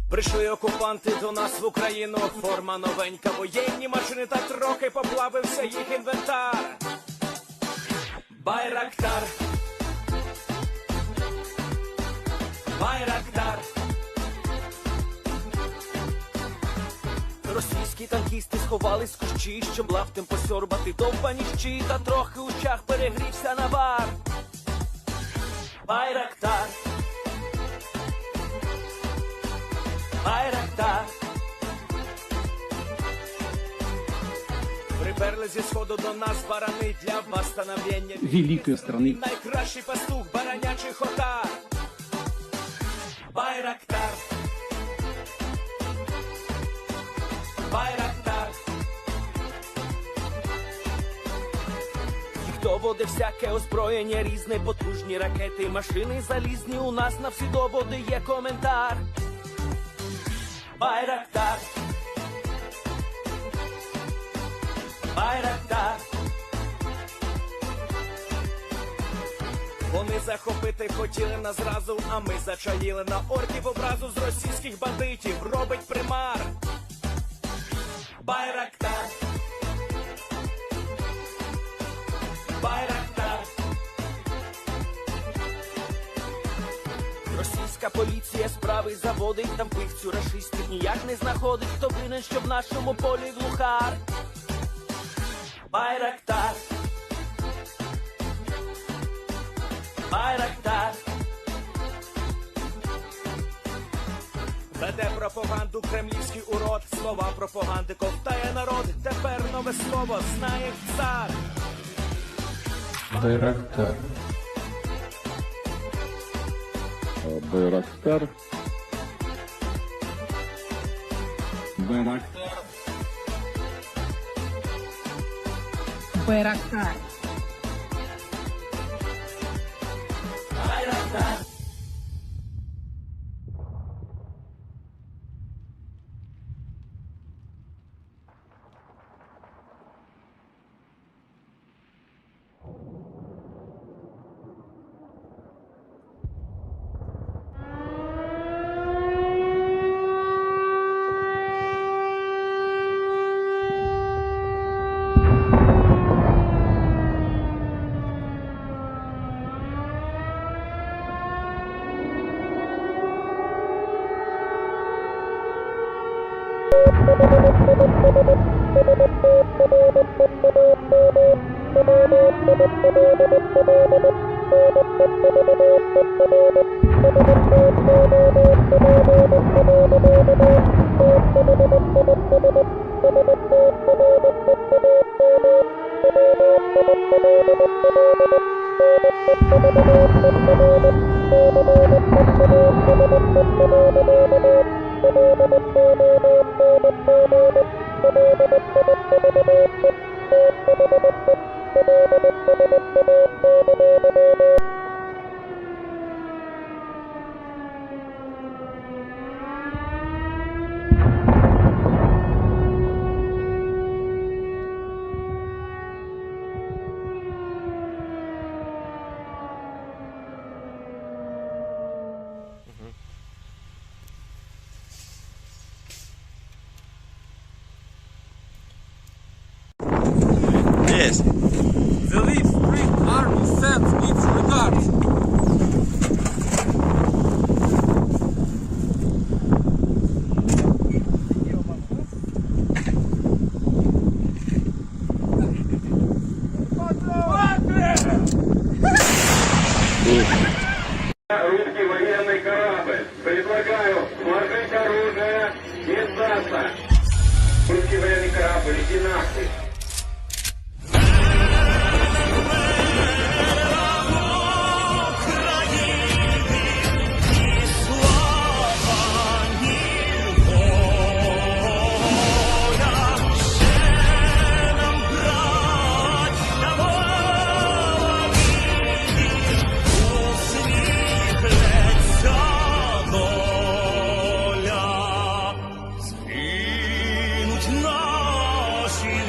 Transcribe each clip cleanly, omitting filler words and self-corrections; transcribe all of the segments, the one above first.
Прийшли окупанти до нас в Україну, форма новенька, воєнні машини, та трохи поплавився їх інвентар. Байрактар, Байрактар. Російські танкісти сховались з кущі, щоб лаптем посьорбати довбані щі, та трохи у чах перегрівся навар. Байрактар, Байрактар. Приперли зі сходу до нас барани для восстановлення великої страни. Найкращий пастух баранячих отар. Байрактар, Байрактар. Хто води всяке озброєння різне, потужні ракети, машини залізні, у нас на всі доводи є коментар. Байрактар, Байрактар. Вони захопити хотіли нас зразу, а ми зачаїли на орків образу з російських бандитів, робить примар. Байрактар, Байрактар. Російська поліція справи заводить, там пивцю рашистів ніяк не знаходить, хто винен, що в нашому полі глухар. Байрактар, Байрактар. Веде пропаганду кремлівський урод, слова пропаганди ковтає народ, тепер нове слово знає цар. Байрактар. Байрактар. Байрактар. Байрактар. Байрактар. Yes. The Leaf Street Army sends its regards. Русский военный корабль. Предлагаю сложить оружие и сдаться. Русский военный корабль, иди нахуй. Наші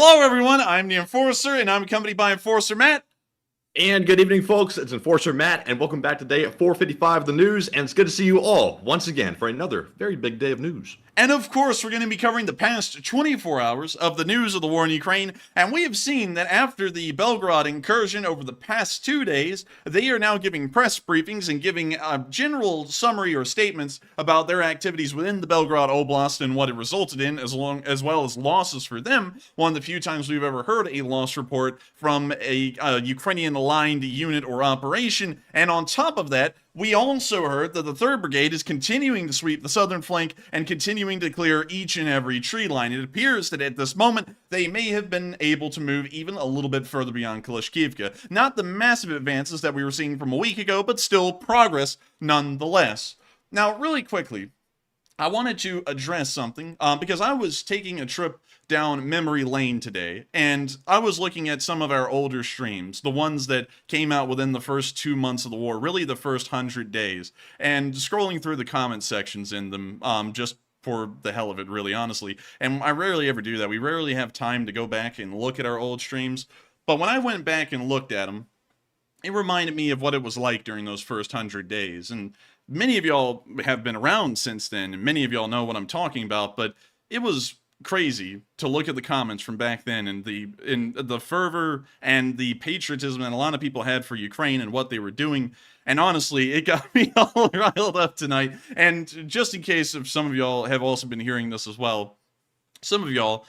Hello, everyone. I'm the Enforcer, and I'm accompanied by Enforcer Matt. And good evening, folks. It's Enforcer Matt, and welcome back today at 4:55 The News. And it's good to see you all once again for another very big day of news. And of course, we're going to be covering the past 24 hours of the news of the war in Ukraine. And we have seen that after the Belgorod incursion over the past 2 days, they are now giving press briefings and giving a general summary or statements about their activities within the Belgorod Oblast and what it resulted in, as well as losses for them. One of the few times we've ever heard a loss report from a Ukrainian-aligned unit or operation. And on top of that, we also heard that the 3rd Brigade is continuing to sweep the southern flank and continuing to clear each and every tree line. It appears that at this moment, they may have been able to move even a little bit further beyond Kalashkivka. Not the massive advances that we were seeing from a week ago, but still progress nonetheless. Now, really quickly, I wanted to address something because I was taking a trip down memory lane today, and I was looking at some of our older streams, the ones that came out within the first 2 months of the war, really the first 100 days, and scrolling through the comment sections in them, just for the hell of it, really, honestly. And I rarely ever do that. We rarely have time to go back and look at our old streams, but when I went back and looked at them, it reminded me of what it was like during those first 100 days, and many of y'all have been around since then, and many of y'all know what I'm talking about, but it was crazy to look at the comments from back then and the fervor and the patriotism that a lot of people had for Ukraine and what they were doing. And honestly, it got me all riled up tonight. And just in case if some of y'all have also been hearing this as well, some of y'all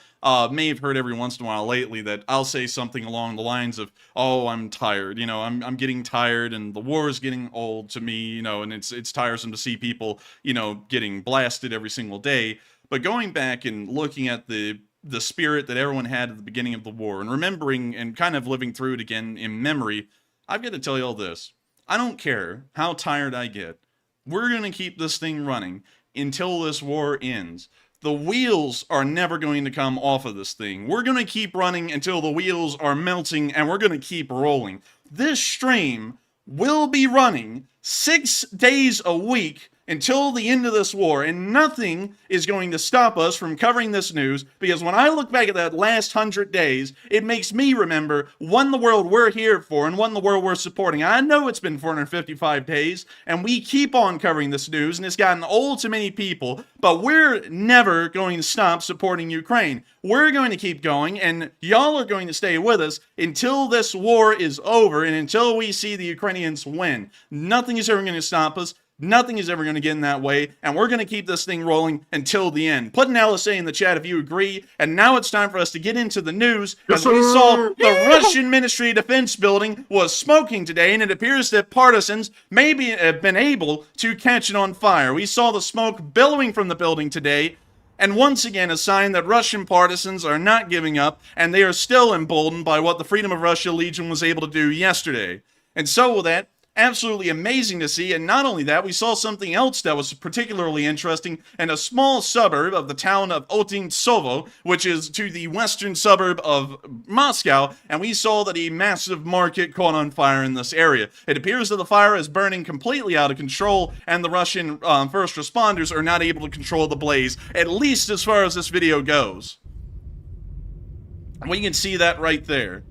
may have heard every once in a while lately that I'll say something along the lines of, "Oh, I'm tired. You know, I'm getting tired, and the war is getting old to me. You know, and it's tiresome to see people, you know, getting blasted every single day." But going back and looking at the spirit that everyone had at the beginning of the war, and remembering and kind of living through it again in memory, I've got to tell you all this: I don't care how tired I get. We're gonna keep this thing running until this war ends. The wheels are never going to come off of this thing. We're going to keep running until the wheels are melting, and we're going to keep rolling. This stream will be running 6 days a week until the end of this war, and nothing is going to stop us from covering this news, because when I look back at that last 100 days, it makes me remember, one, the world we're here for, and one, the world we're supporting. I know it's been 455 days, and we keep on covering this news, and it's gotten old to many people, but we're never going to stop supporting Ukraine. We're going to keep going, and y'all are going to stay with us until this war is over, and until we see the Ukrainians win. Nothing is ever going to stop us. Nothing is ever going to get in that way, and we're going to keep this thing rolling until the end. Put an LSA in the chat if you agree, and now it's time for us to get into the news, as we saw the Russian Ministry of Defense building was smoking today, and it appears that partisans maybe have been able to catch it on fire. We saw the smoke billowing from the building today, and once again a sign that Russian partisans are not giving up, and they are still emboldened by what the Freedom of Russia Legion was able to do yesterday. And so with that, absolutely amazing to see. And not only that, we saw something else that was particularly interesting in a small suburb of the town of Otintsovo, which is to the western suburb of Moscow, and we saw that a massive market caught on fire in this area. It appears that the fire is burning completely out of control, and the Russian first responders are not able to control the blaze, at least as far as this video goes. And we can see that right there.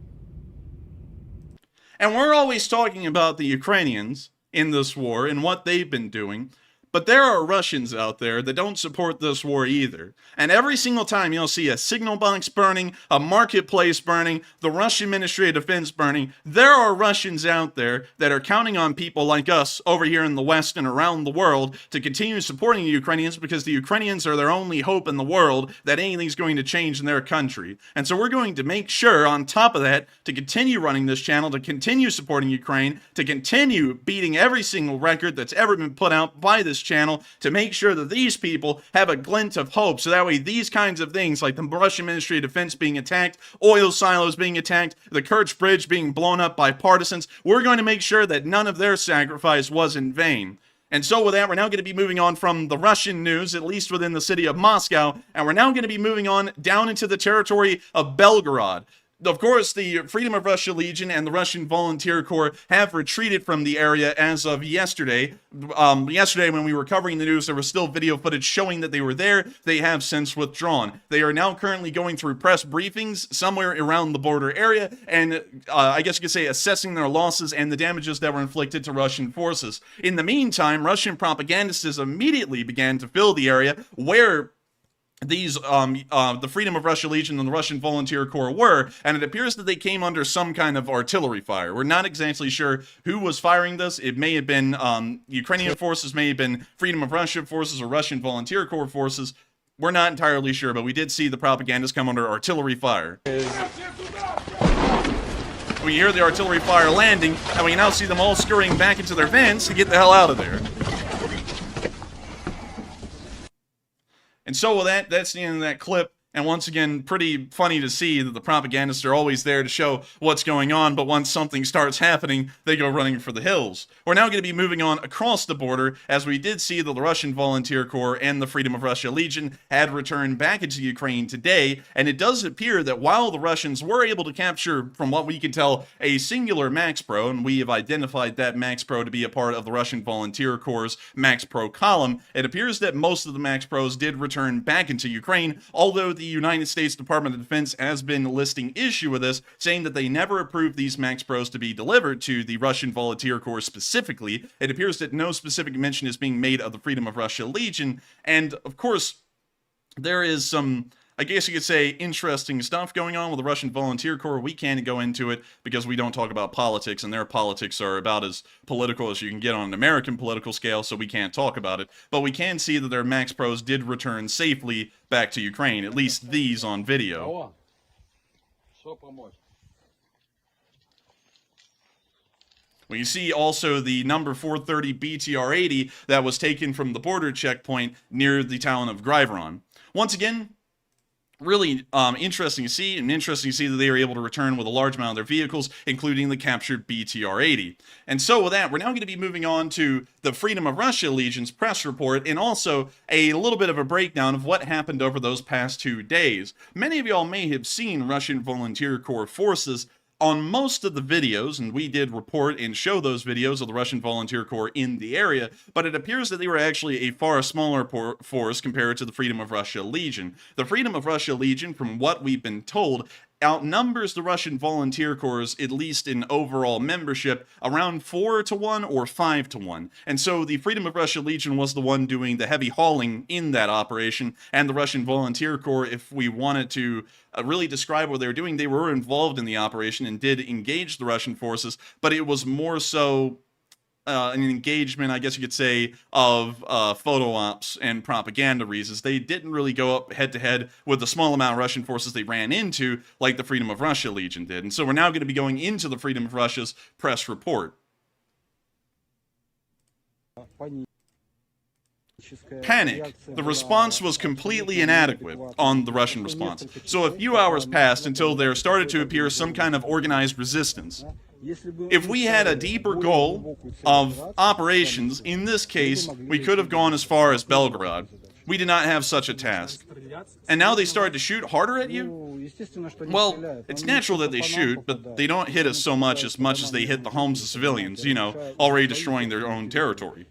And we're always talking about the Ukrainians in this war and what they've been doing, but there are Russians out there that don't support this war either. And every single time you'll see a signal box burning, a marketplace burning, the Russian Ministry of Defense burning, there are Russians out there that are counting on people like us over here in the West and around the world to continue supporting the Ukrainians, because the Ukrainians are their only hope in the world that anything's going to change in their country. And so we're going to make sure, on top of that, to continue running this channel, to continue supporting Ukraine, to continue beating every single record that's ever been put out by this channel, to make sure that these people have a glint of hope, so that way these kinds of things like the Russian Ministry of Defense being attacked, oil silos being attacked, the Kerch Bridge being blown up by partisans, we're going to make sure that none of their sacrifice was in vain. And so with that, we're now going to be moving on from the Russian news, at least within the city of Moscow, and we're now going to be moving on down into the territory of Belgorod. Of course, the Freedom of Russia Legion and the Russian Volunteer Corps have retreated from the area as of yesterday. Yesterday, when we were covering the news, there was still video footage showing that they were there. They have since withdrawn. They are now currently going through press briefings somewhere around the border area, and I guess you could say assessing their losses and the damages that were inflicted to Russian forces. In the meantime, Russian propagandists immediately began to fill the area where these the Freedom of Russia Legion and the Russian Volunteer Corps were, and it appears that they came under some kind of artillery fire. We're not exactly sure who was firing this. It may have been Ukrainian forces, may have been Freedom of Russia forces or Russian Volunteer Corps forces. We're not entirely sure, but we did see the propagandists come under artillery fire. We hear the artillery fire landing, and we now see them all scurrying back into their vans to get the hell out of there. And so with that, that's the end of that clip. And once again, pretty funny to see that the propagandists are always there to show what's going on, but once something starts happening, they go running for the hills. We're now going to be moving on across the border, as we did see that the Russian Volunteer Corps and the Freedom of Russia Legion had returned back into Ukraine today, and it does appear that while the Russians were able to capture, from what we can tell, a singular Maxxpro, and we have identified that Maxxpro to be a part of the Russian Volunteer Corps' Maxxpro column, it appears that most of the Maxxpros did return back into Ukraine, although the United States Department of Defense has been listing issue with this, saying that they never approved these Maxxpros to be delivered to the Russian Volunteer Corps specifically. It appears that no specific mention is being made of the Freedom of Russia Legion, and of course, there is some, I guess you could say, interesting stuff going on with the Russian Volunteer Corps. We can't go into it because we don't talk about politics, and their politics are about as political as you can get on an American political scale, so we can't talk about it. But we can see that their Maxxpros did return safely back to Ukraine, at least these on video. We see also the number 430 BTR-80 that was taken from the border checkpoint near the town of Gryvron. Once again, really interesting to see, and interesting to see that they were able to return with a large amount of their vehicles, including the captured BTR-80. And so with that, we're now going to be moving on to the Freedom of Russia Legion's press report, and also a little bit of a breakdown of what happened over those past 2 days. Many of y'all may have seen Russian Volunteer Corps forces on most of the videos, and we did report and show those videos of the Russian Volunteer Corps in the area, but it appears that they were actually a far smaller force compared to the Freedom of Russia Legion. The Freedom of Russia Legion, from what we've been told, outnumbers the Russian Volunteer Corps, at least in overall membership, around 4-1 or 5-1. And so the Freedom of Russia Legion was the one doing the heavy hauling in that operation, and the Russian Volunteer Corps, if we wanted to really describe what they were doing, they were involved in the operation and did engage the Russian forces, but it was more so an engagement, I guess you could say, of photo ops and propaganda reasons. They didn't really go up head-to-head with the small amount of Russian forces they ran into like the Freedom of Russia Legion did. And so we're now going to be going into the Freedom of Russia's press report. Panic. The response was completely inadequate on the Russian response. So a few hours passed until there started to appear some kind of organized resistance. If we had a deeper goal of operations, in this case, we could have gone as far as Belgorod. We did not have such a task. And now they started to shoot harder at you? Well, it's natural that they shoot, but they don't hit us so much as they hit the homes of civilians, you know, already destroying their own territory.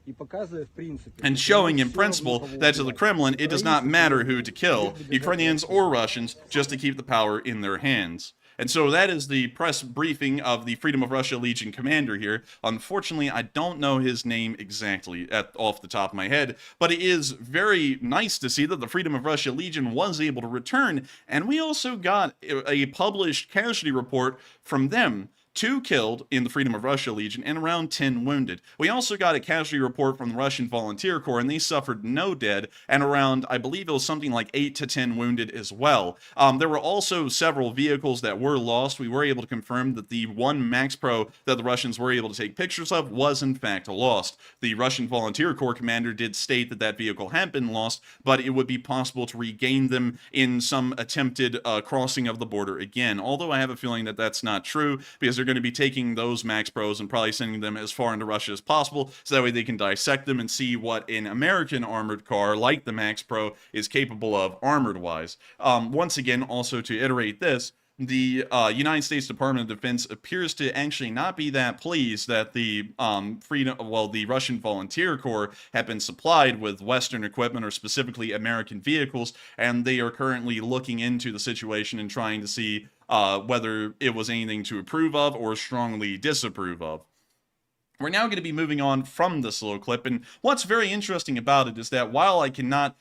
And showing in principle that to the Kremlin, it does not matter who to kill, Ukrainians or Russians, just to keep the power in their hands. And so that is the press briefing of the Freedom of Russia Legion commander here. Unfortunately, I don't know his name exactly off the top of my head, but it is very nice to see that the Freedom of Russia Legion was able to return, and we also got a published casualty report from them. 2 killed in the Freedom of Russia Legion and around 10 wounded. We also got a casualty report from the Russian Volunteer Corps, and they suffered no dead, and around, I believe it was something like 8 to 10 wounded as well. There were also several vehicles that were lost. We were able to confirm that the one Maxxpro that the Russians were able to take pictures of was in fact lost. The Russian Volunteer Corps commander did state that that vehicle had been lost, but it would be possible to regain them in some attempted crossing of the border again. Although I have a feeling that that's not true, because they're going to be taking those Maxxpros and probably sending them as far into Russia as possible, so that way they can dissect them and see what an American armored car like the Maxxpro is capable of armored-wise. Once again, also to iterate this, the United States Department of Defense appears to actually not be that pleased that the the Russian Volunteer Corps have been supplied with Western equipment, or specifically American vehicles, and they are currently looking into the situation and trying to see whether it was anything to approve of or strongly disapprove of. We're now going to be moving on from this little clip, and what's very interesting about it is that while I cannot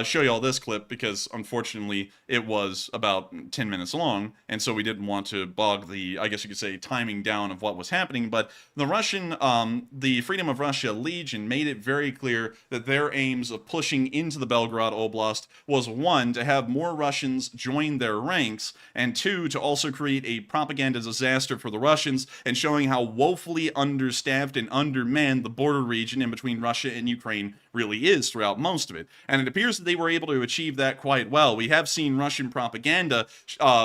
show you all this clip, because unfortunately it was about 10 minutes long, and so we didn't want to bog the, I guess you could say, timing down of what was happening, but the the Freedom of Russia Legion made it very clear that their aims of pushing into the Belgorod Oblast was, one, to have more Russians join their ranks, and two, to also create a propaganda disaster for the Russians, and showing how woefully understaffed and undermanned the border region in between Russia and Ukraine really is throughout most of it. And it appears that they were able to achieve that quite well. We have seen Russian propaganda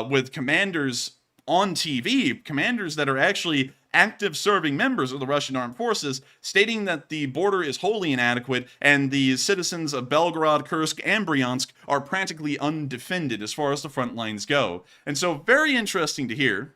with commanders on TV, commanders that are actually active serving members of the Russian armed forces, stating that the border is wholly inadequate and the citizens of Belgorod, Kursk, and Bryansk are practically undefended as far as the front lines go. And so very interesting to hear.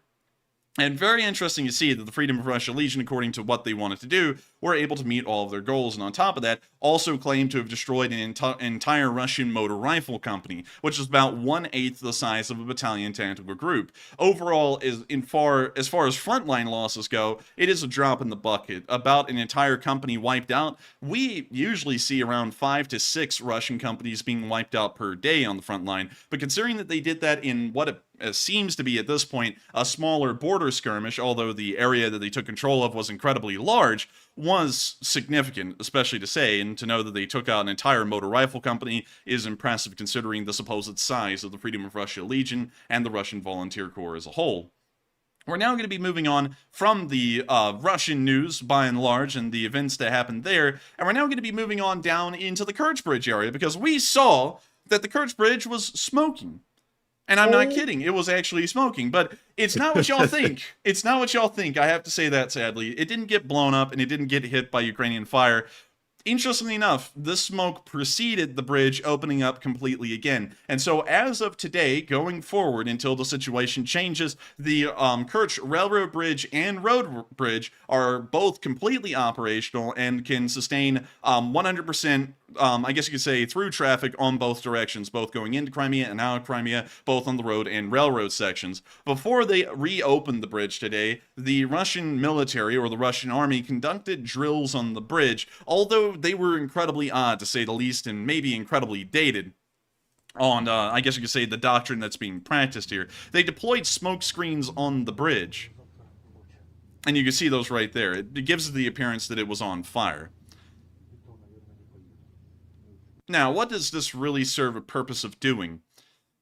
And very interesting to see that the Freedom of Russia Legion, according to what they wanted to do, were able to meet all of their goals, and on top of that, also claimed to have destroyed an entire Russian motor rifle company, which is about 1/8 the size of a battalion tactical group. Overall, as far as frontline losses go, it is a drop in the bucket. About an entire company wiped out. We usually see around 5 to 6 Russian companies being wiped out per day on the front line, but considering that they did that in what seems to be at this point a smaller border skirmish, although the area that they took control of was incredibly large, was significant, especially to say, and to know that they took out an entire motor rifle company is impressive considering the supposed size of the Freedom of Russia Legion and the Russian Volunteer Corps as a whole. We're now going to be moving on from the Russian news, by and large, and the events that happened there, and we're now going to be moving on down into the Kerch Bridge area, because we saw that the Kerch Bridge was smoking. And I'm not kidding. It was actually smoking. But it's not what y'all think. It's not what y'all think. I have to say that, sadly. It didn't get blown up, and it didn't get hit by Ukrainian fire. Interestingly enough, this smoke preceded the bridge opening up completely again. And so as of today, going forward until the situation changes, the Kerch Railroad Bridge and Road Bridge are both completely operational and can sustain 100%, I guess you could say, through traffic on both directions, both going into Crimea and out of Crimea, both on the road and railroad sections. Before they reopened the bridge today, the Russian military, or the Russian army, conducted drills on the bridge, although they were incredibly odd, to say the least, and maybe incredibly dated on, I guess you could say, the doctrine that's being practiced here. They deployed smoke screens on the bridge, and you can see those right there. It gives the appearance that it was on fire. Now, what does this really serve a purpose of doing?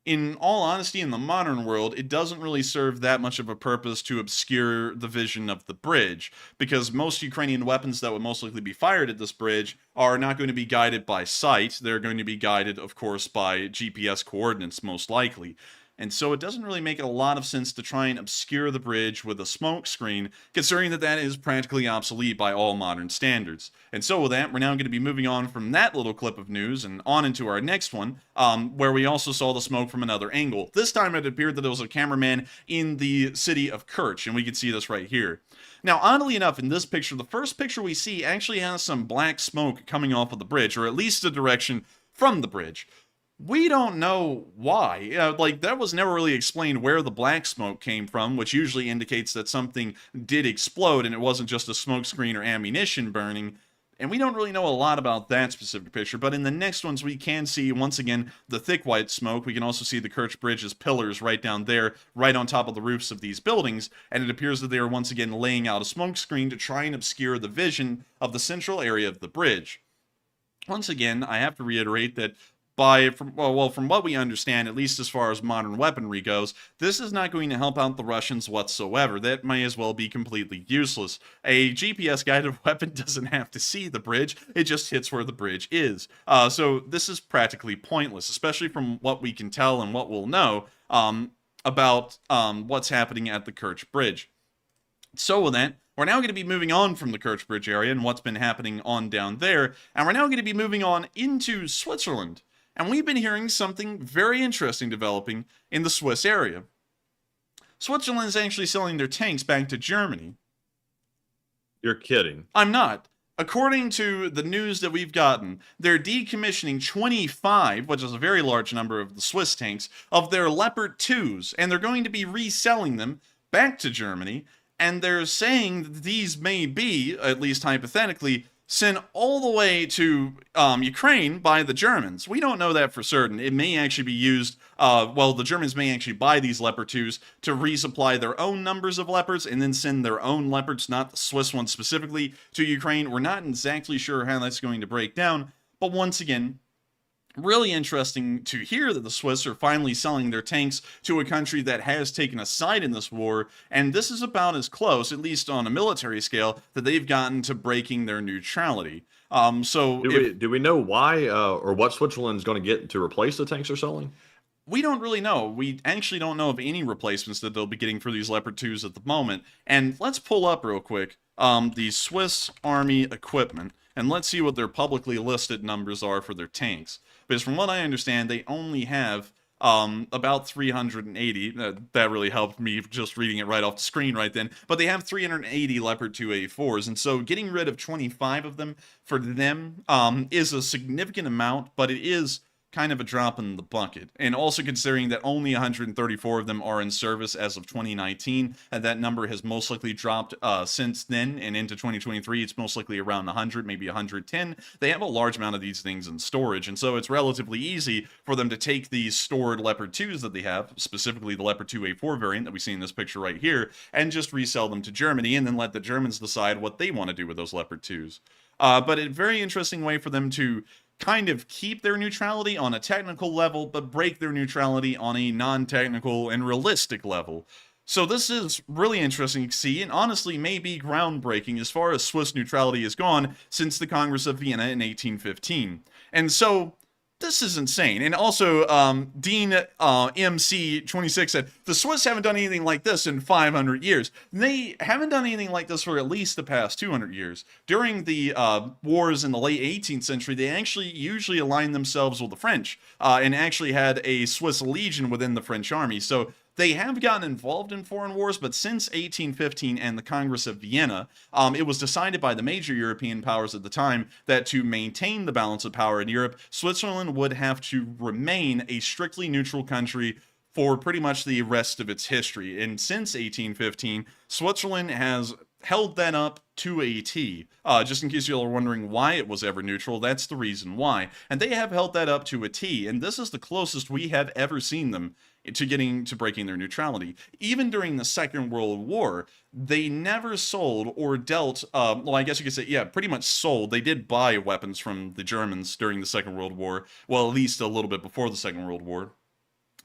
In all honesty, in the modern world, it doesn't really serve that much of a purpose to obscure the vision of the bridge, because most Ukrainian weapons that would most likely be fired at this bridge are not going to be guided by sight. They're going to be guided, of course, by GPS coordinates, most likely. And so it doesn't really make a lot of sense to try and obscure the bridge with a smoke screen, considering that that is practically obsolete by all modern standards. And so with that, we're now going to be moving on from that little clip of news and on into our next one, where we also saw the smoke from another angle. This time it appeared that it was a cameraman in the city of Kerch, and we can see this right here. Now, oddly enough, in this picture, the first picture we see actually has some black smoke coming off of the bridge, or at least the direction from the bridge. We don't know why. That was never really explained where the black smoke came from, which usually indicates that something did explode and it wasn't just a smoke screen or ammunition burning. And we don't really know a lot about that specific picture, but in the next ones we can see, once again, the thick white smoke. We can also see the Kerch Bridge's pillars right down there, right on top of the roofs of these buildings, and it appears that they are once again laying out a smoke screen to try and obscure the vision of the central area of the bridge. Once again, I have to reiterate that from what we understand, at least as far as modern weaponry goes, this is not going to help out the Russians whatsoever. That may as well be completely useless. A GPS-guided weapon doesn't have to see the bridge, it just hits where the bridge is. So this is practically pointless, especially from what we can tell and what we'll know about what's happening at the Kerch Bridge. So with that, we're now going to be moving on from the Kerch Bridge area and what's been happening on down there, and we're now going to be moving on into Switzerland. And we've been hearing something very interesting developing in the Swiss area. Switzerland's actually selling their tanks back to Germany. You're kidding. I'm not. According to the news that we've gotten, they're decommissioning 25, which is a very large number of the Swiss tanks, of their Leopard 2s, and they're going to be reselling them back to Germany, and they're saying that these may be, at least hypothetically, sent all the way to Ukraine by the Germans. We don't know that for certain. It may actually be used, the Germans may actually buy these Leopard 2s to resupply their own numbers of Leopards and then send their own Leopards, not the Swiss ones specifically, to Ukraine. We're not exactly sure how that's going to break down, but once again, really interesting to hear that the Swiss are finally selling their tanks to a country that has taken a side in this war, and this is about as close, at least on a military scale, that they've gotten to breaking their neutrality. Do we know why or what Switzerland's going to get to replace the tanks they're selling? We don't really know. We actually don't know of any replacements that they'll be getting for these Leopard 2s at the moment. And let's pull up real quick the Swiss Army equipment, and let's see what their publicly listed numbers are for their tanks. Because from what I understand, they only have about 380. That really helped me just reading it right off the screen right then. But they have 380 Leopard 2A4s, and so getting rid of 25 of them for them is a significant amount, but it is kind of a drop in the bucket. And also considering that only 134 of them are in service as of 2019, and that number has most likely dropped since then and into 2023. It's most likely around 100, maybe 110. They have a large amount of these things in storage, and so it's relatively easy for them to take these stored Leopard 2s that they have, specifically the Leopard 2A4 variant that we see in this picture right here, and just resell them to Germany, and then let the Germans decide what they want to do with those Leopard 2s. But a very interesting way for them to kind of keep their neutrality on a technical level, but break their neutrality on a non-technical and realistic level. So this is really interesting to see, and honestly may be groundbreaking as far as Swiss neutrality has gone since the Congress of Vienna in 1815. And so this is insane. And also, Dean MC26 said, the Swiss haven't done anything like this in 500 years. They haven't done anything like this for at least the past 200 years. During the wars in the late 18th century, they actually usually aligned themselves with the French and actually had a Swiss legion within the French army. So they have gotten involved in foreign wars, but since 1815 and the Congress of Vienna, it was decided by the major European powers at the time that to maintain the balance of power in Europe, Switzerland would have to remain a strictly neutral country for pretty much the rest of its history. And since 1815, Switzerland has held that up to a T. Just in case you are wondering why it was ever neutral, that's the reason why. And they have held that up to a T, and this is the closest we have ever seen them to breaking their neutrality. Even during the Second World War, they never sold or dealt, well, I guess you could say, yeah, pretty much sold. They did buy weapons from the Germans during the Second World War, well, at least a little bit before the Second World War.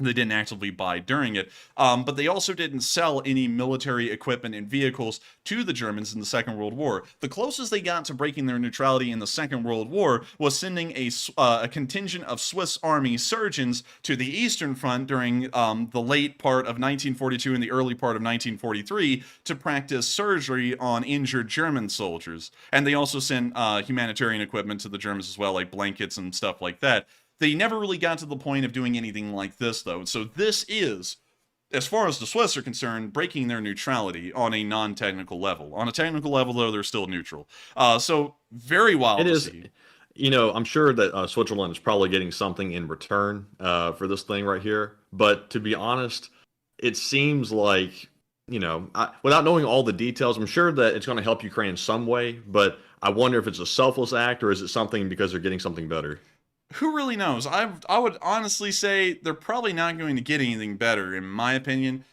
They didn't actively buy during it, but they also didn't sell any military equipment and vehicles to the Germans in the Second World War. The closest they got to breaking their neutrality in the Second World War was sending a contingent of Swiss Army surgeons to the Eastern Front during the late part of 1942 and the early part of 1943 to practice surgery on injured German soldiers. And they also sent humanitarian equipment to the Germans as well, like blankets and stuff like that. They never really got to the point of doing anything like this, though. So this is, as far as the Swiss are concerned, breaking their neutrality on a non-technical level. On a technical level, though, they're still neutral. So very wild to see. You know, I'm sure that Switzerland is probably getting something in return for this thing right here. But to be honest, it seems like, you know, without knowing all the details, I'm sure that it's going to help Ukraine in some way. But I wonder if it's a selfless act or is it something because they're getting something better? Who really knows? I would honestly say they're probably not going to get anything better, in my opinion,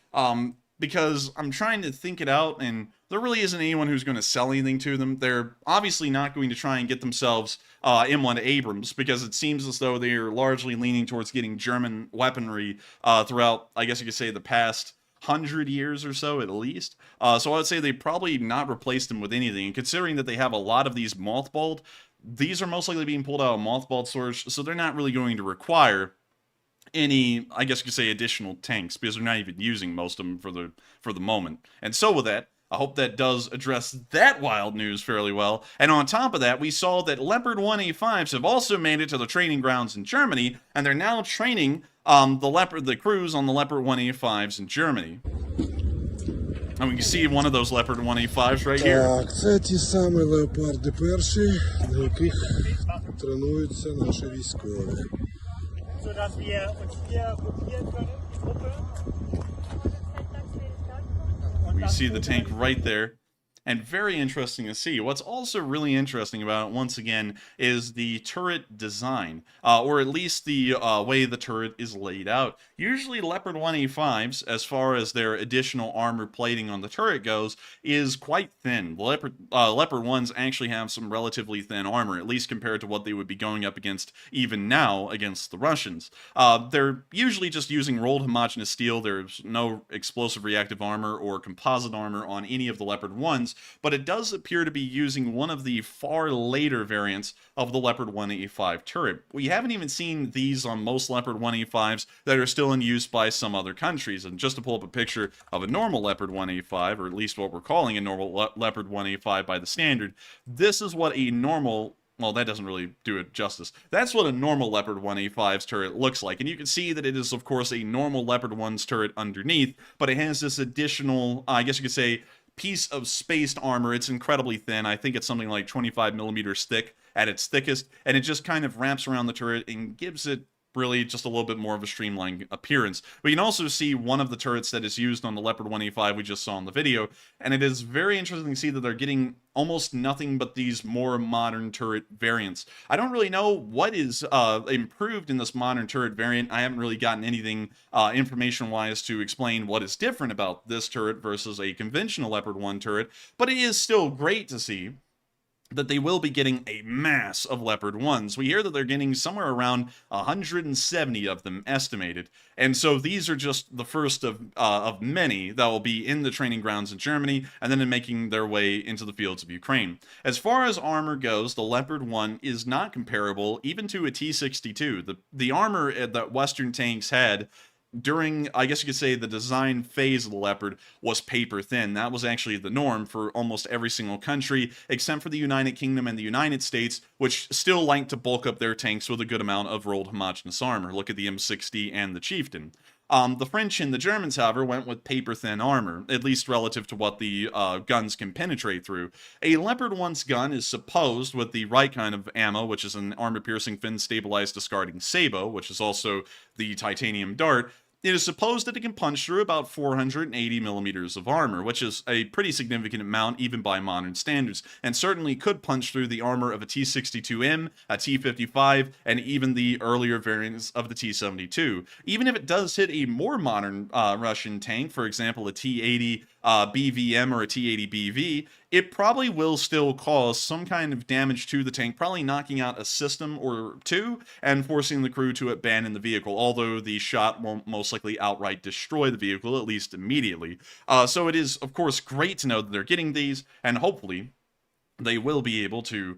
because I'm trying to think it out, and there really isn't anyone who's going to sell anything to them. They're obviously not going to try and get themselves M1 Abrams, because it seems as though they are largely leaning towards getting German weaponry throughout, I guess you could say, the past 100 years or so at least. So I would say they probably not replaced them with anything, and considering that they have a lot of these mothballed, these are most likely being pulled out of mothballed storage, so they're not really going to require any, I guess you could say, additional tanks, because they're not even using most of them for the moment. And so with that, I hope that does address that wild news fairly well. And on top of that, we saw that Leopard 1A5s have also made it to the training grounds in Germany, and they're now training the crews on the Leopard 1A5s in Germany. And we can see one of those Leopard 1A5s right here. Так, це ті самі леопарди перші, на яких тренуються наші військові. We see the tank right there. And very interesting to see. What's also really interesting about it, once again, is the turret design, or at least the way the turret is laid out. Usually Leopard 1A5s, as far as their additional armor plating on the turret goes, is quite thin. The Leopard 1s actually have some relatively thin armor, at least compared to what they would be going up against even now against the Russians. They're usually just using rolled homogeneous steel. There's no explosive reactive armor or composite armor on any of the Leopard 1s, but it does appear to be using one of the far later variants of the Leopard 1A5 turret. We haven't even seen these on most Leopard 1A5s that are still in use by some other countries. And just to pull up a picture of a normal Leopard 1A5, or at least what we're calling a normal Leopard 1A5 by the standard, this is what a normal... Well, that doesn't really do it justice. That's what a normal Leopard 1A5's turret looks like. And you can see that it is, of course, a normal Leopard 1's turret underneath, but it has this additional, I guess you could say, piece of spaced armor. It's incredibly thin. I think it's something like 25 millimeters thick at its thickest, and it just kind of wraps around the turret and gives it really just a little bit more of a streamlined appearance. We can also see one of the turrets that is used on the Leopard 1A5 we just saw in the video, and it is very interesting to see that they're getting almost nothing but these more modern turret variants. I don't really know what is improved in this modern turret variant. I haven't really gotten anything information-wise to explain what is different about this turret versus a conventional Leopard 1 turret, but it is still great to see that they will be getting a mass of Leopard 1s. We hear that they're getting somewhere around 170 of them estimated. And so these are just the first of many that will be in the training grounds in Germany and then making their way into the fields of Ukraine. As far as armor goes, the Leopard 1 is not comparable even to a T-62. The armor that Western tanks had during, I guess you could say, the design phase of the Leopard was paper thin. That was actually the norm for almost every single country, except for the United Kingdom and the United States, which still like to bulk up their tanks with a good amount of rolled homogeneous armor. Look at the M60 and the Chieftain. The French and the Germans, however, went with paper-thin armor, at least relative to what the guns can penetrate through. A Leopard 1's gun is supposed, with the right kind of ammo, which is an armor-piercing, fin-stabilized discarding sabot, which is also the titanium dart, it is supposed that it can punch through about 480 millimeters of armor, which is a pretty significant amount even by modern standards, and certainly could punch through the armor of a T-62M, a T-55, and even the earlier variants of the T-72. Even if it does hit a more modern Russian tank, for example a T-80 BVM or a T-80 BV, it probably will still cause some kind of damage to the tank, probably knocking out a system or two and forcing the crew to abandon the vehicle, although the shot won't most likely outright destroy the vehicle, at least immediately. So it is, of course, great to know that they're getting these, and hopefully they will be able to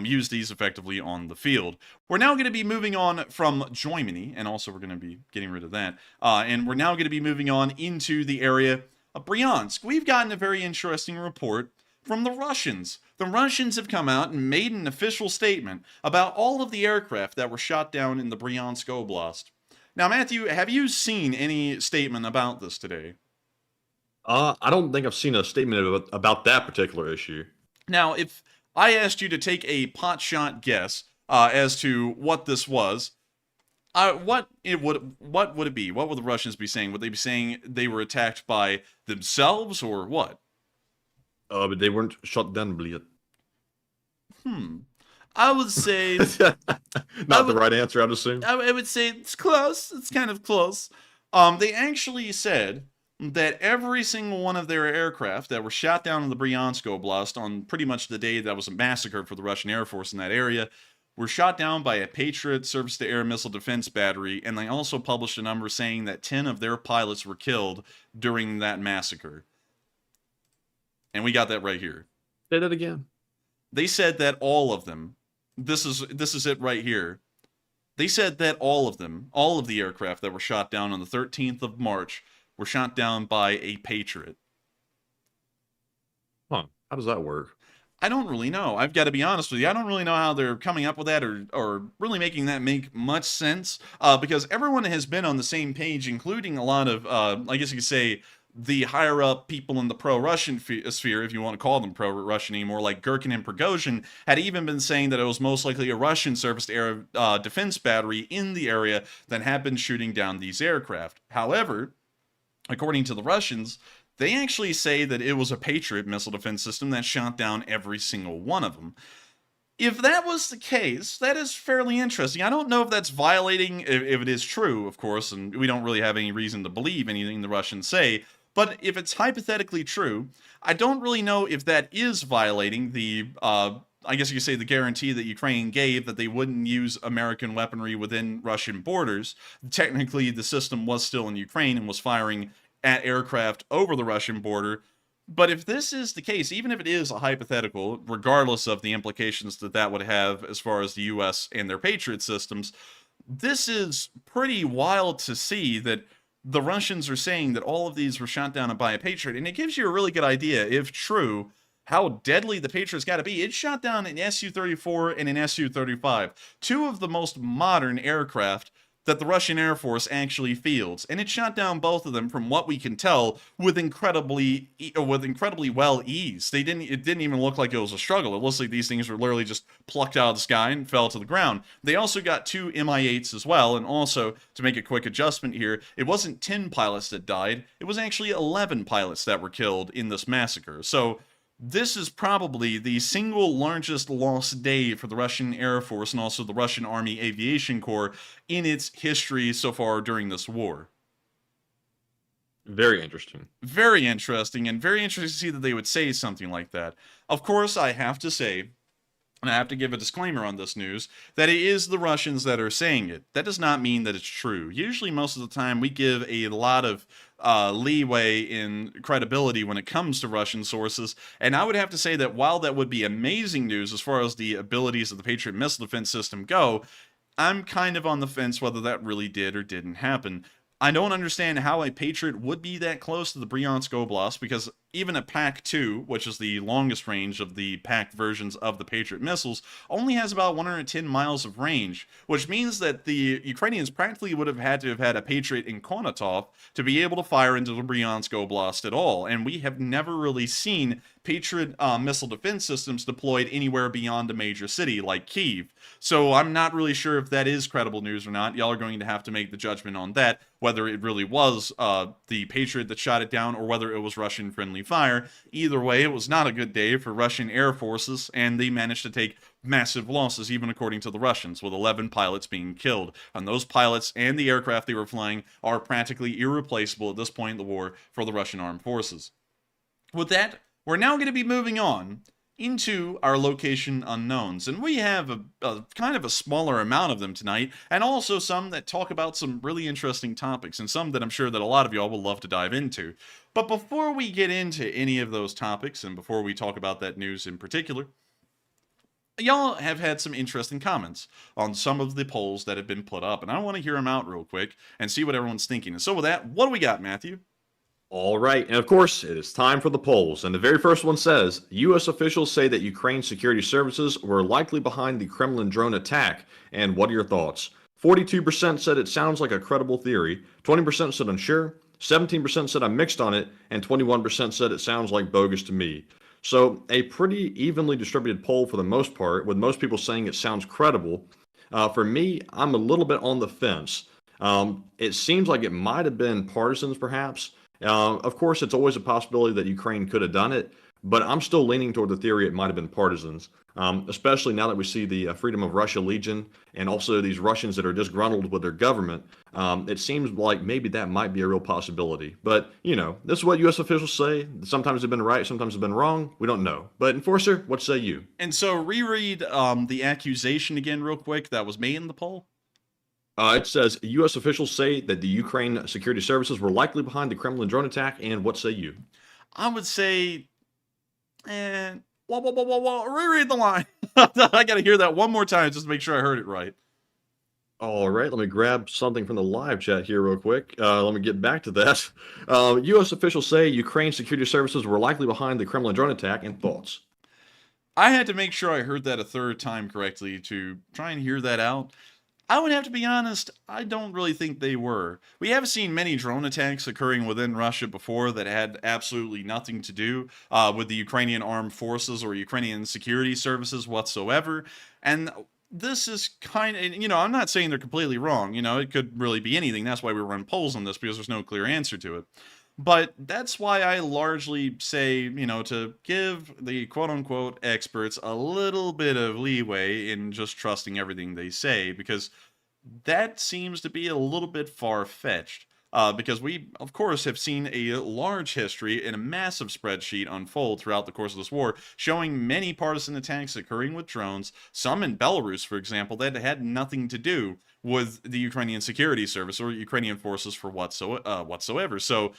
use these effectively on the field. We're now going to be moving on from Germany, and also we're going to be getting rid of that, and we're now going to be moving on into the area of Bryansk. We've gotten a very interesting report from the Russians. The Russians have come out and made an official statement about all of the aircraft that were shot down in the Bryansk Oblast. Now, Matthew, have you seen any statement about this today? I don't think I've seen a statement about that particular issue. Now, if I asked you to take a potshot guess as to what this was, what would it be? What would the Russians be saying? Would they be saying they were attacked by themselves, or what? But they weren't shot down, bleed. I would say Not the right answer, I'd assume. I would say it's close. It's kind of close. They actually said that every single one of their aircraft that were shot down in the Bryansk Oblast on pretty much the day that was a massacre for the Russian Air Force in that area were shot down by a Patriot surface-to-air missile defense battery, and they also published a number saying that 10 of their pilots were killed during that massacre. And we got that right here. Say that again. They said that all of them, this is it right here. They said that all of them, all of the aircraft that were shot down on the 13th of March were shot down by a Patriot. Huh. How does that work? I don't really know. I've got to be honest with you. I don't really know how they're coming up with that or really making that make much sense because everyone has been on the same page, including a lot of, I guess you could say, the higher up people in the pro-Russian sphere, if you want to call them pro-Russian anymore, like Gherkin and Prigozhin, had even been saying that it was most likely a Russian surface air defense battery in the area that had been shooting down these aircraft. However, according to the Russians, they actually say that it was a Patriot missile defense system that shot down every single one of them. If that was the case, that is fairly interesting. I don't know if that's violating, if it is true, of course, and we don't really have any reason to believe anything the Russians say, but if it's hypothetically true, I don't really know if that is violating the, I guess you could say, the guarantee that Ukraine gave that they wouldn't use American weaponry within Russian borders. Technically, the system was still in Ukraine and was firing at aircraft over the Russian border. But if this is the case, even if it is a hypothetical, regardless of the implications that that would have as far as the U.S. and their Patriot systems, this is pretty wild to see that the Russians are saying that all of these were shot down by a Patriot, and it gives you a really good idea, if true, how deadly the Patriot's got to be. It shot down an Su-34 and an Su-35, two of the most modern aircraft that the Russian Air Force actually fields, and it shot down both of them, from what we can tell, with incredibly well ease. It didn't even look like it was a struggle. It looks like these things were literally just plucked out of the sky and fell to the ground. They also got 2 Mi-8s as well, and also, to make a quick adjustment here, it wasn't 10 pilots that died, it was actually 11 pilots that were killed in this massacre. So this is probably the single largest lost day for the Russian Air Force and also the Russian Army Aviation Corps in its history so far during this war. Very interesting. Very interesting, and very interesting to see that they would say something like that. Of course, I have to say, and I have to give a disclaimer on this news, that it is the Russians that are saying it. That does not mean that it's true. Usually, most of the time, we give a lot of leeway in credibility when it comes to Russian sources, and I would have to say that while that would be amazing news as far as the abilities of the Patriot missile defense system go, I'm kind of on the fence whether that really did or didn't happen. I don't understand how a Patriot would be that close to the Bryansk Oblast, because even a PAC-2, which is the longest range of the packed versions of the Patriot missiles, only has about 110 miles of range, which means that the Ukrainians practically would have had to have had a Patriot in Konotov to be able to fire into the Bryansk Oblast at all, and we have never really seen Patriot missile defense systems deployed anywhere beyond a major city like Kyiv. So I'm not really sure if that is credible news or not. Y'all are going to have to make the judgment on that, whether it really was the Patriot that shot it down or whether it was Russian friendly fire. Either way, it was not a good day for Russian air forces, and they managed to take massive losses, even according to the Russians, with 11 pilots being killed. And those pilots and the aircraft they were flying are practically irreplaceable at this point in the war for the Russian armed forces. With that, we're now going to be moving on into our location unknowns, and we have a kind of a smaller amount of them tonight, and also some that talk about some really interesting topics, and some that I'm sure that a lot of y'all will love to dive into. But before we get into any of those topics, and before we talk about that news in particular, y'all have had some interesting comments on some of the polls that have been put up, and I want to hear them out real quick and see what everyone's thinking. And so with that, what do we got, Matthew? All right, and of course, it is time for the polls. And the very first one says, U.S. officials say that Ukraine's security services were likely behind the Kremlin drone attack. And what are your thoughts? 42% said it sounds like a credible theory, 20% said unsure, 17% said I'm mixed on it, and 21% said it sounds like bogus to me. So a pretty evenly distributed poll for the most part, with most people saying it sounds credible. For me, I'm a little bit on the fence. It seems like it might have been partisans, perhaps. Of course, it's always a possibility that Ukraine could have done it, but I'm still leaning toward the theory it might have been partisans, especially now that we see the Freedom of Russia Legion and also these Russians that are disgruntled with their government. It seems like maybe that might be a real possibility. But, you know, this is what U.S. officials say. Sometimes they've been right, sometimes they've been wrong. We don't know. But, Enforcer, what say you? And so reread the accusation again real quick that was made in the poll. It says, U.S. officials say that the Ukraine security services were likely behind the Kremlin drone attack, and what say you? I would say, reread the line. I got to hear that one more time just to make sure I heard it right. All right, let me grab something from the live chat here real quick. Let me get back to that. U.S. officials say Ukraine security services were likely behind the Kremlin drone attack, and thoughts? I had to make sure I heard that a third time correctly to try and hear that out. I would have to be honest, I don't really think they were. We have seen many drone attacks occurring within Russia before that had absolutely nothing to do with the Ukrainian armed forces or Ukrainian security services whatsoever. And this is kind of, I'm not saying they're completely wrong. It could really be anything. That's why we run polls on this, because there's no clear answer to it. But that's why I largely say, to give the quote-unquote experts a little bit of leeway in just trusting everything they say, because that seems to be a little bit far-fetched. Because we, of course, have seen a large history and a massive spreadsheet unfold throughout the course of this war, showing many partisan attacks occurring with drones, some in Belarus, for example, that had nothing to do with the Ukrainian security service or Ukrainian forces for whatsoever. So,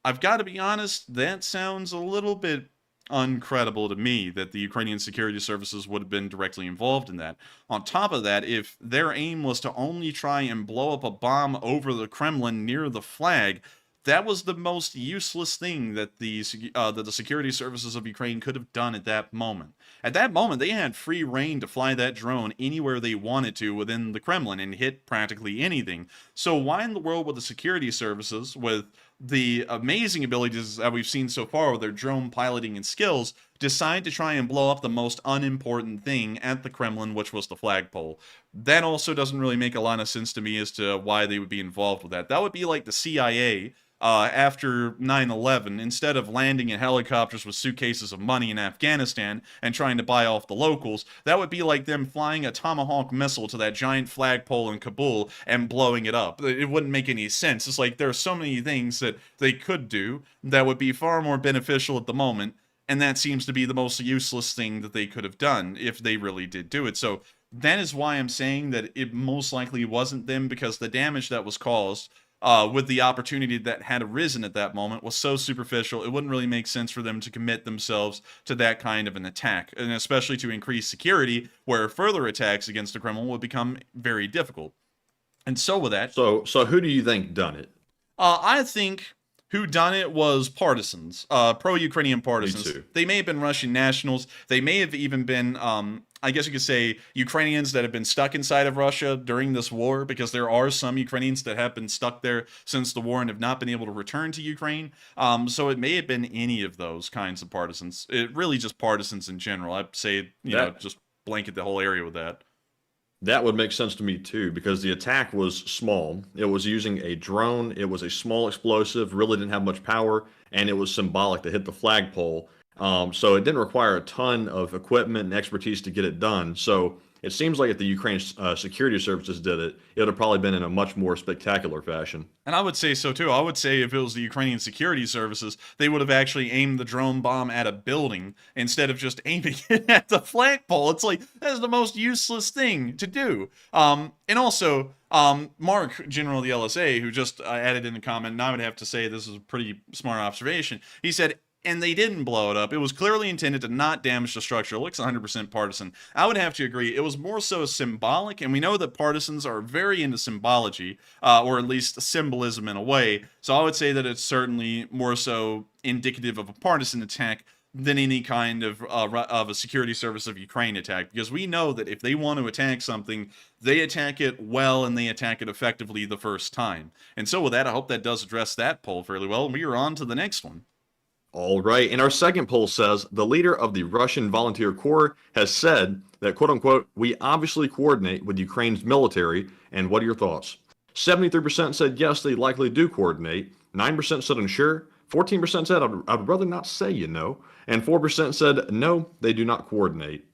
I've got to be honest, that sounds a little bit uncredible to me that the Ukrainian security services would have been directly involved in that. On top of that, if their aim was to only try and blow up a bomb over the Kremlin near the flag, that was the most useless thing that the security services of Ukraine could have done at that moment. At that moment, they had free reign to fly that drone anywhere they wanted to within the Kremlin and hit practically anything. So why in the world would the security services, with the amazing abilities that we've seen so far with their drone piloting and skills, decide to try and blow up the most unimportant thing at the Kremlin, which was the flagpole? That also doesn't really make a lot of sense to me as to why they would be involved with that. That would be like the CIA after 9/11, instead of landing in helicopters with suitcases of money in Afghanistan and trying to buy off the locals. That would be like them flying a Tomahawk missile to that giant flagpole in Kabul and blowing it up. It wouldn't make any sense. It's like there are so many things that they could do that would be far more beneficial at the moment, and that seems to be the most useless thing that they could have done if they really did do it. So that is why I'm saying that it most likely wasn't them, because the damage that was caused with the opportunity that had arisen at that moment was so superficial, it wouldn't really make sense for them to commit themselves to that kind of an attack, and especially to increase security, where further attacks against the Kremlin would become very difficult. And so with that... So who do you think done it? I think who done it was partisans, pro-Ukrainian partisans. Me too. They may have been Russian nationals. They may have even been, I guess you could say, Ukrainians that have been stuck inside of Russia during this war, because there are some Ukrainians that have been stuck there since the war and have not been able to return to Ukraine. So it may have been any of those kinds of partisans. It really just partisans in general. I'd say, just blanket the whole area with that. That would make sense to me too, because the attack was small. It was using a drone. It was a small explosive, really didn't have much power, and it was symbolic to hit the flagpole. So it didn't require a ton of equipment and expertise to get it done. So it seems like if the Ukraine security services did it, it would have probably been in a much more spectacular fashion. And I would say so too. I would say if it was the Ukrainian security services, they would have actually aimed the drone bomb at a building instead of just aiming it at the flagpole. It's like, that's the most useless thing to do. And also, Mark, General of the LSA, who just added in a comment, and I would have to say this is a pretty smart observation. He said, and they didn't blow it up. It was clearly intended to not damage the structure. It looks 100% partisan. I would have to agree. It was more so symbolic, and we know that partisans are very into symbology, or at least symbolism in a way. So I would say that it's certainly more so indicative of a partisan attack than any kind of a security service of Ukraine attack, because we know that if they want to attack something, they attack it well and they attack it effectively the first time. And so with that, I hope that does address that poll fairly well, and we are on to the next one. All right, and our second poll says the leader of the Russian Volunteer Corps has said that, quote unquote, we obviously coordinate with Ukraine's military, and what are your thoughts? 73% said yes, they likely do coordinate, 9% said unsure, 14% said I'd rather not say and 4% said no, they do not coordinate.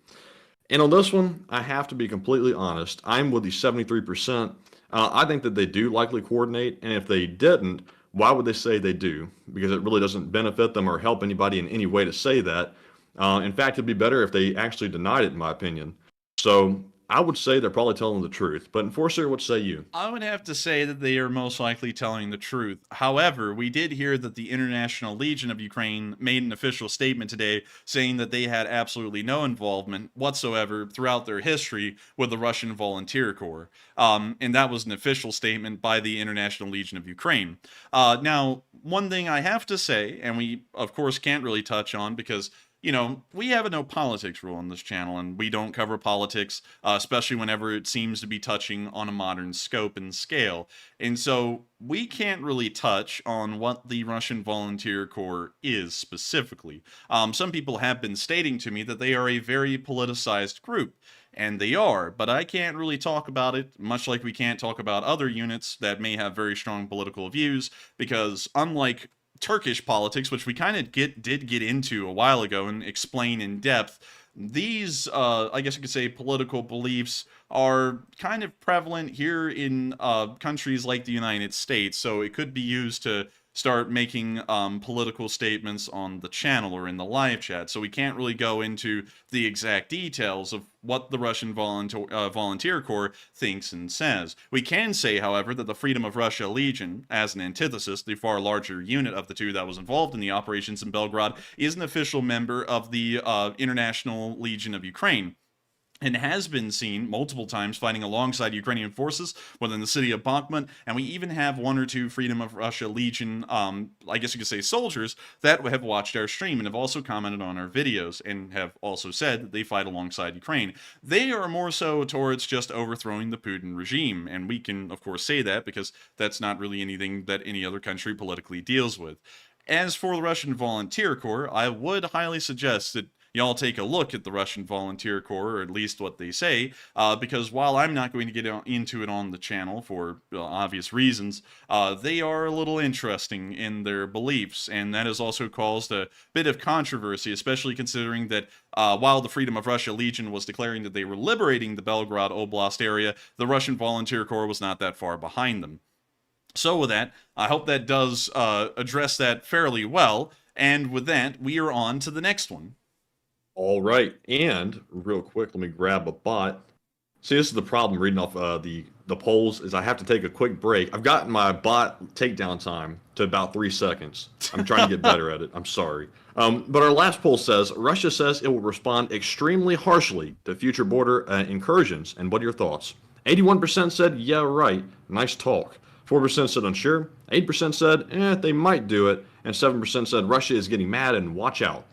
And on this one, I have to be completely honest, I'm with the 73%. I think that they do likely coordinate, and if they didn't, why would they say they do? Because it really doesn't benefit them or help anybody in any way to say that. In fact, it'd be better if they actually denied it, in my opinion. So I would say they're probably telling the truth. But Enforcer, what say you? I would have to say that they are most likely telling the truth. However, we did hear that the International Legion of Ukraine made an official statement today saying that they had absolutely no involvement whatsoever throughout their history with the Russian Volunteer Corps. And that was an official statement by the International Legion of Ukraine. Now, one thing I have to say, and we, of course, can't really touch on because we have a no politics rule on this channel, and we don't cover politics, especially whenever it seems to be touching on a modern scope and scale. And so we can't really touch on what the Russian Volunteer Corps is specifically. Some people have been stating to me that they are a very politicized group. And they are, but I can't really talk about it, much like we can't talk about other units that may have very strong political views, because unlike Turkish politics, which we kind of did get into a while ago and explain in depth, these, I guess you could say, political beliefs are kind of prevalent here in countries like the United States, so it could be used to start making political statements on the channel or in the live chat. So we can't really go into the exact details of what the Russian Volunteer Corps thinks and says. We can say, however, that the Freedom of Russia Legion, as an antithesis, the far larger unit of the two that was involved in the operations in Belgorod, is an official member of the International Legion of Ukraine, and has been seen multiple times fighting alongside Ukrainian forces within the city of Bakhmut, and we even have one or two Freedom of Russia Legion, I guess you could say soldiers, that have watched our stream and have also commented on our videos, and have also said that they fight alongside Ukraine. They are more so towards just overthrowing the Putin regime, and we can, of course, say that because that's not really anything that any other country politically deals with. As for the Russian Volunteer Corps, I would highly suggest that y'all take a look at the Russian Volunteer Corps, or at least what they say, because while I'm not going to get into it on the channel for obvious reasons, they are a little interesting in their beliefs, and that has also caused a bit of controversy, especially considering that while the Freedom of Russia Legion was declaring that they were liberating the Belgorod Oblast area, the Russian Volunteer Corps was not that far behind them. So with that, I hope that does address that fairly well, and with that, we are on to the next one. All right, and real quick, let me grab a bot. See, this is the problem reading off the polls, is I have to take a quick break. I've gotten my bot takedown time to about 3 seconds. I'm trying to get better at it. I'm sorry. But our last poll says, Russia says it will respond extremely harshly to future border incursions. And what are your thoughts? 81% said, yeah, right. Nice talk. 4% said unsure. 8% said, they might do it. And 7% said Russia is getting mad and watch out.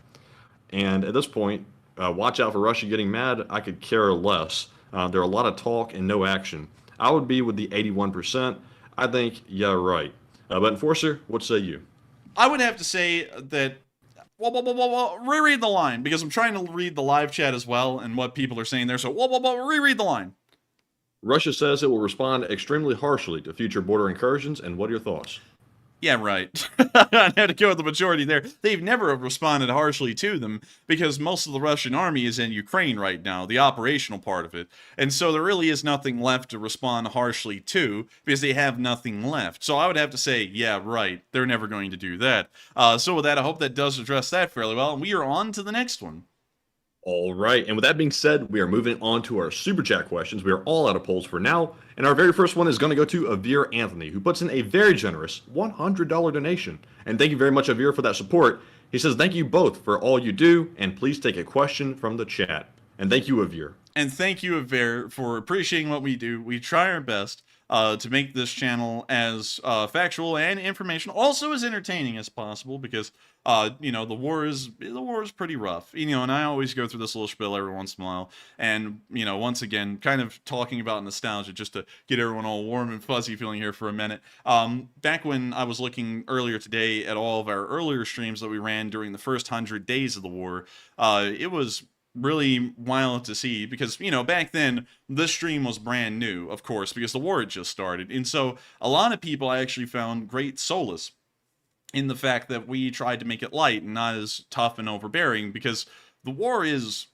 And at this point, watch out for Russia getting mad. I could care less. There are a lot of talk and no action. I would be with the 81%. I think, yeah, right. But Enforcer, what say you? I would have to say that, reread the line, because I'm trying to read the live chat as well and what people are saying there. So, reread the line. Russia says it will respond extremely harshly to future border incursions. And what are your thoughts? Yeah, right. I had to go with the majority there. They've never responded harshly to them because most of the Russian army is in Ukraine right now, the operational part of it. And so there really is nothing left to respond harshly to because they have nothing left. So I would have to say, yeah, right. They're never going to do that. So with that, I hope that does address that fairly well. And we are on to the next one. All right, and with that being said, we are moving on to our super chat questions. We are all out of polls for now, and our very first one is going to go to Avir Anthony, who puts in a very generous $100 donation. And thank you very much, Avir, for that support. He says, thank you both for all you do, and please take a question from the chat. And thank you, Avir. And thank you, Avir, for appreciating what we do. We try our best to make this channel as factual and informational, also as entertaining as possible, because the war is pretty rough. And I always go through this little spiel every once in a while, and once again, kind of talking about nostalgia just to get everyone all warm and fuzzy feeling here for a minute. Back when I was looking earlier today at all of our earlier streams that we ran during the first 100 days of the war, it was really wild to see because, back then, this stream was brand new, of course, because the war had just started. And so a lot of people actually found great solace in the fact that we tried to make it light and not as tough and overbearing, because the war is,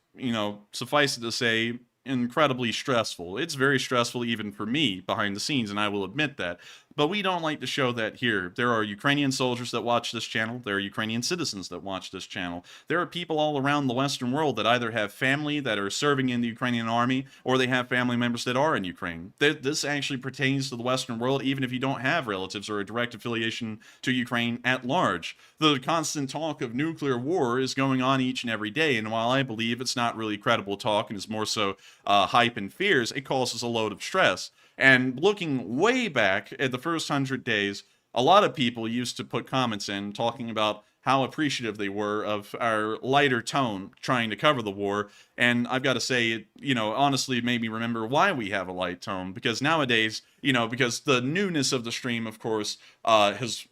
suffice it to say, incredibly stressful. It's very stressful even for me behind the scenes, and I will admit that. But we don't like to show that here. There are Ukrainian soldiers that watch this channel. There are Ukrainian citizens that watch this channel. There are people all around the Western world that either have family that are serving in the Ukrainian army, or they have family members that are in Ukraine. This actually pertains to the Western world, even if you don't have relatives or a direct affiliation to Ukraine at large. The constant talk of nuclear war is going on each and every day, and while I believe it's not really credible talk and is more so hype and fears, it causes a load of stress. And looking way back at the first 100 days, a lot of people used to put comments in talking about how appreciative they were of our lighter tone trying to cover the war. And I've got to say, honestly, it made me remember why we have a light tone, because nowadays, because the newness of the stream, of course, has,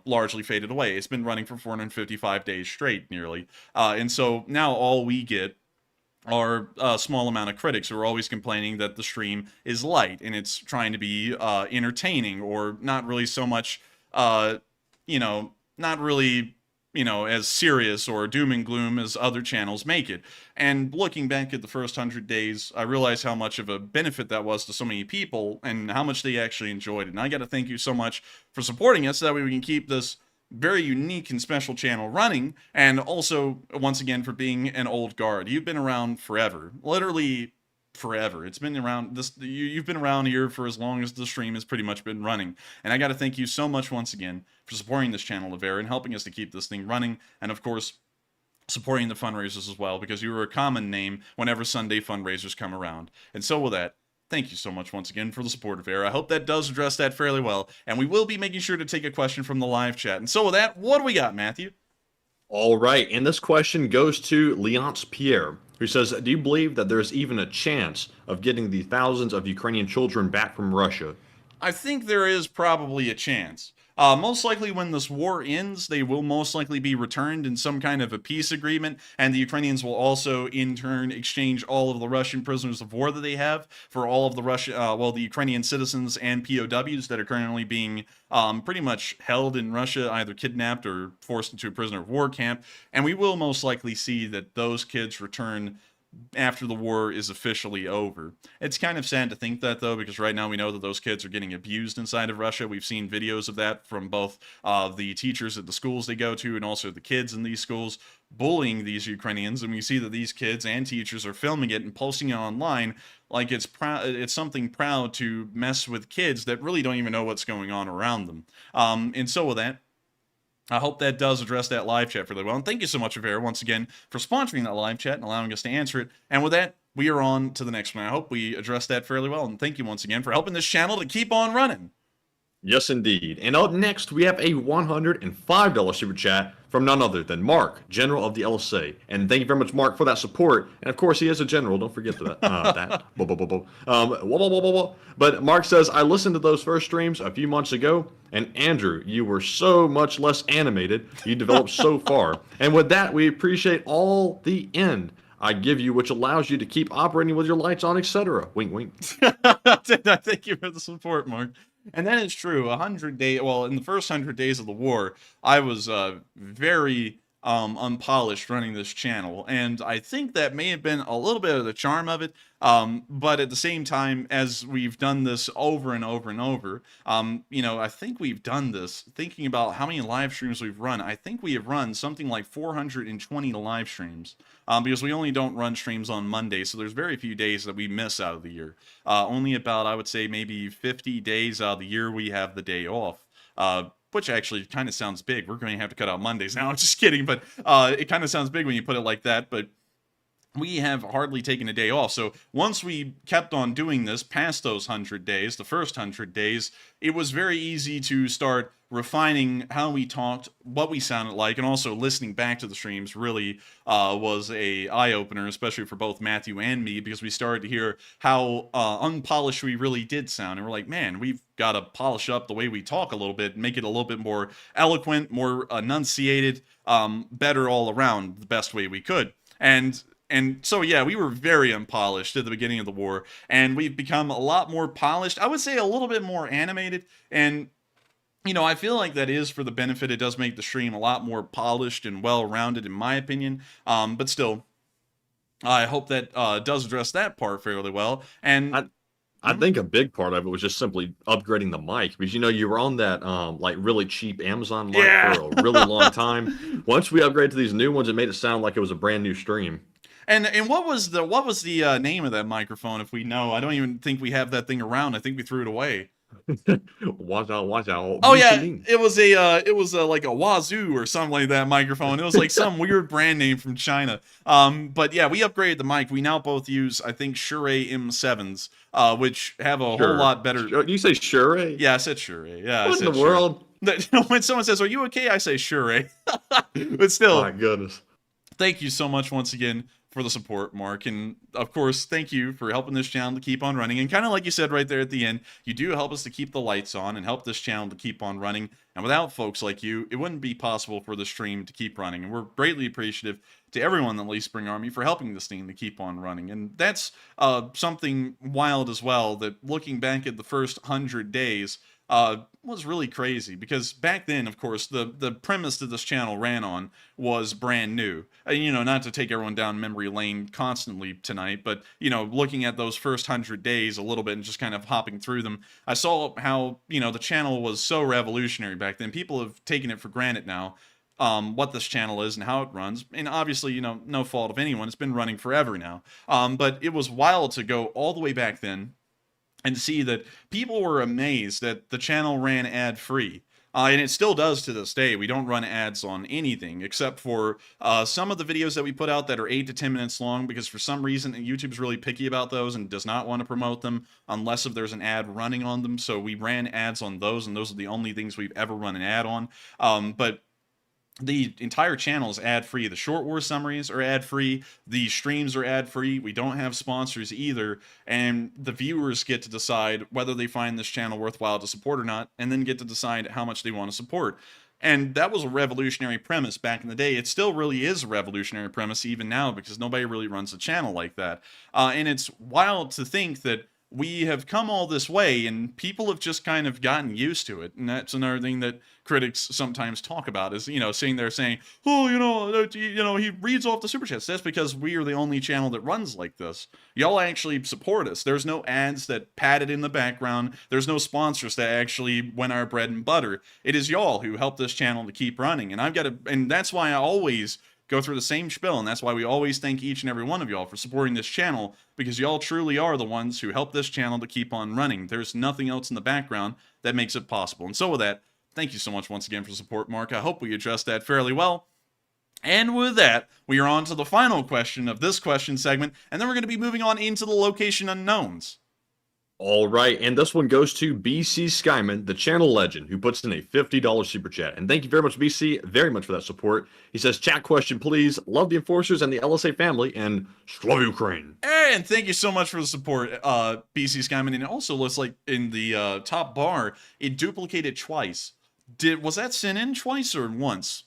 largely faded away. It's been running for 455 days straight, nearly. And so now all we get are a small amount of critics who are always complaining that the stream is light and it's trying to be entertaining, or not really so much, not really, as serious or doom and gloom as other channels make it. And looking back at the first 100 days, I realized how much of a benefit that was to so many people and how much they actually enjoyed it. And I got to thank you so much for supporting us, so that way we can keep this very unique and special channel running, and also, once again, for being an old guard. You've been around forever. Literally forever. It's been around you've been around here for as long as the stream has pretty much been running. And I got to thank you so much once again for supporting this channel, Lavera, and helping us to keep this thing running, and of course supporting the fundraisers as well, because you were a common name whenever Sunday fundraisers come around. And so with that, thank you so much once again for the support of Air. I hope that does address that fairly well, and we will be making sure to take a question from the live chat. And so with that, what do we got, Matthew? All right, and this question goes to Leonce Pierre, who says, do you believe that there's even a chance of getting the thousands of Ukrainian children back from Russia? I think there is probably a chance. Most likely when this war ends, they will most likely be returned in some kind of a peace agreement, and the Ukrainians will also in turn exchange all of the Russian prisoners of war that they have for all of the the Ukrainian citizens and POWs that are currently being pretty much held in Russia, either kidnapped or forced into a prisoner of war camp. And we will most likely see that those kids return after the war is officially over. It's kind of sad to think that, though, because right now we know that those kids are getting abused inside of Russia. We've seen videos of that from both the teachers at the schools they go to and also the kids in these schools bullying these Ukrainians, and we see that these kids and teachers are filming it and posting it online like it's something proud to mess with kids that really don't even know what's going on around them. And so with that, I hope that does address that live chat fairly well. And thank you so much, Avera, once again, for sponsoring that live chat and allowing us to answer it. And with that, we are on to the next one. I hope we addressed that fairly well. And thank you once again for helping this channel to keep on running. Yes, indeed. And up next, we have a $105 super chat from none other than Mark, General of the LSA. And thank you very much, Mark, for that support. And of course, he is a general. Don't forget that. But Mark says, I listened to those first streams a few months ago, and Andrew, you were so much less animated. You developed so far. And with that, we appreciate all the end I give you, which allows you to keep operating with your lights on, etc. Wink, wink. Thank you for the support, Mark. And that is true. 100 days. Well, in the first 100 days of the war, I was very unpolished running this channel, and I think that may have been a little bit of the charm of it. But at the same time, as we've done this over and over and over, I think we've done this thinking about how many live streams we've run. I think we have run something like 420 live streams, because we only don't run streams on Monday, so there's very few days that we miss out of the year. Only about, I would say, maybe 50 days out of the year we have the day off. Which actually kind of sounds big. We're going to have to cut out Mondays now. I'm just kidding, but it kind of sounds big when you put it like that. But we have hardly taken a day off. So once we kept on doing this past those 100 days, the first 100 days, it was very easy to start refining how we talked, what we sounded like, and also listening back to the streams really was a eye-opener, especially for both Matthew and me, because we started to hear how unpolished we really did sound. And we're like, man, we've got to polish up the way we talk a little bit, make it a little bit more eloquent, more enunciated, better all around, the best way we could. And so, yeah, we were very unpolished at the beginning of the war, and we've become a lot more polished. I would say a little bit more animated, and, I feel like that is for the benefit. It does make the stream a lot more polished and well-rounded, in my opinion, but still, I hope that does address that part fairly well. And I think a big part of it was just simply upgrading the mic, because you were on that like really cheap Amazon mic for a really long time. Once we upgraded to these new ones, it made it sound like it was a brand new stream. And what was the name of that microphone, if we know? I don't even think we have that thing around. I think we threw it away. Watch out. Oh yeah, it was like a Wazoo or something like that microphone. It was like some weird brand name from China. But yeah, we upgraded the mic. We now both use, I think, Shure M7s, which have a whole lot better. You say Shure? Yeah, I said Shure. Yeah. What in the world? When someone says, "Are you okay?" I say, "Sure, eh?" But still, My goodness. thank you so much once again for the support, Mark. And of course, thank you for helping this channel to keep on running. And kind of like you said right there at the end, you do help us to keep the lights on and help this channel to keep on running. And without folks like you, it wouldn't be possible for the stream to keep running. And we're greatly appreciative to everyone in the Lee Spring Army for helping this thing to keep on running. And that's something wild as well, that looking back at the first 100 days, was really crazy, because back then, of course, the premise that this channel ran on was brand new. You know, not to take everyone down memory lane constantly tonight, but, you know, looking at those first 100 days a little bit and just kind of hopping through them, I saw how, you know, the channel was so revolutionary back then. People have taken it for granted now, what this channel is and how it runs. And obviously, you know, no fault of anyone. It's been running forever now. But it was wild to go all the way back then and see that people were amazed that the channel ran ad-free. And it still does to this day. We don't run ads on anything except for some of the videos that we put out that are 8 to 10 minutes long, because for some reason YouTube's really picky about those and does not want to promote them unless if there's an ad running on them. So we ran ads on those, and those are the only things we've ever run an ad on. But the entire channel is ad-free. The short war summaries are ad-free. The streams are ad-free. We don't have sponsors either. And the viewers get to decide whether they find this channel worthwhile to support or not, and then get to decide how much they want to support. And that was a revolutionary premise back in the day. It still really is a revolutionary premise even now, because nobody really runs a channel like that. And it's wild to think that we have come all this way and people have just kind of gotten used to it. And that's another thing that critics sometimes talk about is, you know, sitting there saying, "Oh, you know, he reads off the super chats." That's because we are the only channel that runs like this. Y'all actually support us. There's no ads that padded in the background. There's no sponsors that actually win our bread and butter. It is y'all who help this channel to keep running. And that's why I always go through the same spiel, and that's why we always thank each and every one of y'all for supporting this channel, because y'all truly are the ones who help this channel to keep on running. There's nothing else in the background that makes it possible. And so with that, thank you so much once again for support, Mark. I hope we addressed that fairly well. And with that, we are on to the final question of this question segment, and then we're going to be moving on into the location unknowns. All right, and this one goes to BC Skyman, the channel legend, who puts in a $50 super chat. And thank you very much, BC, very much for that support. He says, "Chat question, please. Love the Enforcers and the LSA family, and Slava Ukraini." And thank you so much for the support, BC Skyman. And it also looks like in the top bar, it duplicated twice. Was that sent in twice or once?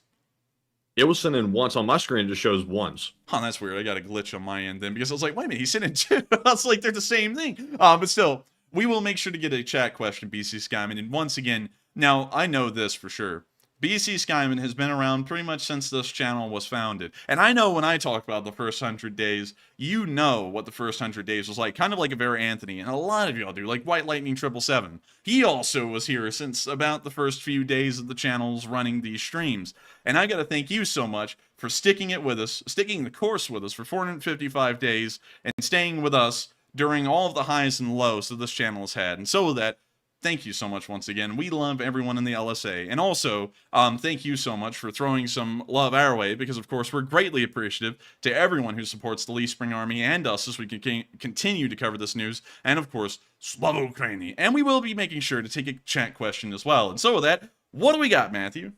It was sent in once. On my screen, it just shows once. Huh, that's weird. I got a glitch on my end then, because I was like, wait a minute, he sent in two. I was like, they're the same thing. But still, we will make sure to get a chat question, BC Skyman. And once again, now I know this for sure. BC Skyman has been around pretty much since this channel was founded. And I know when I talk about the first 100 days, you know what the first 100 days was like. Kind of like a Vera Anthony, and a lot of y'all do, like White Lightning 777. He also was here since about the first few days of the channel's running these streams. And I gotta thank you so much for sticking it with us, sticking the course with us for 455 days, and staying with us during all of the highs and lows that this channel has had. And so with that, thank you so much once again. We love everyone in the LSA. And also, thank you so much for throwing some love our way, because, of course, we're greatly appreciative to everyone who supports the Lee Spring Army and us as we can continue to cover this news. And, of course, Slava Ukraini. And we will be making sure to take a chat question as well. And so with that, what do we got, Matthew?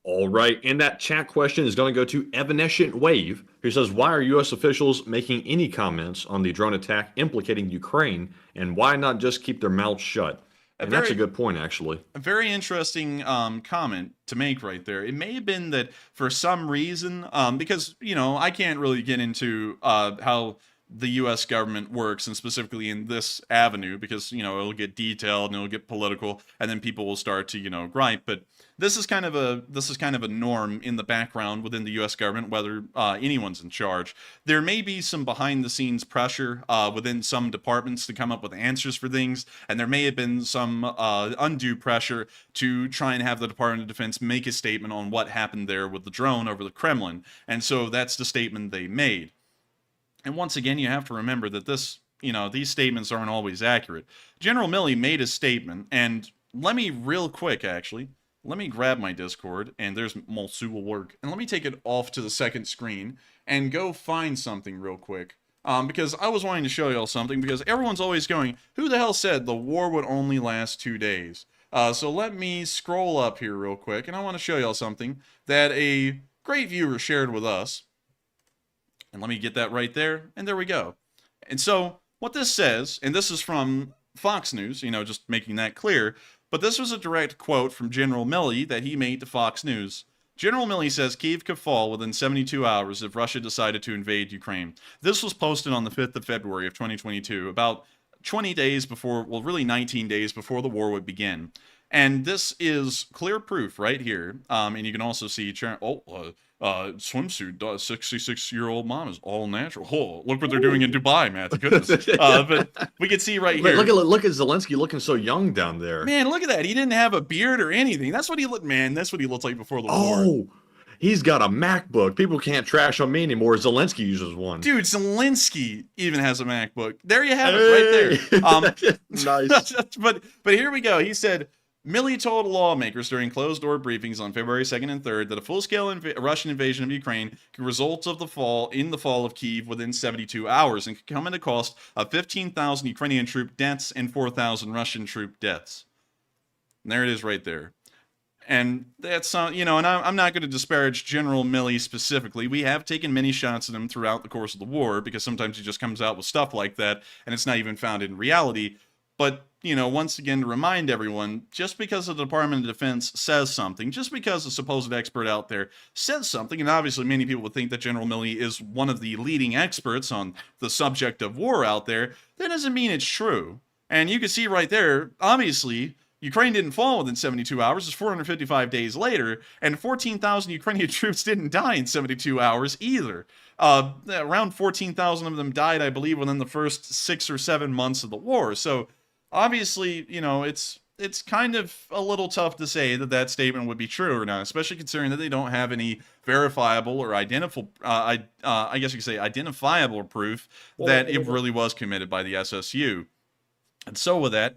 All right, and that chat question is going to go to Evanescent Wave, who says, "Why are U.S. officials making any comments on the drone attack implicating Ukraine, and why not just keep their mouths shut?" And that's a good point, actually. A very interesting comment to make right there. It may have been that for some reason, because, you know, I can't really get into how the U.S. government works, and specifically in this avenue, because, you know, it'll get detailed and it'll get political, and then people will start to, you know, gripe. But this is kind of a norm in the background within the U.S. government, whether anyone's in charge. There may be some behind-the-scenes pressure within some departments to come up with answers for things, and there may have been some undue pressure to try and have the Department of Defense make a statement on what happened there with the drone over the Kremlin. And so that's the statement they made. And once again, you have to remember that these statements aren't always accurate. General Milley made a statement, and let me grab my Discord, and there's Molsu will work, and let me take it off to the second screen and go find something real quick. Because I was wanting to show y'all something, because everyone's always going, who the hell said the war would only last 2 days? So let me scroll up here real quick, and I want to show y'all something that a great viewer shared with us. And let me get that right there, and there we go. And so what this says, and this is from Fox News, just making that clear, but this was a direct quote from General Milley that he made to Fox News. General Milley says Kyiv could fall within 72 hours if Russia decided to invade Ukraine. This was posted on the 5th of February of 2022, about 20 days before, well, really 19 days before the war would begin. And this is clear proof right here. And you can also see, swimsuit, 66-year-old mom is all natural. Oh, look what they're doing in Dubai, Matthew. Goodness. But we can see right here. Look at Zelensky looking so young down there. Man, look at that. He didn't have a beard or anything. That's what he looked, man. That's what he looked like before the war. Oh, he's got a MacBook. People can't trash on me anymore. Zelensky uses one. Dude, Zelensky even has a MacBook. There you have it right there. Nice. But here we go. He said, Milley told lawmakers during closed-door briefings on February 2nd and 3rd that a full-scale Russian invasion of Ukraine could result of the fall of Kyiv within 72 hours and could come at a cost of 15,000 Ukrainian troop deaths and 4,000 Russian troop deaths. And there it is right there. And that's, and I'm not going to disparage General Milley specifically. We have taken many shots at him throughout the course of the war because sometimes he just comes out with stuff like that and it's not even founded in reality. But, once again, to remind everyone, just because the Department of Defense says something, just because a supposed expert out there says something, and obviously many people would think that General Milley is one of the leading experts on the subject of war out there, that doesn't mean it's true. And you can see right there, obviously, Ukraine didn't fall within 72 hours. It's 455 days later, and 14,000 Ukrainian troops didn't die in 72 hours either. Around 14,000 of them died, I believe, within the first 6 or 7 months of the war. So, obviously, it's kind of a little tough to say that statement would be true or not, especially considering that they don't have any verifiable or identifiable proof that it really was committed by the SSU. And so with that,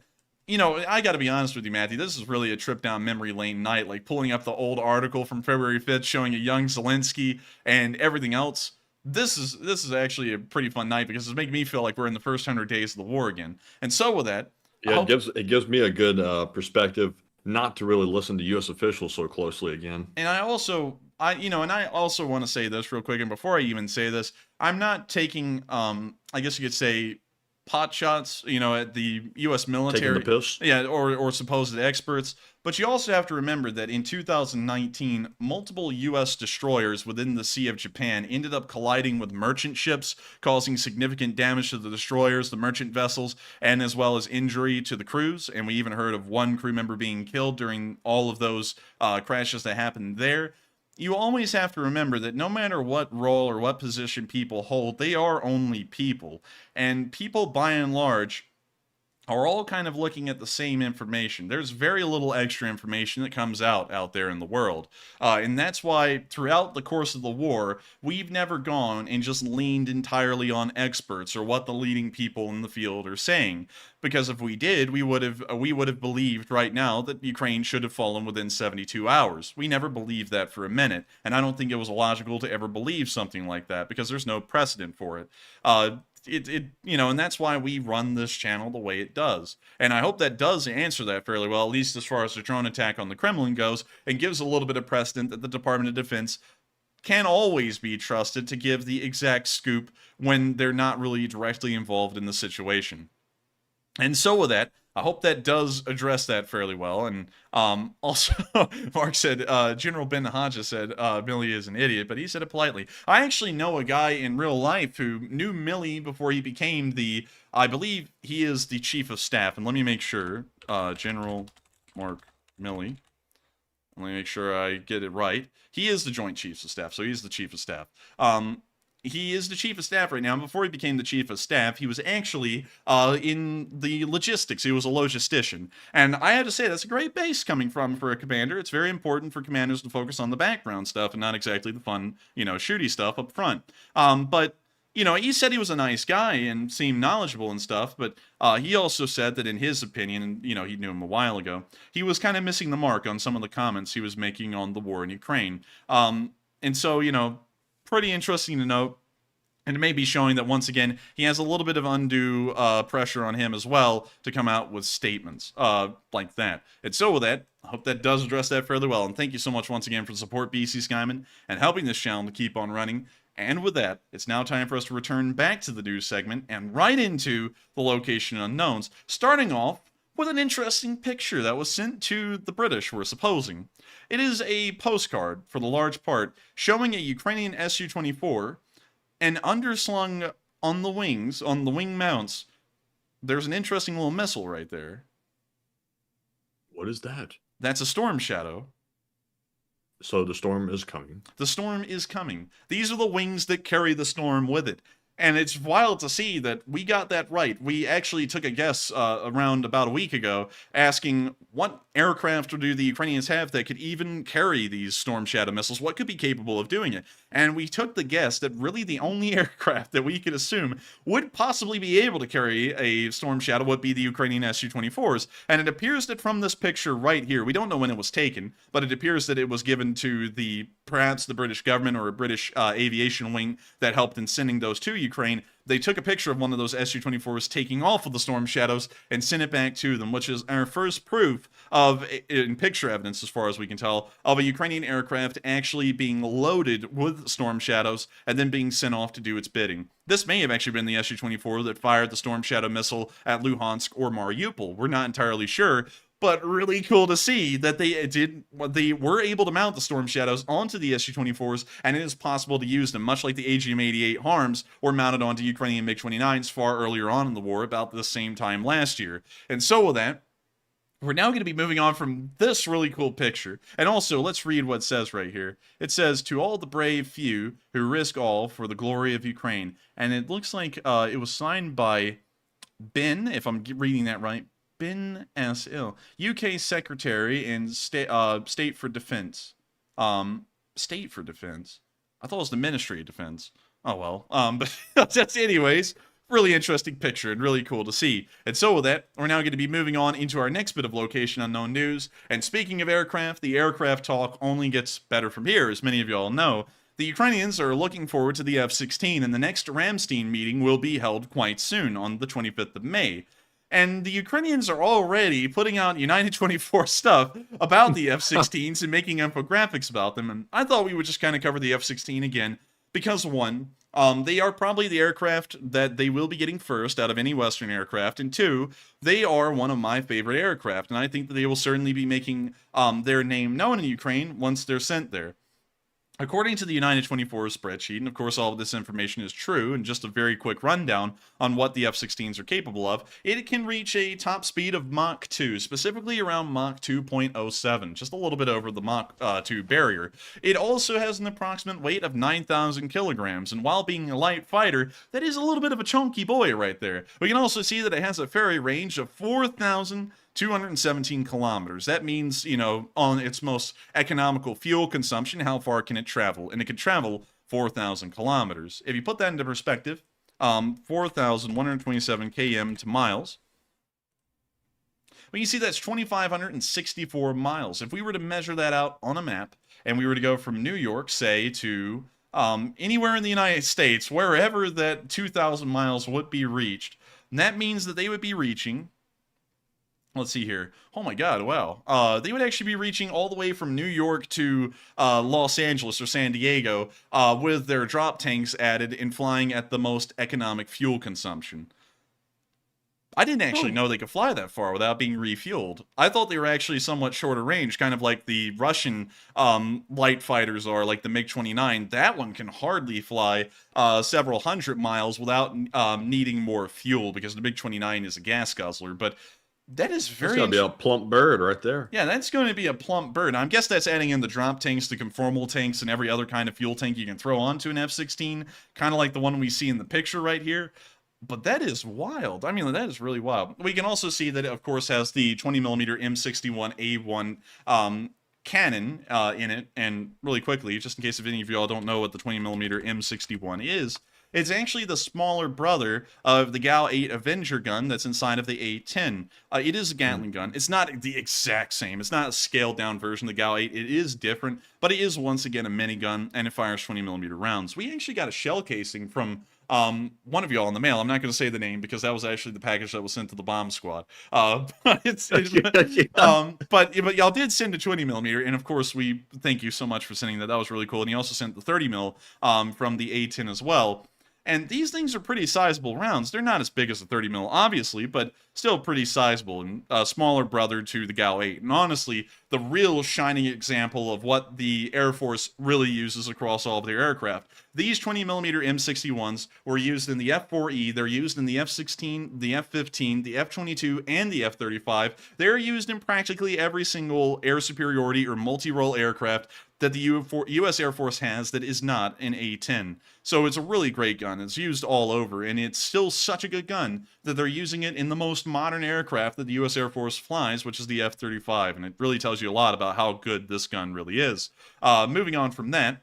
I got to be honest with you, Matthew, this is really a trip down memory lane night, like pulling up the old article from February 5th showing a young Zelensky and everything else. This is actually a pretty fun night because it's making me feel like we're in the first 100 days of the war again. And so with that, yeah, it gives me a good perspective not to really listen to U.S. officials so closely again. And I also want to say this real quick. And before I even say this, I'm not taking, I guess you could say, pot shots, at the U.S. military. Taking the piss? Yeah, or supposed experts. But you also have to remember that in 2019, multiple U.S. destroyers within the Sea of Japan ended up colliding with merchant ships, causing significant damage to the destroyers, the merchant vessels, and as well as injury to the crews. And we even heard of one crew member being killed during all of those crashes that happened there. You always have to remember that no matter what role or what position people hold, they are only people. And people, by and large, are all kind of looking at the same information. There's very little extra information that comes out there in the world. And that's why throughout the course of the war, we've never gone and just leaned entirely on experts or what the leading people in the field are saying. Because if we did, we would have believed right now that Ukraine should have fallen within 72 hours. We never believed that for a minute, and I don't think it was logical to ever believe something like that because there's no precedent for it. And that's why we run this channel the way it does. And I hope that does answer that fairly well, at least as far as the drone attack on the Kremlin goes, and gives a little bit of precedent that the Department of Defense can always be trusted to give the exact scoop when they're not really directly involved in the situation. And so with that, I hope that does address that fairly well. And also, Mark said, General Ben Hodges said Milley is an idiot, but he said it politely. I actually know a guy in real life who knew Milley before he became I believe he is the chief of staff. And let me make sure, General Mark Milley. Let me make sure I get it right. He is the Joint Chiefs of Staff, so he's the chief of staff. He is the chief of staff right now. And before he became the chief of staff, he was actually in the logistics. He was a logistician. And I have to say, that's a great base coming from for a commander. It's very important for commanders to focus on the background stuff and not exactly the fun, shooty stuff up front. But he said he was a nice guy and seemed knowledgeable and stuff, but he also said that in his opinion, and he knew him a while ago, he was kind of missing the mark on some of the comments he was making on the war in Ukraine. And so, pretty interesting to note. And it may be showing that, once again, he has a little bit of undue pressure on him as well to come out with statements like that. And so with that, I hope that does address that fairly well. And thank you so much once again for the support, BC Skyman, and helping this channel to keep on running. And with that, it's now time for us to return back to the news segment and right into the location unknowns, starting off with an interesting picture that was sent to the British, we're supposing. It is a postcard, for the large part, showing a Ukrainian Su-24, and underslung on the wings, on the wing mounts, there's an interesting little missile right there. What is that? That's a Storm Shadow. So the storm is coming. The storm is coming. These are the wings that carry the storm with it. And it's wild to see that we got that right. We actually took a guess around about a week ago asking what aircraft do the Ukrainians have that could even carry these Storm Shadow missiles? What could be capable of doing it? And we took the guess that really the only aircraft that we could assume would possibly be able to carry a Storm Shadow would be the Ukrainian Su-24s. And it appears that from this picture right here, we don't know when it was taken, but it appears that it was given to perhaps the British government or a British aviation wing that helped in sending those to Ukraine. They took a picture of one of those Su-24s taking off of the Storm Shadows and sent it back to them, which is our first proof of, in picture evidence as far as we can tell, of a Ukrainian aircraft actually being loaded with Storm Shadows and then being sent off to do its bidding. This may have actually been the Su-24 that fired the Storm Shadow missile at Luhansk or Mariupol. We're not entirely sure, but really cool to see that they were able to mount the Storm Shadows onto the Su-24s, and it is possible to use them, much like the AGM-88 HARMs were mounted onto Ukrainian MiG-29s far earlier on in the war, about the same time last year. And so with that, we're now going to be moving on from this really cool picture. And also, let's read what it says right here. It says, "To all the brave few who risk all for the glory of Ukraine." And it looks like it was signed by Ben, if I'm reading that right, Ben S. Ill, UK Secretary in State for Defense. State for Defense? I thought it was the Ministry of Defense. Oh well. But that's anyways. Really interesting picture and really cool to see. And so with that, we're now going to be moving on into our next bit of location unknown news. And speaking of aircraft, the aircraft talk only gets better from here, as many of you all know. The Ukrainians are looking forward to the F-16, and the next Ramstein meeting will be held quite soon, on the 25th of May. And the Ukrainians are already putting out United 24 stuff about the F-16s and making infographics about them. And I thought we would just kind of cover the F-16 again, because one, they are probably the aircraft that they will be getting first out of any Western aircraft, and two, they are one of my favorite aircraft, and I think that they will certainly be making their name known in Ukraine once they're sent there. According to the United 24 spreadsheet, and of course all of this information is true, and just a very quick rundown on what the F-16s are capable of, it can reach a top speed of Mach 2, specifically around Mach 2.07, just a little bit over the Mach 2 barrier. It also has an approximate weight of 9,000 kilograms, and while being a light fighter, that is a little bit of a chunky boy right there. We can also see that it has a ferry range of 4,217 kilometers. That means, you know, on its most economical fuel consumption, how far can it travel? And it can travel 4,000 kilometers. If you put that into perspective, 4,127 km to miles, well, you see that's 2,564 miles. If we were to measure that out on a map, and we were to go from New York, say, to anywhere in the United States, wherever that 2,000 miles would be reached, and that means that they would be reaching, let's see here. Oh my god, wow. They would actually be reaching all the way from New York to Los Angeles or San Diego with their drop tanks added and flying at the most economic fuel consumption. I didn't actually know they could fly that far without being refueled. I thought they were actually somewhat shorter range, kind of like the Russian light fighters are, like the MiG-29. That one can hardly fly several hundred miles without needing more fuel, because the MiG-29 is a gas guzzler, but that is very... It's going to be a plump bird right there. Yeah, that's going to be a plump bird. I guess that's adding in the drop tanks, the conformal tanks, and every other kind of fuel tank you can throw onto an F-16, kind of like the one we see in the picture right here. But that is wild. I mean, that is really wild. We can also see that it, of course, has the 20mm M61A1 cannon in it. And really quickly, just in case if any of you all don't know what the 20mm M61 is, It's actually the smaller brother of the Gal-8 Avenger gun that's inside of the A-10. It is a Gatling gun. It's not the exact same. It's not a scaled-down version of the Gal-8. It is different, but it is, once again, a minigun, and it fires 20mm rounds. We actually got a shell casing from one of y'all in the mail. I'm not going to say the name because that was actually the package that was sent to the bomb squad. But y'all did send a 20mm, and of course we thank you so much for sending that. That was really cool. And you also sent the 30mm from the A-10 as well. And these things are pretty sizable rounds. They're not as big as the 30mm, obviously, but still pretty sizable, and a smaller brother to the Gal-8. And honestly, the real shining example of what the Air Force really uses across all of their aircraft. These 20mm M61s were used in the F-4E, they're used in the F-16, the F-15, the F-22, and the F-35. They're used in practically every single air superiority or multi-role aircraft that the U.S. Air Force has that is not an A-10. So it's a really great gun. It's used all over, and it's still such a good gun that they're using it in the most modern aircraft that the U.S. Air Force flies, which is the F-35, and it really tells you a lot about how good this gun really is. Moving on from that,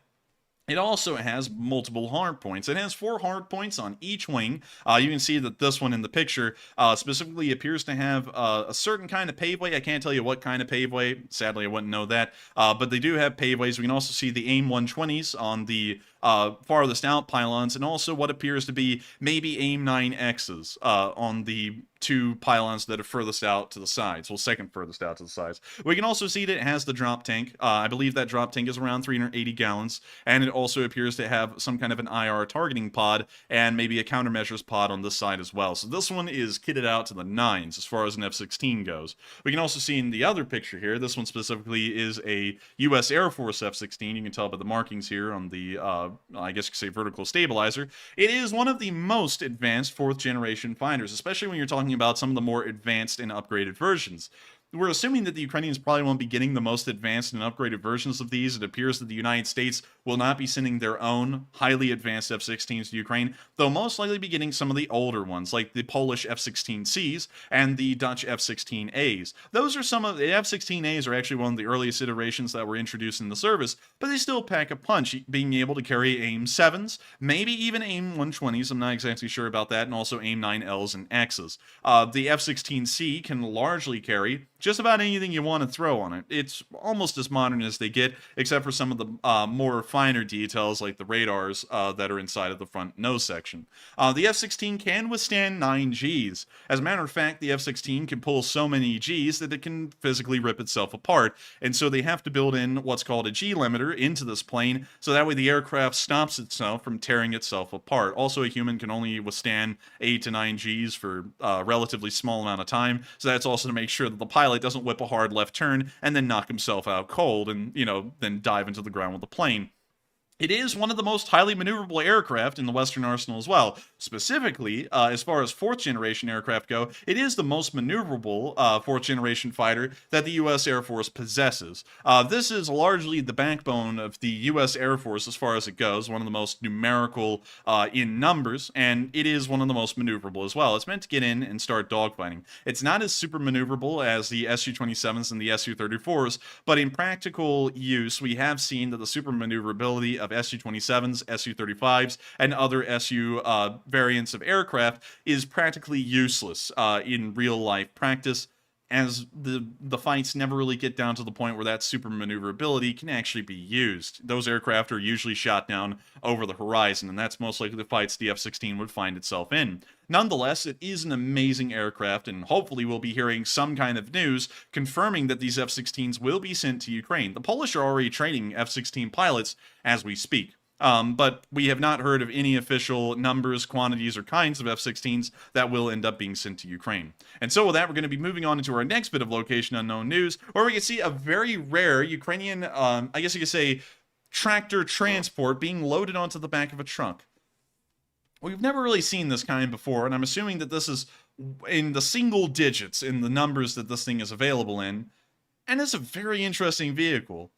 it also has multiple hard points. It has 4 hard points on each wing. You can see that this one in the picture specifically appears to have a certain kind of paveway. I can't tell you what kind of paveway. Sadly, I wouldn't know that. But they do have paveways. We can also see the AIM 120s on the farthest out pylons, and also what appears to be maybe AIM 9Xs on the 2 pylons that are furthest out to the sides, well, second furthest out to the sides. We can also see that it has the drop tank. I believe that drop tank is around 380 gallons, and it also appears to have some kind of an IR targeting pod and maybe a countermeasures pod on this side as well. So this one is kitted out to the nines as far as an F-16 goes. We can also see in the other picture here, this one specifically is a U.S. Air Force F-16. You can tell by the markings here on the, I guess you could say, vertical stabilizer. It is one of the most advanced 4th generation fighters, especially when you're talking about some of the more advanced and upgraded versions. We're assuming that the Ukrainians probably won't be getting the most advanced and upgraded versions of these. It appears that the United States will not be sending their own highly advanced F-16s to Ukraine. They'll most likely be getting some of the older ones, like the Polish F-16Cs and the Dutch F-16As. Those are some of the F-16As are actually one of the earliest iterations that were introduced in the service, but they still pack a punch, being able to carry AIM 7s, maybe even AIM 120s. I'm not exactly sure about that, and also AIM 9Ls and Xs. The F-16C can largely carry just about anything you want to throw on it. It's almost as modern as they get, except for some of the more finer details like the radars that are inside of the front nose section. The F-16 can withstand 9 Gs. As a matter of fact, the F-16 can pull so many Gs that it can physically rip itself apart, and so they have to build in what's called a G limiter into this plane, so that way the aircraft stops itself from tearing itself apart. Also, a human can only withstand 8 to 9 Gs for a relatively small amount of time, so that's also to make sure that the pilot doesn't whip a hard left turn and then knock himself out cold and, then dive into the ground with the plane. It is one of the most highly maneuverable aircraft in the Western arsenal as well. Specifically, as far as 4th generation aircraft go, it is the most maneuverable 4th generation fighter that the U.S. Air Force possesses. This is largely the backbone of the U.S. Air Force as far as it goes, one of the most numerical in numbers, and it is one of the most maneuverable as well. It's meant to get in and start dogfighting. It's not as super maneuverable as the Su-27s and the Su-34s, but in practical use, we have seen that the super maneuverability of Su-27s, Su-35s, and other Su variants of aircraft is practically useless in real-life practice, as the fights never really get down to the point where that super maneuverability can actually be used. Those aircraft are usually shot down over the horizon, and that's most likely the fights the F-16 would find itself in. Nonetheless, it is an amazing aircraft, and hopefully we'll be hearing some kind of news confirming that these F-16s will be sent to Ukraine. The Polish are already training F-16 pilots as we speak. But we have not heard of any official numbers, quantities, or kinds of F-16s that will end up being sent to Ukraine. And so with that, we're going to be moving on into our next bit of location unknown news, where we can see a very rare Ukrainian, I guess you could say, tractor transport being loaded onto the back of a truck. We've never really seen this kind before, and I'm assuming that this is in the single digits in the numbers that this thing is available in, and it's a very interesting vehicle.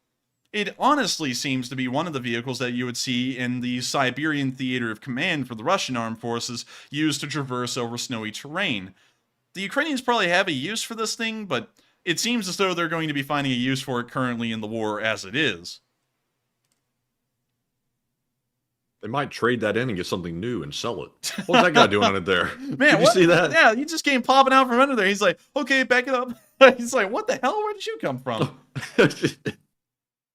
It honestly seems to be one of the vehicles that you would see in the Siberian Theater of Command for the Russian armed forces used to traverse over snowy terrain. The Ukrainians probably have a use for this thing, but it seems as though they're going to be finding a use for it currently in the war as it is. They might trade that in and get something new and sell it. What's that guy doing on it there? Man, Did you what? see that? Yeah, he just came popping out from under there. He's like, okay, back it up. He's like, what the hell? Where did you come from?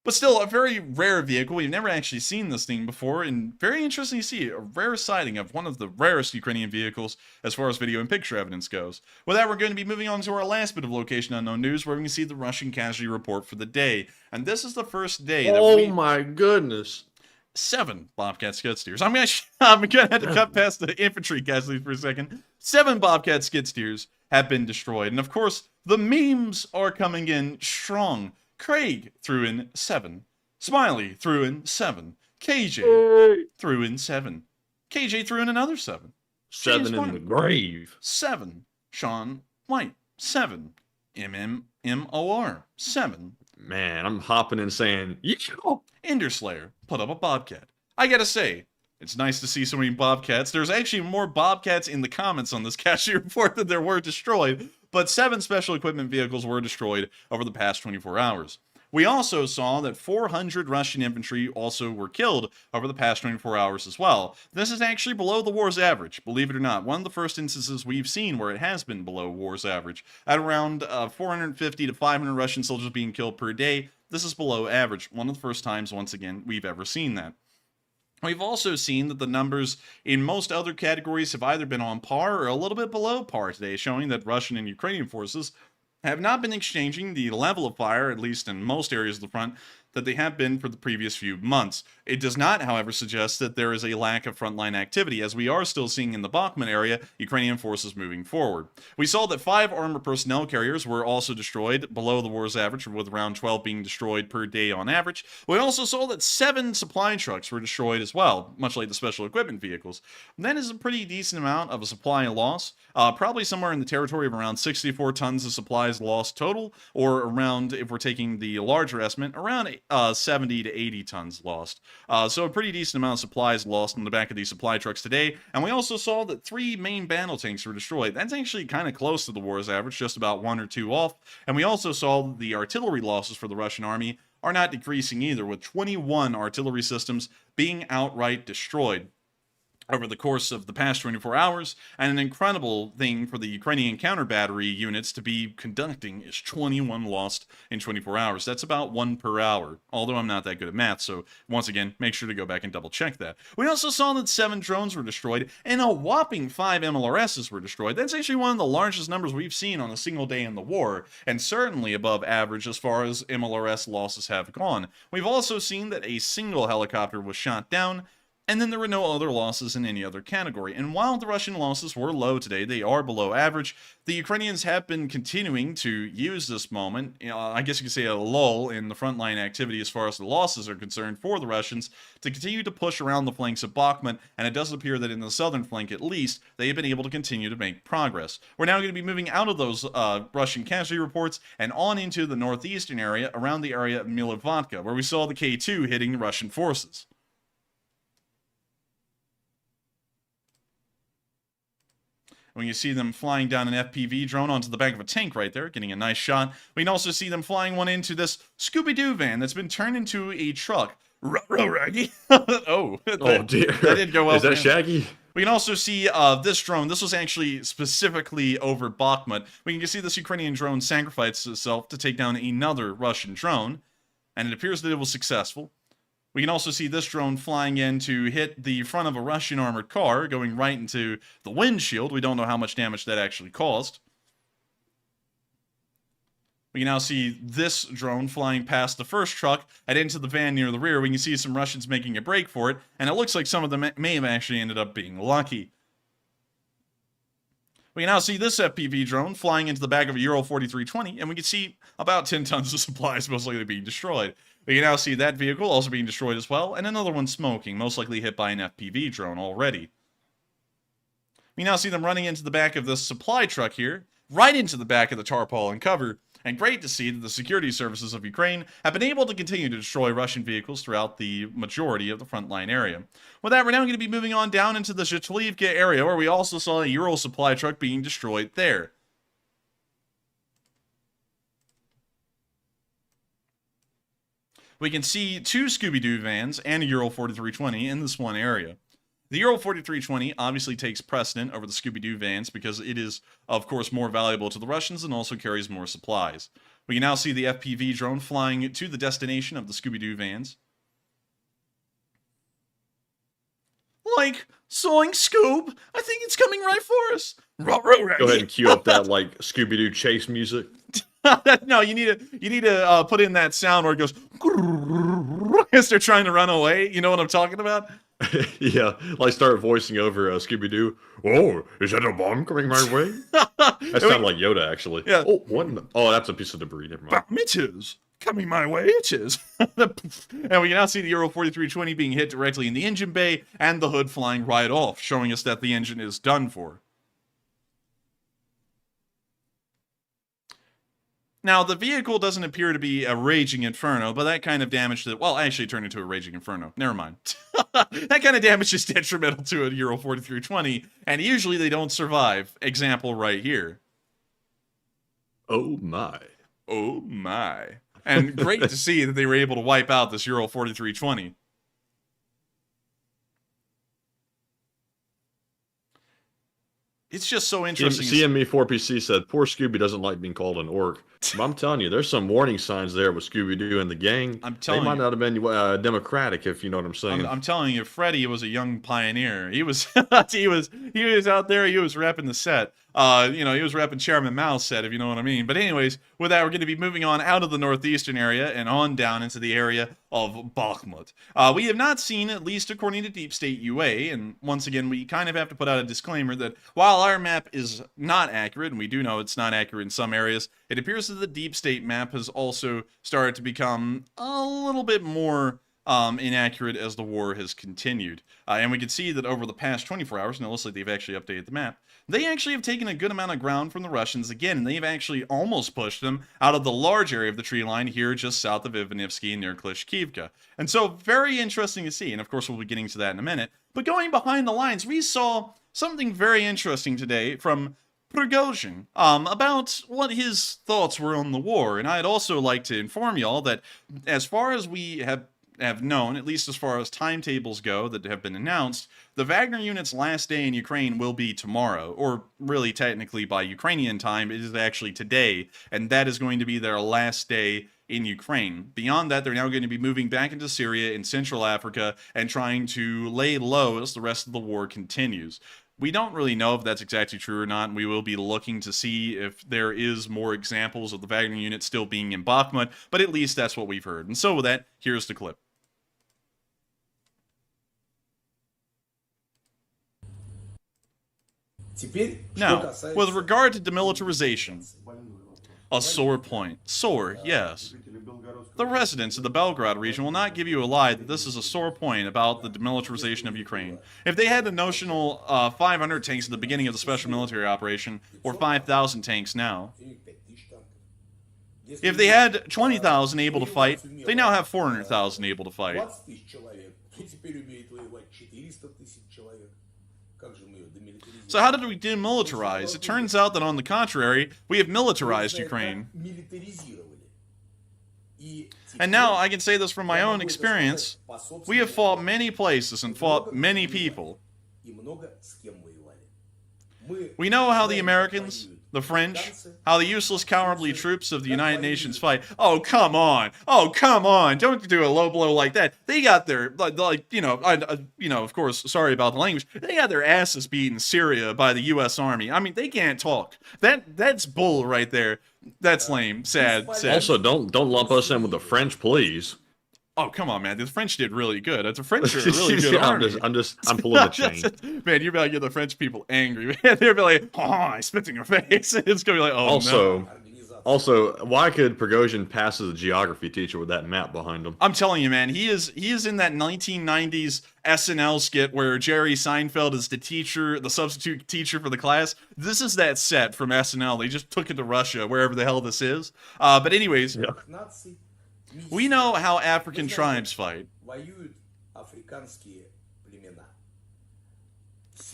But still, a very rare vehicle. We've never actually seen this thing before, and very interesting to see a rare sighting of one of the rarest Ukrainian vehicles as far as video and picture evidence goes. With that, we're going to be moving on to our last bit of Location Unknown news, where we can see the Russian casualty report for the day. And this is the first day that my goodness. 7 Bobcat skid steers. I'm gonna have to cut past the infantry casualties for a second. 7 Bobcat skid steers have been destroyed, and of course, the memes are coming in strong. Craig threw in 7. Smiley threw in 7. KJ threw in 7. KJ threw in another 7. 7 in the grave. 7. Sean White 7. MMMOR 7. Man, I'm hopping and saying, yeah. Enderslayer put up a Bobcat. I gotta say, it's nice to see so many Bobcats. There's actually more Bobcats in the comments on this casualty report than there were destroyed, but 7 special equipment vehicles were destroyed over the past 24 hours. We also saw that 400 Russian infantry also were killed over the past 24 hours as well. This is actually below the war's average, believe it or not. One of the first instances we've seen where it has been below war's average. At around 450 to 500 Russian soldiers being killed per day, this is below average. One of the first times, once again, we've ever seen that. We've also seen that the numbers in most other categories have either been on par or a little bit below par today, showing that Russian and Ukrainian forces have not been exchanging the level of fire, at least in most areas of the front, that they have been for the previous few months. It does not, however, suggest that there is a lack of frontline activity, as we are still seeing in the Bakhmut area Ukrainian forces moving forward. We saw that 5 armored personnel carriers were also destroyed, below the war's average, with around 12 being destroyed per day on average. We also saw that 7 supply trucks were destroyed as well, much like the special equipment vehicles. That is a pretty decent amount of a supply loss, probably somewhere in the territory of around 64 tons of supplies lost total, or around, if we're taking the larger estimate, around 70 to 80 tons lost. So a pretty decent amount of supplies lost in the back of these supply trucks today. And we also saw that 3 main battle tanks were destroyed. That's actually kind of close to the war's average, just about 1 or 2 off. And we also saw the artillery losses for the Russian army are not decreasing either, with 21 artillery systems being outright destroyed over the course of the past 24 hours, and an incredible thing for the Ukrainian counter battery units to be conducting is 21 lost in 24 hours. That's about 1 per hour, although I'm not that good at math, so once again, make sure to go back and double check that. We also saw that 7 drones were destroyed, and a whopping 5 MLRSs were destroyed. That's actually one of the largest numbers we've seen on a single day in the war, and certainly above average as far as MLRS losses have gone. We've also seen that a single helicopter was shot down, and then there were no other losses in any other category. And while the Russian losses were low today, they are below average. The Ukrainians have been continuing to use this moment, I guess you could say a lull in the frontline activity as far as the losses are concerned for the Russians, to continue to push around the flanks of Bakhmut, and it does appear that in the southern flank at least, they have been able to continue to make progress. We're now going to be moving out of those Russian casualty reports and on into the northeastern area, around the area of Milivotka, where we saw the K2 hitting the Russian forces. When you see them flying down an FPV drone onto the back of a tank right there, getting a nice shot. We can also see them flying one into this Scooby-Doo van that's been turned into a truck. Ruh-roh, Raggy. Oh dear. That didn't go well. Is that Shaggy? We can also see this drone. This was actually specifically over Bakhmut. We can see this Ukrainian drone sacrifice itself to take down another Russian drone, and it appears that it was successful. We can also see this drone flying in to hit the front of a Russian armored car, going right into the windshield. We don't know how much damage that actually caused. We can now see this drone flying past the first truck and into the van near the rear. We can see some Russians making a break for it, and it looks like some of them may have actually ended up being lucky. We can now see this FPV drone flying into the back of a Euro 4320, and we can see about 10 tons of supplies most likely being destroyed. We can now see that vehicle also being destroyed as well, and another one smoking, most likely hit by an FPV drone already. We now see them running into the back of this supply truck here, right into the back of the tarpaulin cover, and great to see that the security services of Ukraine have been able to continue to destroy Russian vehicles throughout the majority of the frontline area. With that, we're now going to be moving on down into the Zhytomyr area, where we also saw a Ural supply truck being destroyed there. We can see 2 Scooby-Doo vans and a Ural 4320 in this one area. The Ural 4320 obviously takes precedent over the Scooby-Doo vans because it is, of course, more valuable to the Russians and also carries more supplies. We can now see the FPV drone flying to the destination of the Scooby-Doo vans. Like, sawing Scoob, I think it's coming right for us. Go ahead and cue up that, like, Scooby-Doo chase music. No, you need to put in that sound where it goes as they're trying to run away. You know what I'm talking about? Yeah, like start voicing over Scooby-Doo. Oh, is that a bomb coming my way? That sounded like Yoda, actually. Yeah. Oh, what? Oh, that's a piece of debris. Never mind. It is coming my way. It is. And we can now see the Ural 4320 being hit directly in the engine bay and the hood flying right off, showing us that the engine is done for. Now, the vehicle doesn't appear to be a raging inferno, but that kind of damage that, well, actually turned into a raging inferno. Never mind. That kind of damage is detrimental to a Ural 4320, and usually they don't survive. Example right here. Oh my. Oh my. And great to see that they were able to wipe out this Ural 4320. It's just so interesting. CME4PC said, poor Scooby doesn't like being called an orc. But I'm telling you, there's some warning signs there with Scooby-Doo and the gang. They might not have been democratic, if you know what I'm saying. I'm telling you, Freddy was a young pioneer. He was he was out there. He was repping the set. He was repping Chairman Mao's set, if you know what I mean. But anyways, with that, we're going to be moving on out of the northeastern area and on down into the area of Bakhmut. We have not seen, at least according to Deep State UA, and once again, we kind of have to put out a disclaimer that while our map is not accurate, and we do know it's not accurate in some areas, it appears that the Deep State map has also started to become a little bit more inaccurate as the war has continued. And we can see that over the past 24 hours, and it looks like they've actually updated the map, they actually have taken a good amount of ground from the Russians again, and they've actually almost pushed them out of the large area of the tree line here just south of Ivanivsky near Klishkivka. And so, very interesting to see, and of course we'll be getting to that in a minute. But going behind the lines, we saw something very interesting today from Prigozhin about what his thoughts were on the war, and I'd also like to inform y'all that as far as we have known, at least as far as timetables go that have been announced, the Wagner unit's last day in Ukraine will be tomorrow, or really technically by Ukrainian time, it is actually today, and that is going to be their last day in Ukraine. Beyond that, they're now going to be moving back into Syria and Central Africa and trying to lay low as the rest of the war continues. We don't really know if that's exactly true or not, and we will be looking to see if there is more examples of the Wagner unit still being in Bakhmut, but at least that's what we've heard. And so with that, here's the clip. Now, with regard to demilitarization, a sore point. Sore, yes. The residents of the Belgorod region will not give you a lie that this is a sore point about the demilitarization of Ukraine. If they had a notional 500 tanks at the beginning of the special military operation, or 5,000 tanks now, if they had 20,000 able to fight, they now have 400,000 able to fight. So how did we demilitarize? It turns out that on the contrary, we have militarized Ukraine. And now I can say this from my own experience. We have fought many places and fought many people. We know how the Americans, the French, how the useless cowardly troops of the United Nations fight. Oh, come on. Oh, come on. Don't do a low blow like that. They got their, of course, sorry about the language. They got their asses beat in Syria by the U.S. Army. I mean, they can't talk. That's bull right there. That's lame. Sad. Also, don't lump us in with the French, please. Oh, come on, man. The French did really good. The French are a really good army. I'm pulling the chain. Man, you're about to get the French people angry. They're like, oh, I spit in your face. It's going to be like, oh, no. Also, why could Prigozhin pass as a geography teacher with that map behind him? I'm telling you, man, he is in that 1990s SNL skit where Jerry Seinfeld is the teacher, the substitute teacher for the class. This is that set from SNL. They just took it to Russia, wherever the hell this is. But anyways... Yeah. We know how African tribes fight.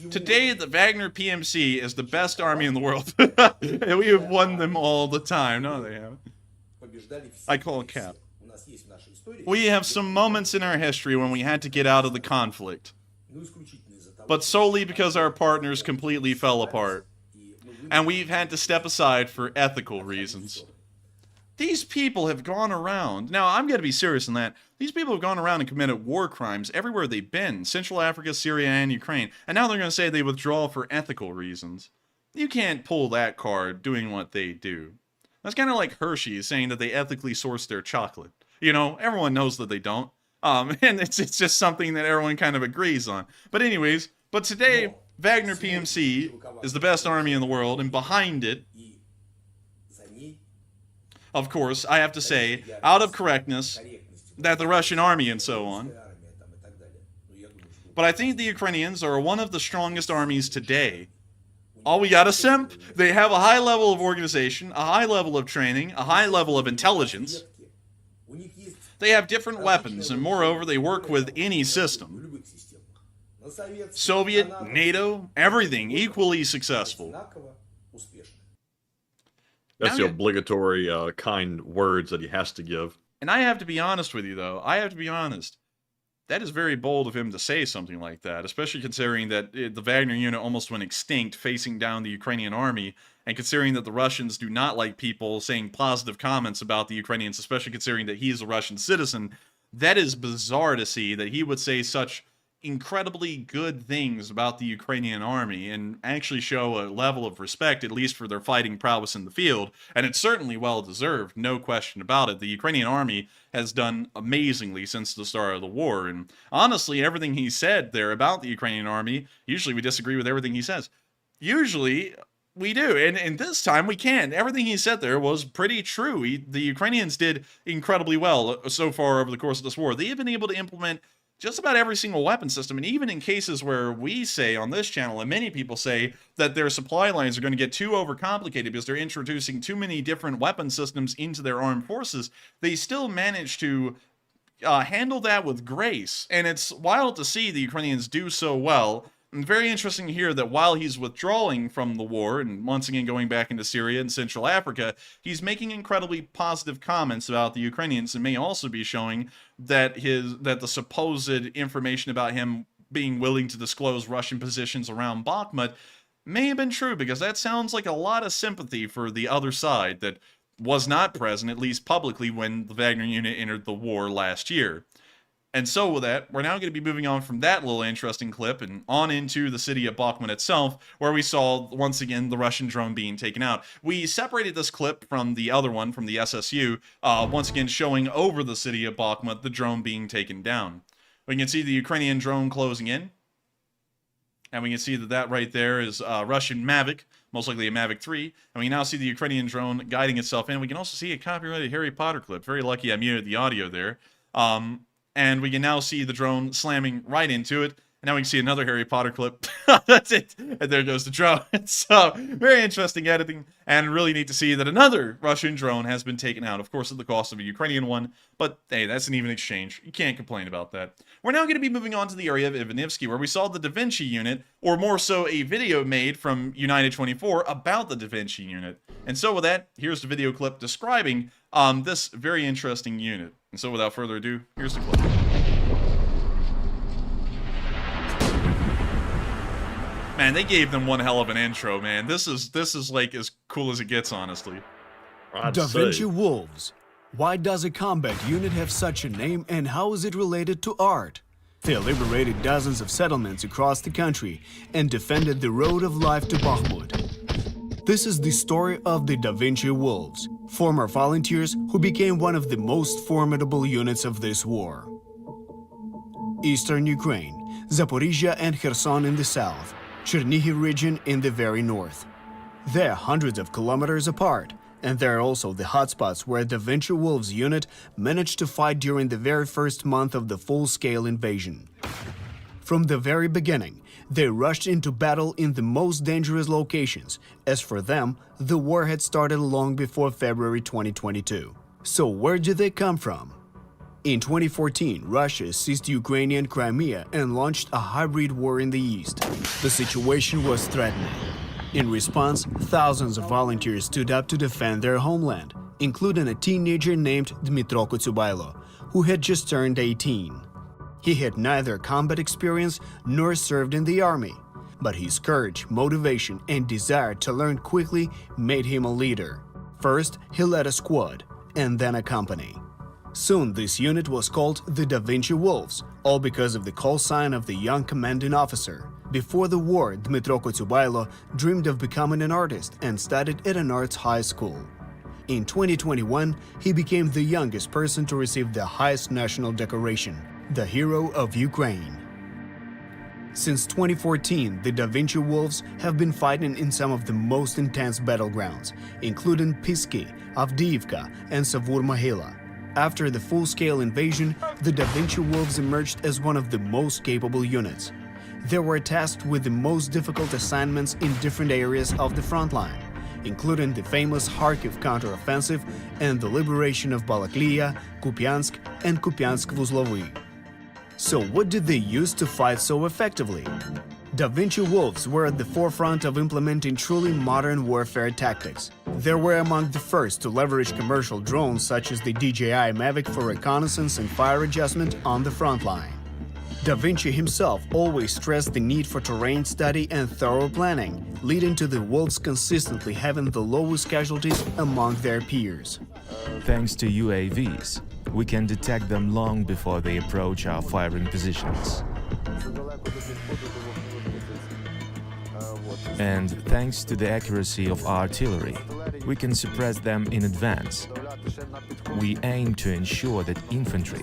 Today, the Wagner PMC is the best army in the world. And we have won them all the time. No, they haven't. I call it cap. We have some moments in our history when we had to get out of the conflict, but solely because our partners completely fell apart, and we've had to step aside for ethical reasons. These people have gone around, now I'm going to be serious in that, these people have gone around and committed war crimes everywhere they've been, Central Africa, Syria, and Ukraine, and now they're going to say they withdraw for ethical reasons. You can't pull that card doing what they do. That's kind of like Hershey's saying that they ethically source their chocolate. You know, everyone knows that they don't, and it's just something that everyone kind of agrees on. But anyways, but today, Wagner PMC is the best army in the world, and behind it, of course, I have to say, out of correctness, that the Russian army and so on. But I think the Ukrainians are one of the strongest armies today. All we got is simp. They have a high level of organization, a high level of training, a high level of intelligence. They have different weapons, and moreover, they work with any system. Soviet, NATO, everything equally successful. That's the obligatory kind words that he has to give. And I have to be honest with you, though. I have to be honest. That is very bold of him to say something like that, especially considering that the Wagner unit almost went extinct facing down the Ukrainian army, and considering that the Russians do not like people saying positive comments about the Ukrainians, especially considering that he is a Russian citizen. That is bizarre to see that he would say such incredibly good things about the Ukrainian army and actually show a level of respect, at least for their fighting prowess in the field, and it's certainly well deserved, no question about it. The Ukrainian army has done amazingly since the start of the war, and honestly, everything he said there about the Ukrainian army, usually we disagree with everything he says. Usually, we do, and this time we can. Everything he said there was pretty true. The Ukrainians did incredibly well so far over the course of this war. They've been able to implement just about every single weapon system, and even in cases where we say on this channel, and many people say that their supply lines are going to get too overcomplicated because they're introducing too many different weapon systems into their armed forces, they still manage to handle that with grace. And it's wild to see the Ukrainians do so well. And very interesting to hear that while he's withdrawing from the war and once again going back into Syria and Central Africa, he's making incredibly positive comments about the Ukrainians, and may also be showing that the supposed information about him being willing to disclose Russian positions around Bakhmut may have been true, because that sounds like a lot of sympathy for the other side that was not present, at least publicly, when the Wagner unit entered the war last year. And so with that, we're now going to be moving on from that little interesting clip and on into the city of Bakhmut itself, where we saw, once again, the Russian drone being taken out. We separated this clip from the other one, from the SSU, once again showing over the city of Bakhmut, the drone being taken down. We can see the Ukrainian drone closing in, and we can see that that right there is Russian Mavic, most likely a Mavic 3, and we now see the Ukrainian drone guiding itself in. We can also see a copyrighted Harry Potter clip. Very lucky I muted the audio there. And we can now see the drone slamming right into it. And now we can see another Harry Potter clip. That's it. And there goes the drone. So, very interesting editing. And really neat to see that another Russian drone has been taken out. Of course, at the cost of a Ukrainian one. But, hey, that's an even exchange. You can't complain about that. We're now going to be moving on to the area of Ivanivsky, where we saw the Da Vinci unit, or more so a video made from United 24 about the Da Vinci unit. And so with that, here's the video clip describing this very interesting unit. And so without further ado, here's the clip. Man, they gave them one hell of an intro, man. This is like as cool as it gets, honestly. Da Vinci Wolves. Why does a combat unit have such a name, and how is it related to art? They liberated dozens of settlements across the country and defended the road of life to Bakhmut. This is the story of the Da Vinci Wolves, former volunteers who became one of the most formidable units of this war. Eastern Ukraine, Zaporizhia and Kherson in the south, Chernihiv region in the very north. They're hundreds of kilometers apart, and they're also the hotspots where Da Vinci Wolves unit managed to fight during the very first month of the full-scale invasion. From the very beginning, they rushed into battle in the most dangerous locations, as for them, the war had started long before February 2022. So where did they come from? In 2014, Russia seized Ukrainian Crimea and launched a hybrid war in the east. The situation was threatening. In response, thousands of volunteers stood up to defend their homeland, including a teenager named Dmitro Kotyubailo, who had just turned 18. He had neither combat experience nor served in the army, but his courage, motivation, and desire to learn quickly made him a leader. First, he led a squad, and then a company. Soon, this unit was called the Da Vinci Wolves, all because of the call sign of the young commanding officer. Before the war, Dmitro Kotyubailo dreamed of becoming an artist and studied at an arts high school. In 2021, he became the youngest person to receive the highest national decoration, the Hero of Ukraine. Since 2014, the Da Vinci Wolves have been fighting in some of the most intense battlegrounds, including Pisky, Avdiivka, and Savur-Mohyla. After the full-scale invasion, the Da Vinci Wolves emerged as one of the most capable units. They were tasked with the most difficult assignments in different areas of the front line, including the famous Kharkiv counteroffensive and the liberation of Balaklia, Kupiansk, and Kupiansk-Vuzlovy. So what did they use to fight so effectively? Da Vinci Wolves were at the forefront of implementing truly modern warfare tactics. They were among the first to leverage commercial drones such as the DJI Mavic for reconnaissance and fire adjustment on the front line. Da Vinci himself always stressed the need for terrain study and thorough planning, leading to the Wolves consistently having the lowest casualties among their peers. Thanks to UAVs, we can detect them long before they approach our firing positions. And thanks to the accuracy of artillery, we can suppress them in advance. We aim to ensure that infantry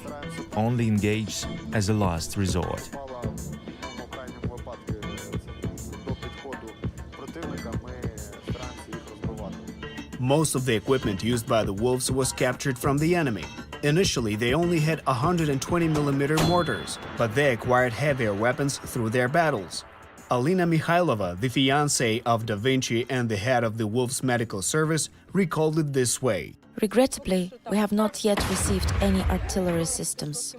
only engage as a last resort. Most of the equipment used by the Wolves was captured from the enemy. Initially, they only had 120mm mortars, but they acquired heavier weapons through their battles. Alina Mikhailova, the fiancée of Da Vinci and the head of the Wolves Medical Service, recalled it this way. Regrettably, we have not yet received any artillery systems,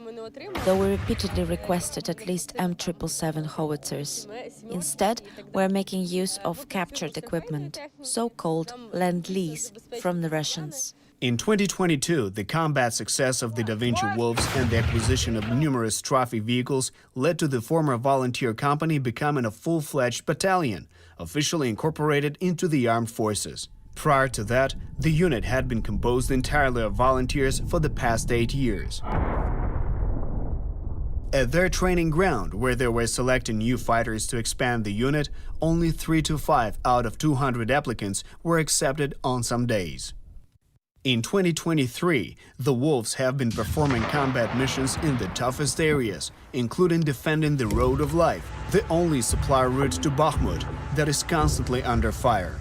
though we repeatedly requested at least M777 howitzers. Instead, we are making use of captured equipment, so-called Lend-Lease, from the Russians. In 2022, the combat success of the Da Vinci Wolves and the acquisition of numerous trophy vehicles led to the former volunteer company becoming a full-fledged battalion, officially incorporated into the armed forces. Prior to that, the unit had been composed entirely of volunteers for the past 8 years. At their training ground, where they were selecting new fighters to expand the unit, only 3 to 5 out of 200 applicants were accepted on some days. In 2023, the Wolves have been performing combat missions in the toughest areas, including defending the Road of Life, the only supply route to Bakhmut that is constantly under fire.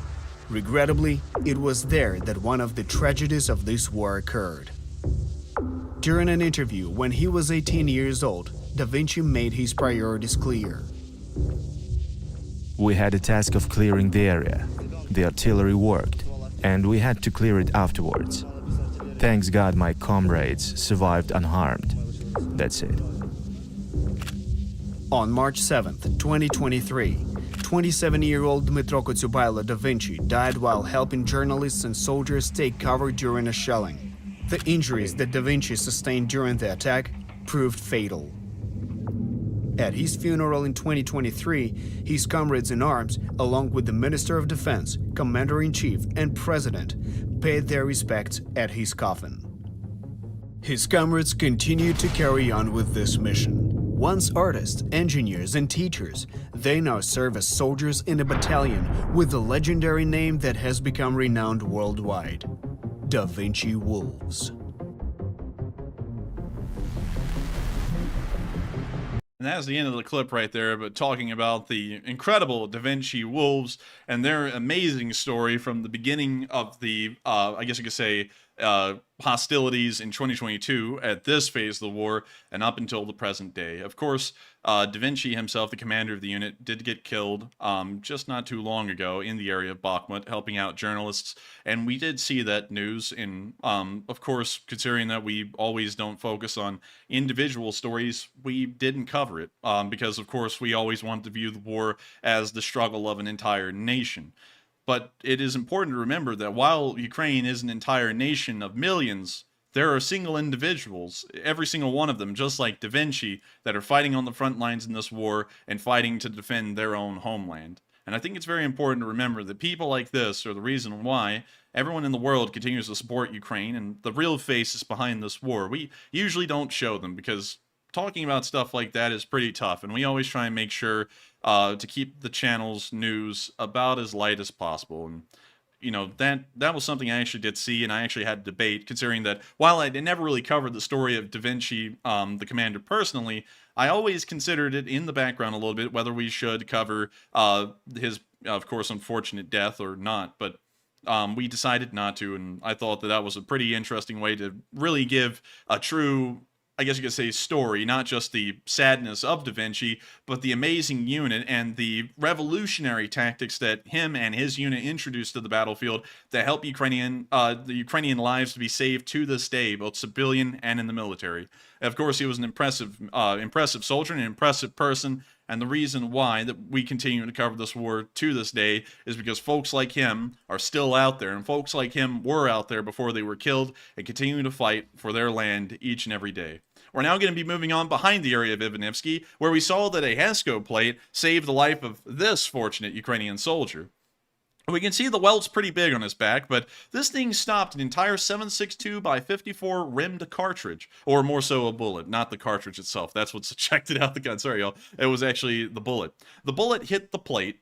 Regrettably, it was there that one of the tragedies of this war occurred. During an interview when he was 18 years old, Da Vinci made his priorities clear. We had a task of clearing the area. The artillery worked, and we had to clear it afterwards. Thanks God my comrades survived unharmed. That's it. On March 7th, 2023, 27-year-old Dmitro Kotyubailo Da Vinci died while helping journalists and soldiers take cover during a shelling. The injuries that Da Vinci sustained during the attack proved fatal. At his funeral in 2023, his comrades in arms, along with the Minister of Defense, Commander-in-Chief, and President, paid their respects at his coffin. His comrades continued to carry on with this mission. Once artists, engineers, and teachers, they now serve as soldiers in a battalion with the legendary name that has become renowned worldwide: Da Vinci Wolves. And that was the end of the clip right there, but talking about the incredible Da Vinci Wolves and their amazing story from the beginning of the, I guess you could say, hostilities in 2022 at this phase of the war and up until the present day. Of course, Da Vinci himself, the commander of the unit, did get killed just not too long ago in the area of Bakhmut, helping out journalists. And we did see that news in, of course, considering that we always don't focus on individual stories, we didn't cover it because, of course, we always want to view the war as the struggle of an entire nation. But it is important to remember that while Ukraine is an entire nation of millions, there are single individuals, every single one of them, just like Da Vinci, that are fighting on the front lines in this war and fighting to defend their own homeland. And I think it's very important to remember that people like this are the reason why everyone in the world continues to support Ukraine, and the real faces behind this war. We usually don't show them because talking about stuff like that is pretty tough, and we always try and make sure to keep the channel's news about as light as possible. And you know, that was something I actually did see, and I actually had a debate, considering that while I never really covered the story of Da Vinci, the commander, personally, I always considered it in the background a little bit, whether we should cover his, of course, unfortunate death or not. But we decided not to, and I thought that that was a pretty interesting way to really give a true, I guess you could say, story, not just the sadness of Da Vinci, but the amazing unit and the revolutionary tactics that him and his unit introduced to the battlefield that help the Ukrainian lives to be saved to this day, both civilian and in the military. Of course, he was an impressive soldier and an impressive person, and the reason why that we continue to cover this war to this day is because folks like him are still out there, and folks like him were out there before they were killed and continue to fight for their land each and every day. We're now going to be moving on behind the area of Ivanivsky, where we saw that a HESCO plate saved the life of this fortunate Ukrainian soldier. We can see the welt's pretty big on his back, but this thing stopped an entire 7.62 by 54 rimmed cartridge, or more so a bullet, not the cartridge itself. That's what's ejected out the gun. Sorry, y'all. It was actually the bullet. The bullet hit the plate,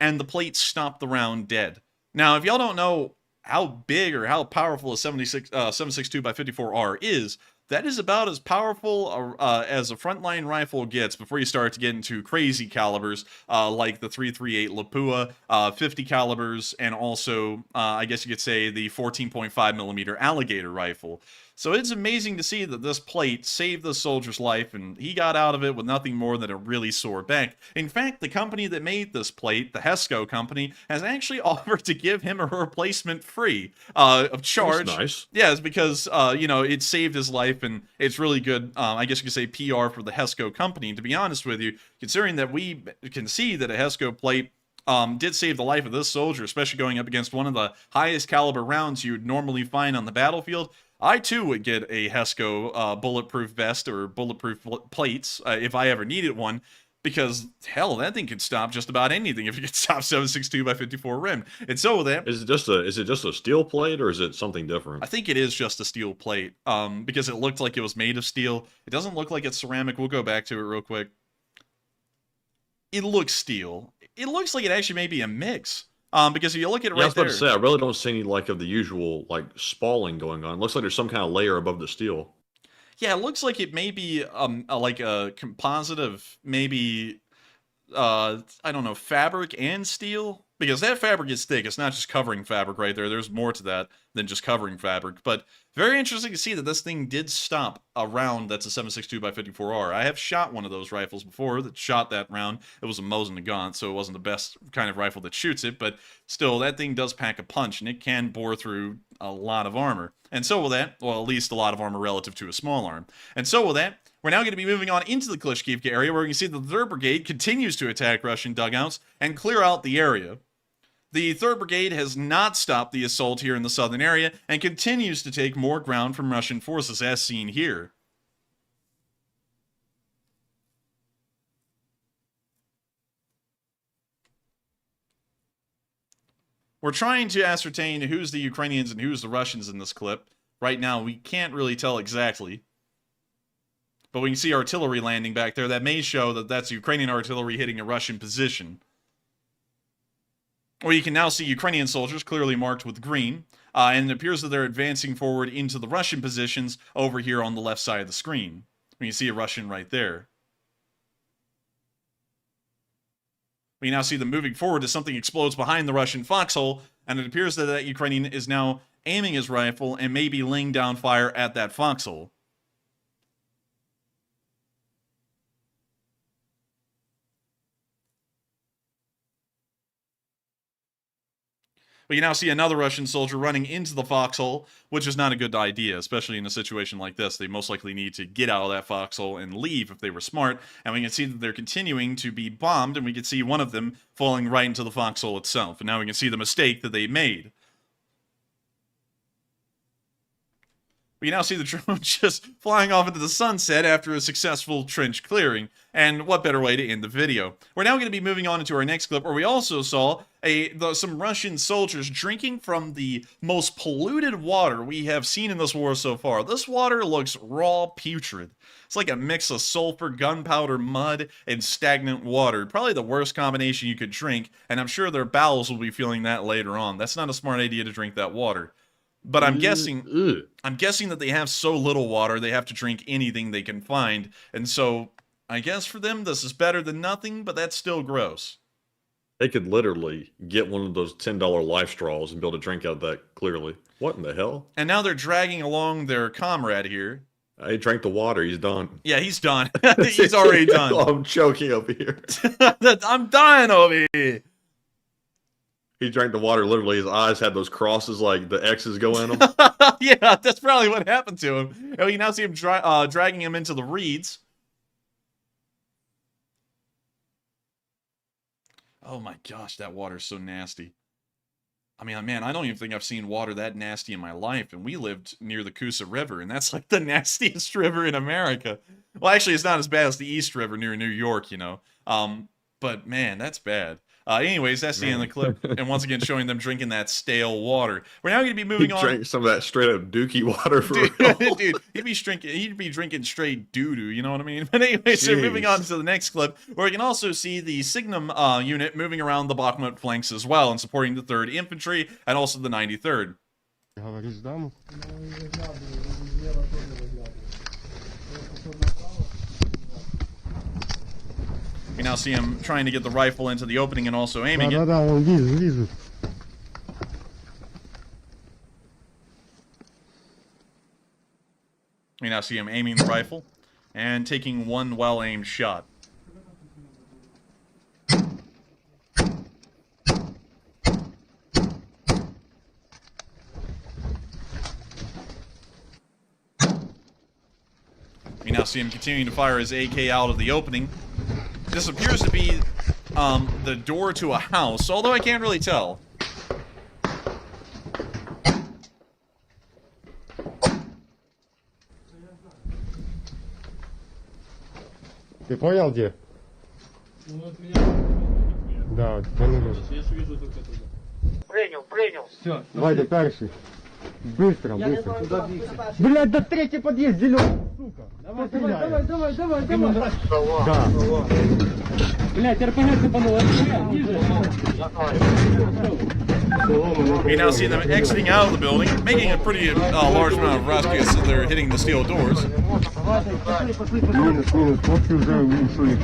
and the plate stopped the round dead. Now, if y'all don't know how big or how powerful a 7.62 by 54R is, that is about as powerful as a frontline rifle gets before you start to get into crazy calibers like the 338 Lapua, 50 calibers, and also, I guess you could say, the 14.5 millimeter alligator rifle. So it's amazing to see that this plate saved the soldier's life, and he got out of it with nothing more than a really sore back. In fact, the company that made this plate, the HESCO company, has actually offered to give him a replacement free of charge. That's nice. Yes, because, you know, it saved his life, and it's really good, I guess you could say, PR for the HESCO company. And to be honest with you, considering that we can see that a HESCO plate did save the life of this soldier, especially going up against one of the highest caliber rounds you'd normally find on the battlefield, I too would get a HESCO bulletproof vest or bulletproof plates if I ever needed one, because hell, that thing could stop just about anything if you could stop 7.62 by 54 rim. And so with that, is it just a steel plate, or is it something different? I think it is just a steel plate, because it looked like it was made of steel. It doesn't look like it's ceramic. We'll go back to it real quick. It looks steel. It looks like it actually may be a mix. Because if you look at it I right was about there, to say, I really don't see any like of the usual like spalling going on. It looks like there's some kind of layer above the steel. yeah, it looks like it may be like a composite of maybe I don't know, fabric and steel, because that fabric is thick. It's not just covering fabric right there. There's more to that than just covering fabric. But very interesting to see that this thing did stop a round that's a 7.62 by 54R. I have shot one of those rifles before that shot that round. It was a Mosin Nagant, so it wasn't the best kind of rifle that shoots it, but still, that thing does pack a punch, and it can bore through a lot of armor. And so with that, well, at least a lot of armor relative to a small arm. And so with that, we're now going to be moving on into the Klishchiivka area, where we can see that the 3rd Brigade continues to attack Russian dugouts and clear out the area. The 3rd Brigade has not stopped the assault here in the southern area and continues to take more ground from Russian forces, as seen here. We're trying to ascertain who's the Ukrainians and who's the Russians in this clip. Right now, we can't really tell exactly. But we can see artillery landing back there. That may show that that's Ukrainian artillery hitting a Russian position. Or you can now see Ukrainian soldiers clearly marked with green, and it appears that they're advancing forward into the Russian positions over here on the left side of the screen. We can see a Russian right there. We now see them moving forward as something explodes behind the Russian foxhole, and it appears that that Ukrainian is now aiming his rifle and maybe laying down fire at that foxhole. But you now see another Russian soldier running into the foxhole, which is not a good idea, especially in a situation like this. They most likely need to get out of that foxhole and leave if they were smart. And we can see that they're continuing to be bombed, and we can see one of them falling right into the foxhole itself. And now we can see the mistake that they made. We now see the drone just flying off into the sunset after a successful trench clearing. And what better way to end the video? We're now going to be moving on into our next clip, where we also saw some Russian soldiers drinking from the most polluted water we have seen in this war so far. This water looks raw putrid. It's like a mix of sulfur, gunpowder, mud, and stagnant water. Probably the worst combination you could drink, and I'm sure their bowels will be feeling that later on. That's not a smart idea to drink that water. But I'm guessing that they have so little water, they have to drink anything they can find. And so, I guess for them, this is better than nothing, but that's still gross. They could literally get one of those $10 life straws and be able to drink out of that clearly. What in the hell? And now they're dragging along their comrade here. He drank the water. He's done. Yeah, he's done. He's already done. I'm choking over here. I'm dying over here. He drank the water, literally, his eyes had those crosses like the X's go in them. Yeah, that's probably what happened to him. You now see him dragging him into the reeds. Oh my gosh, that water's so nasty. I mean, man, I don't even think I've seen water that nasty in my life, and we lived near the Coosa River, and that's like the nastiest river in America. Well, actually, it's not as bad as the East River near New York, you know. But man, that's bad. Anyways, that's the end of the clip, and once again showing them drinking that stale water. We're now going to be moving on. Drank some of that straight up dookie water for real. Dude, he'd be drinking straight doo-doo, you know what I mean? But anyway, so moving on to the next clip, where we can also see the Signum unit moving around the Bakhmut flanks as well, and supporting the 3rd Infantry, and also the 93rd. We now see him trying to get the rifle into the opening and also aiming it. We now see him aiming the rifle and taking one well-aimed shot. We now see him continuing to fire his AK out of the opening. This appears to be the door to a house, although I can't really tell. Ты понял где? Да, принял. Все. Давай до перший. Быстро. Блядь, до 3-й подъезд, зеленый, сука. Давай. Да. Блядь, РПГ цепануло. We now see them exiting out of the building, making a pretty large amount of ruckus as they're hitting the steel doors. Минус, хлопцы уже ушли.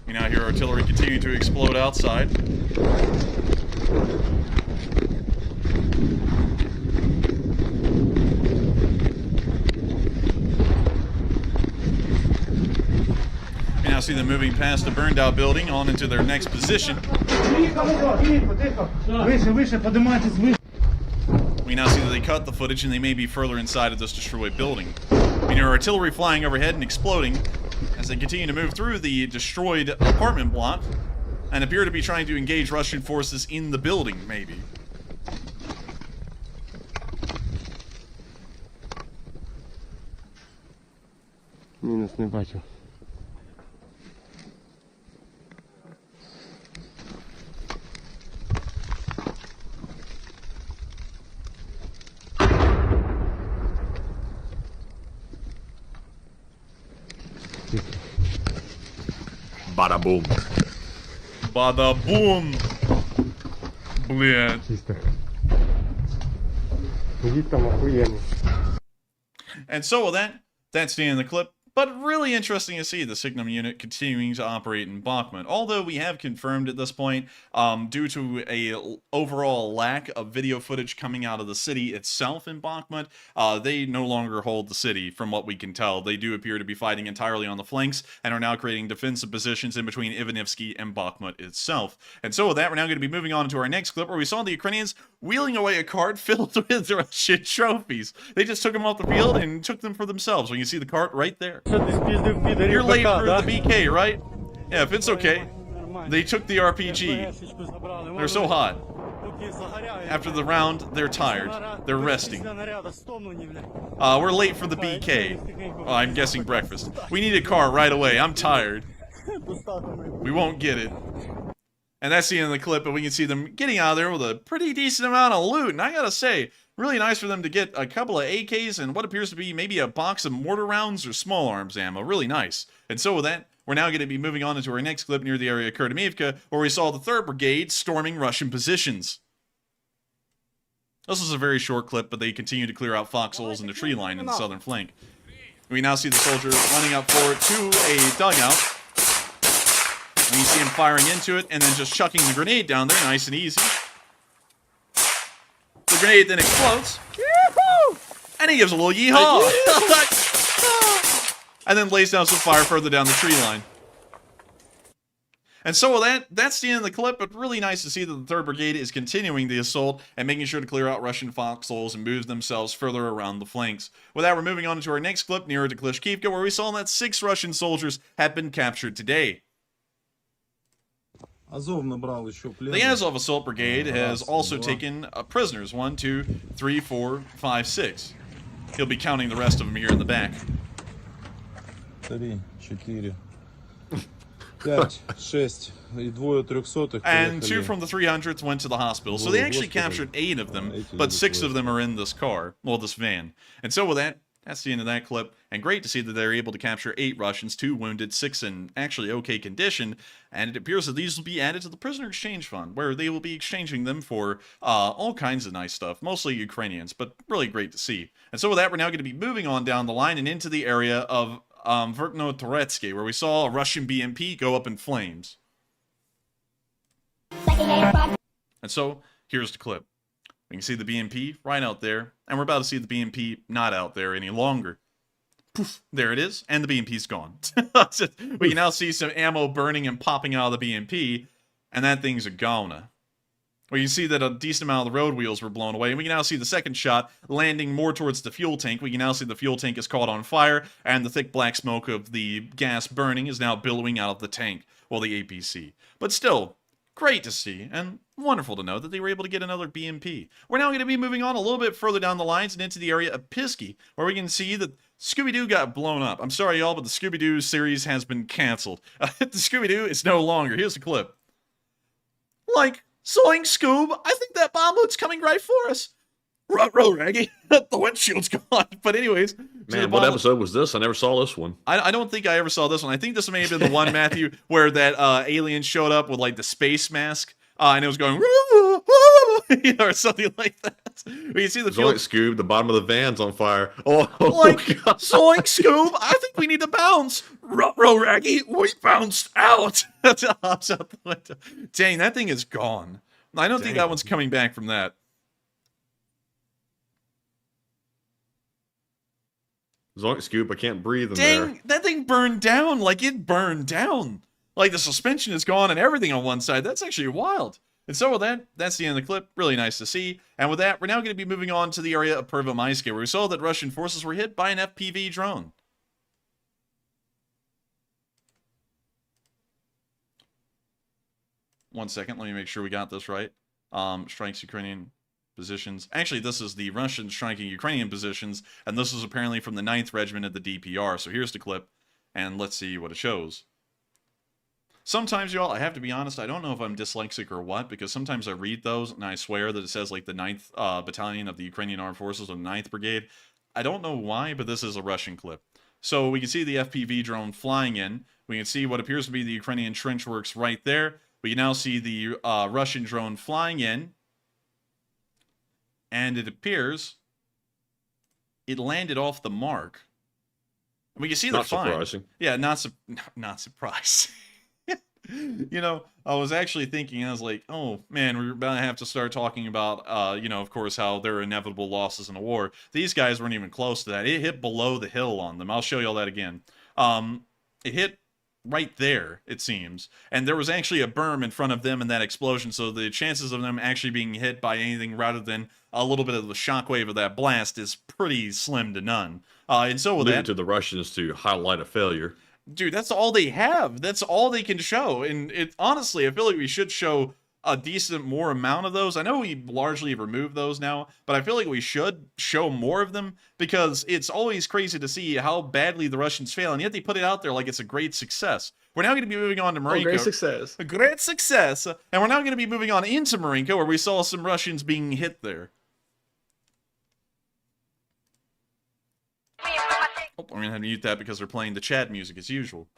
We now hear artillery continue to explode outside. We now see them moving past the burned out building on into their next position. We now see that they cut the footage and they may be further inside of this destroyed building. We hear artillery flying overhead and exploding as they continue to move through the destroyed apartment block and appear to be trying to engage Russian forces in the building, maybe. Мінус не бачу. Bada boom. Bada boom. Блядь. Чисто. Вид там охуенный. And so with that, that's the end of the clip. But really interesting to see the Signum unit continuing to operate in Bakhmut. Although we have confirmed at this point, due to a overall lack of video footage coming out of the city itself in Bakhmut, they no longer hold the city from what we can tell. They do appear to be fighting entirely on the flanks and are now creating defensive positions in between Ivanivsky and Bakhmut itself. And so with that, we're now going to be moving on to our next clip where we saw the Ukrainians wheeling away a cart filled with Russian trophies. They just took them off the field and took them for themselves. Well, you see the cart right there. You're late for the BK, right? Yeah, if it's okay. They took the RPG. They're so hot. After the round, they're tired. They're resting. We're late for the BK. Oh, I'm guessing breakfast. We need a car right away. I'm tired. We won't get it. And that's the end of the clip, but we can see them getting out of there with a pretty decent amount of loot. And I gotta say, really nice for them to get a couple of AKs and what appears to be maybe a box of mortar rounds or small arms ammo. Really nice. And so with that, we're now going to be moving on into our next clip near the area of Kurtimivka, where we saw the 3rd Brigade storming Russian positions. This is a very short clip, but they continue to clear out foxholes in the tree line in the southern flank. We now see the soldiers running up forward to a dugout. And you see him firing into it and then just chucking the grenade down there, nice and easy. The grenade then explodes. And he gives a little yeehaw. And then lays down some fire further down the tree line. And so with that's the end of the clip, but really nice to see that the 3rd Brigade is continuing the assault and making sure to clear out Russian foxholes and move themselves further around the flanks. With that, we're moving on to our next clip nearer to Klishkivka, where we saw that 6 Russian soldiers have been captured today. The Azov Assault Brigade has also taken prisoners. 1, 2, 3, 4, 5, 6. He'll be counting the rest of them here in the back. 3, 4, 5, 6, and 2 from the 300th went to the hospital. So they actually captured 8 of them, but 6 of them are in this car, well, this van. And so with that, that's the end of that clip. And great to see that they're able to capture 8 Russians, 2 wounded, 6 in actually okay condition. And it appears that these will be added to the prisoner exchange fund, where they will be exchanging them for all kinds of nice stuff, mostly Ukrainians, but really great to see. And so with that, we're now going to be moving on down the line and into the area of Verkno-Turetsky, where we saw a Russian BMP go up in flames. And so, here's the clip. We can see the BMP right out there, and we're about to see the BMP not out there any longer. Poof, there it is, and the BMP's gone. We can now see some ammo burning and popping out of the BMP, and that thing's a goner. We can see that a decent amount of the road wheels were blown away, and we can now see the second shot landing more towards the fuel tank. We can now see the fuel tank is caught on fire, and the thick black smoke of the gas burning is now billowing out of the tank, well, the APC. But still, great to see, and wonderful to know that they were able to get another BMP. We're now going to be moving on a little bit further down the lines and into the area of Pisky, where we can see that Scooby-Doo got blown up. I'm sorry, y'all, but the Scooby-Doo series has been canceled. The Scooby-Doo is no longer. Here's the clip. Like, Zoink, Scoob, I think that Bakhmut's coming right for us. Ruh-roh, Raggy. The windshield's gone. But anyways. Man, what episode was this? I never saw this one. I don't think I ever saw this one. I think this may have been the one, Matthew, where that alien showed up with, like, the space mask. And it was going, you know, or something like that. We see the Zoink, Scoob, the bottom of the van's on fire. Oh, like, God. Zoink, Scoob, I think we need to bounce. Ruh-roh, Raggy, we bounced out. That's hops out the window. Dang, that thing is gone. I don't think that one's coming back from that. Zoink, Scoob, I can't breathe in there. Dang, that thing burned down. Like, it burned down. Like, the suspension is gone and everything on one side. That's actually wild. And so with that, that's the end of the clip. Really nice to see. And with that, we're now going to be moving on to the area of Pervomaisky, where we saw that Russian forces were hit by an FPV drone. One second, let me make sure we got this right. Strikes Ukrainian positions. Actually, this is the Russians striking Ukrainian positions, and this is apparently from the 9th Regiment of the DPR. So here's the clip, and let's see what it shows. Sometimes, y'all, I have to be honest, I don't know if I'm dyslexic or what, because sometimes I read those, and I swear that it says, like, the 9th Battalion of the Ukrainian Armed Forces, or the 9th Brigade. I don't know why, but this is a Russian clip. So we can see the FPV drone flying in. We can see what appears to be the Ukrainian trench works right there. We can now see the Russian drone flying in. And it appears it landed off the mark. We can see they're Not fine. surprising. Yeah, not surprised. You know, I was actually thinking, I was like, oh man, we're about to have to start talking about, you know, of course, how there are inevitable losses in a war. These guys weren't even close to that. It hit below the hill on them. I'll show you all that again. It hit right there, it seems. And there was actually a berm in front of them in that explosion, so the chances of them actually being hit by anything rather than a little bit of the shockwave of that blast is pretty slim to none. And so with Leave that, it to the Russians to highlight a failure. dude, that's all they have. That's all they can show. And it honestly, I feel like we should show a decent more amount of those. I know we largely removed those now, but I feel like we should show more of them because it's always crazy to see how badly the Russians fail, and yet they put it out there like it's a great success. We're now going to be moving on to Marinko. Great success. A great success. And we're now going to be moving on into Marinko, where we saw some Russians being hit there. Oh, I'm going to have to mute that because they're playing the chat music as usual.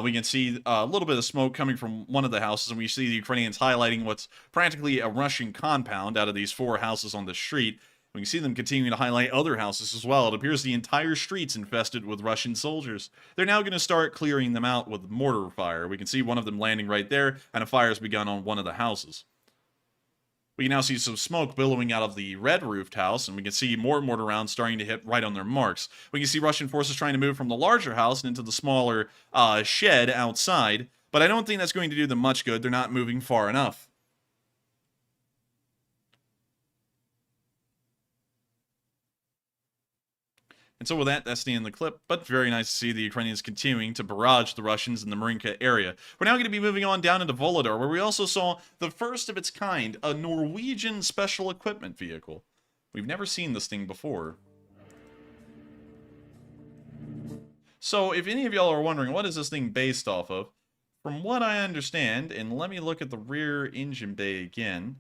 We can see a little bit of smoke coming from one of the houses, and we see the Ukrainians highlighting what's practically a Russian compound out of these 4 houses on the street. We can see them continuing to highlight other houses as well. It appears the entire street's infested with Russian soldiers. They're now going to start clearing them out with mortar fire. We can see one of them landing right there, and a fire has begun on one of the houses. We can now see some smoke billowing out of the red-roofed house, and we can see more mortar rounds starting to hit right on their marks. We can see Russian forces trying to move from the larger house and into the smaller shed outside, but I don't think that's going to do them much good. They're not moving far enough. And so with that, that's the end of the clip, but very nice to see the Ukrainians continuing to barrage the Russians in the Marinka area. We're now going to be moving on down into Volodar, where we also saw the first of its kind, a Norwegian special equipment vehicle. We've never seen this thing before. So if any of y'all are wondering, what is this thing based off of? From what I understand, and let me look at the rear engine bay again,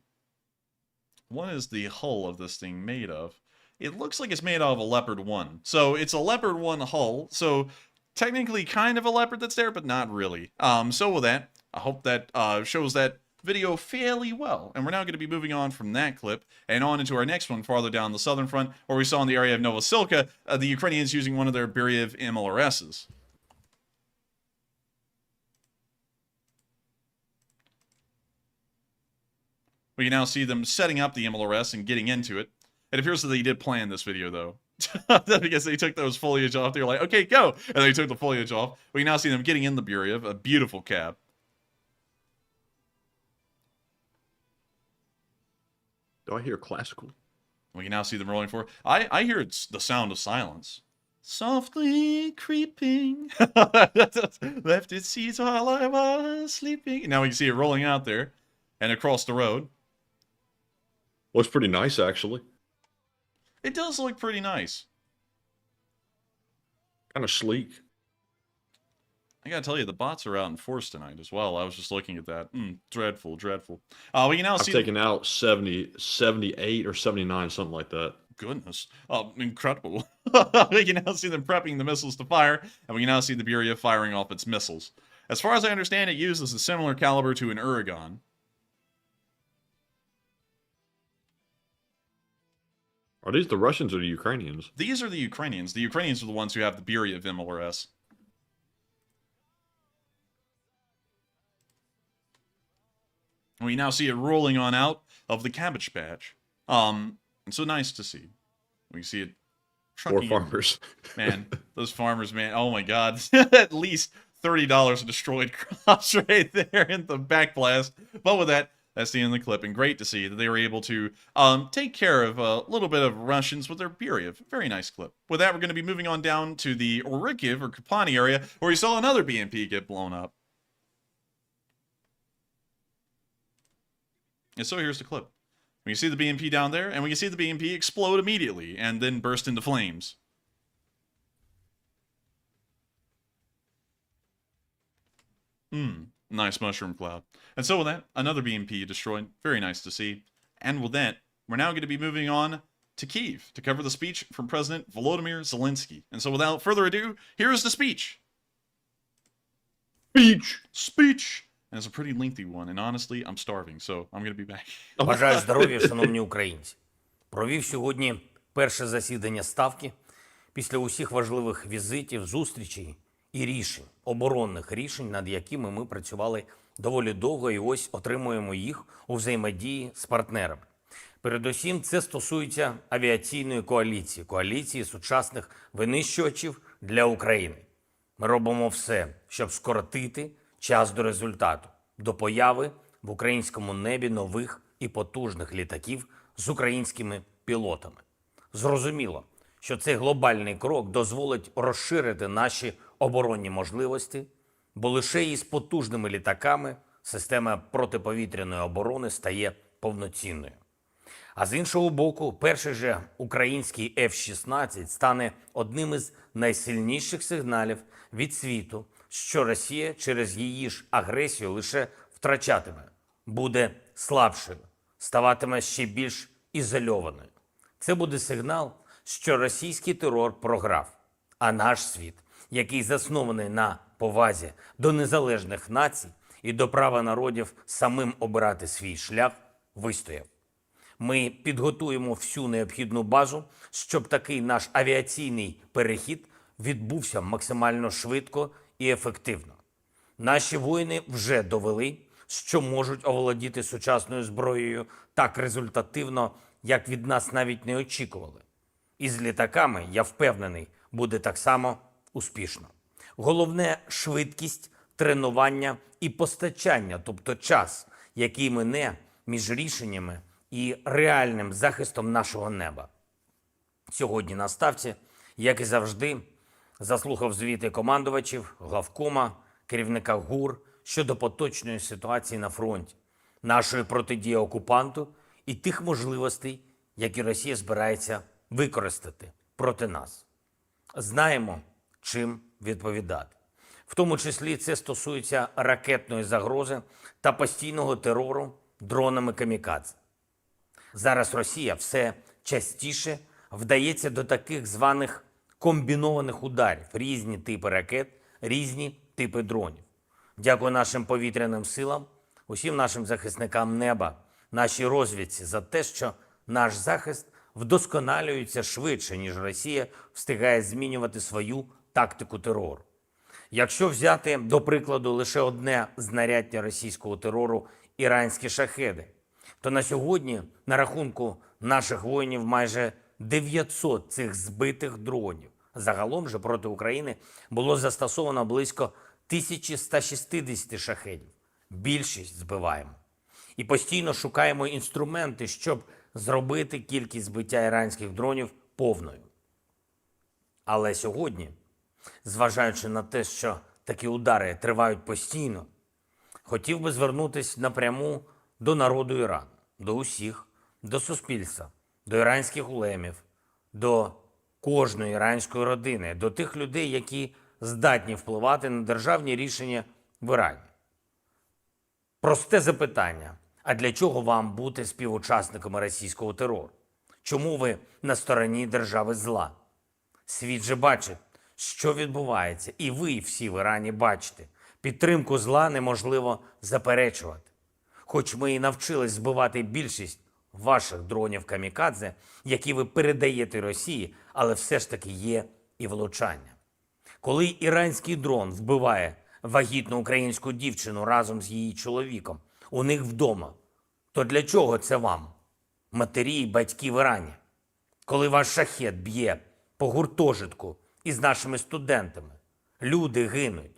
what is the hull of this thing made of? It looks like it's made out of a Leopard 1. So it's a Leopard 1 hull. So technically kind of a Leopard that's there, but not really. So with that, I hope that shows that video fairly well. And we're now going to be moving on from that clip and on into our next one farther down the southern front, where we saw in the area of Novosilka, the Ukrainians using one of their Beriev MLRSs. We can now see them setting up the MLRS and getting into it. It appears that they did plan this video, though. Because they took those foliage off. They were like, okay, go! And they took the foliage off. We can now see them getting in the Beriev, a beautiful cab. Do I hear classical? We can now see them rolling forward. I hear it's the sound of silence. Softly creeping. Left its seats while I was sleeping. And now we can see it rolling out there and across the road. Looks pretty nice, actually. It does look pretty nice. Kind of sleek. I gotta tell you, the bots are out in force tonight as well. I was just looking at that. Dreadful, dreadful. We can now see... I've taken out 70, 78 or 79, something like that. Goodness. Incredible. We can now see them prepping the missiles to fire, and we can now see the Beriev firing off its missiles. As far as I understand, it uses a similar caliber to an Uragan. Are these the Russians or the Ukrainians? These are the Ukrainians. The Ukrainians are the ones who have the Beriev MLRS. We now see it rolling on out of the cabbage patch. And so nice to see. We see it Poor farmers. Man, those farmers, man. Oh my God. At least $30 destroyed crops right there in the backblast. But with that, that's the end of the clip, and great to see that they were able to take care of a little bit of Russians with their Beriev. Very nice clip. With that, we're going to be moving on down to the Orikiv or Kupani area, where we saw another BMP get blown up. And so here's the clip. We can see the BMP down there, and we can see the BMP explode immediately, and then burst into flames. Nice mushroom cloud. And so with that, another BMP destroyed. Very nice to see. And with that, we're now going to be moving on to Kyiv to cover the speech from President Volodymyr Zelensky. And so without further ado, here's the speech. Speech. And it's a pretty lengthy one, and honestly, I'm starving, so I'm going to be back. Бажаю здоров'я, шановні українці. Провів сьогодні перше засідання Ставки Після усіх важливих візитів, зустрічей і рішень, оборонних рішень, над якими ми працювали доволі довго, і ось отримуємо їх у взаємодії з партнерами. Передусім, це стосується авіаційної коаліції, коаліції сучасних винищувачів для України. Ми робимо все, щоб скоротити час до результату, до появи в українському небі нових і потужних літаків з українськими пілотами. Зрозуміло, що цей глобальний крок дозволить розширити наші оборонні можливості, бо лише із потужними літаками система протиповітряної оборони стає повноцінною. А з іншого боку, перший же український F-16 стане одним із найсильніших сигналів від світу, що Росія через її ж агресію лише втрачатиме, буде слабшою, ставатиме ще більш ізольованою. Це буде сигнал, що російський терор програв, а наш світ, який заснований на повазі до незалежних націй і до права народів самим обирати свій шлях, вистояв. Ми підготуємо всю необхідну базу, щоб такий наш авіаційний перехід відбувся максимально швидко і ефективно. Наші воїни вже довели, що можуть оволодіти сучасною зброєю так результативно, як від нас навіть не очікували. І з літаками, я впевнений, буде так само успішно. Головне – швидкість, тренування і постачання, тобто час, який мине між рішеннями і реальним захистом нашого неба. Сьогодні на ставці, як і завжди, заслухав звіти командувачів, главкома, керівника ГУР щодо поточної ситуації на фронті, нашої протидії окупанту і тих можливостей, які Росія збирається використати проти нас. Знаємо, чим відповідати. В тому числі це стосується ракетної загрози та постійного терору дронами камікадзе. Зараз Росія все частіше вдається до таких званих комбінованих ударів, різні типи ракет, різні типи дронів. Дякую нашим повітряним силам, усім нашим захисникам неба, нашій розвідці за те, що наш захист вдосконалюється швидше, ніж Росія встигає змінювати свою тактику терору. Якщо взяти, до прикладу, лише одне знаряддя російського терору – іранські шахеди, то на сьогодні на рахунку наших воїнів майже 900 цих збитих дронів. Загалом же проти України було застосовано близько 1160 шахедів. Більшість збиваємо. І постійно шукаємо інструменти, щоб зробити кількість збиття іранських дронів повною. Але сьогодні, зважаючи на те, що такі удари тривають постійно, хотів би звернутися напряму до народу Ірану, до усіх, до суспільства, до іранських улемів, до кожної іранської родини, до тих людей, які здатні впливати на державні рішення в Ірані. Просте запитання. А для чого вам бути співучасниками російського терору? Чому ви на стороні держави зла? Світ же бачить, що відбувається, і ви всі в Ірані бачите. Підтримку зла неможливо заперечувати. Хоч ми і навчились збивати більшість ваших дронів камікадзе, які ви передаєте Росії, але все ж таки є і влучання. Коли іранський дрон вбиває вагітну українську дівчину разом з її чоловіком у них вдома, то для чого це вам, матері і батьки в Ірані? Коли ваш шахет б'є по гуртожитку із нашими студентами, люди гинуть,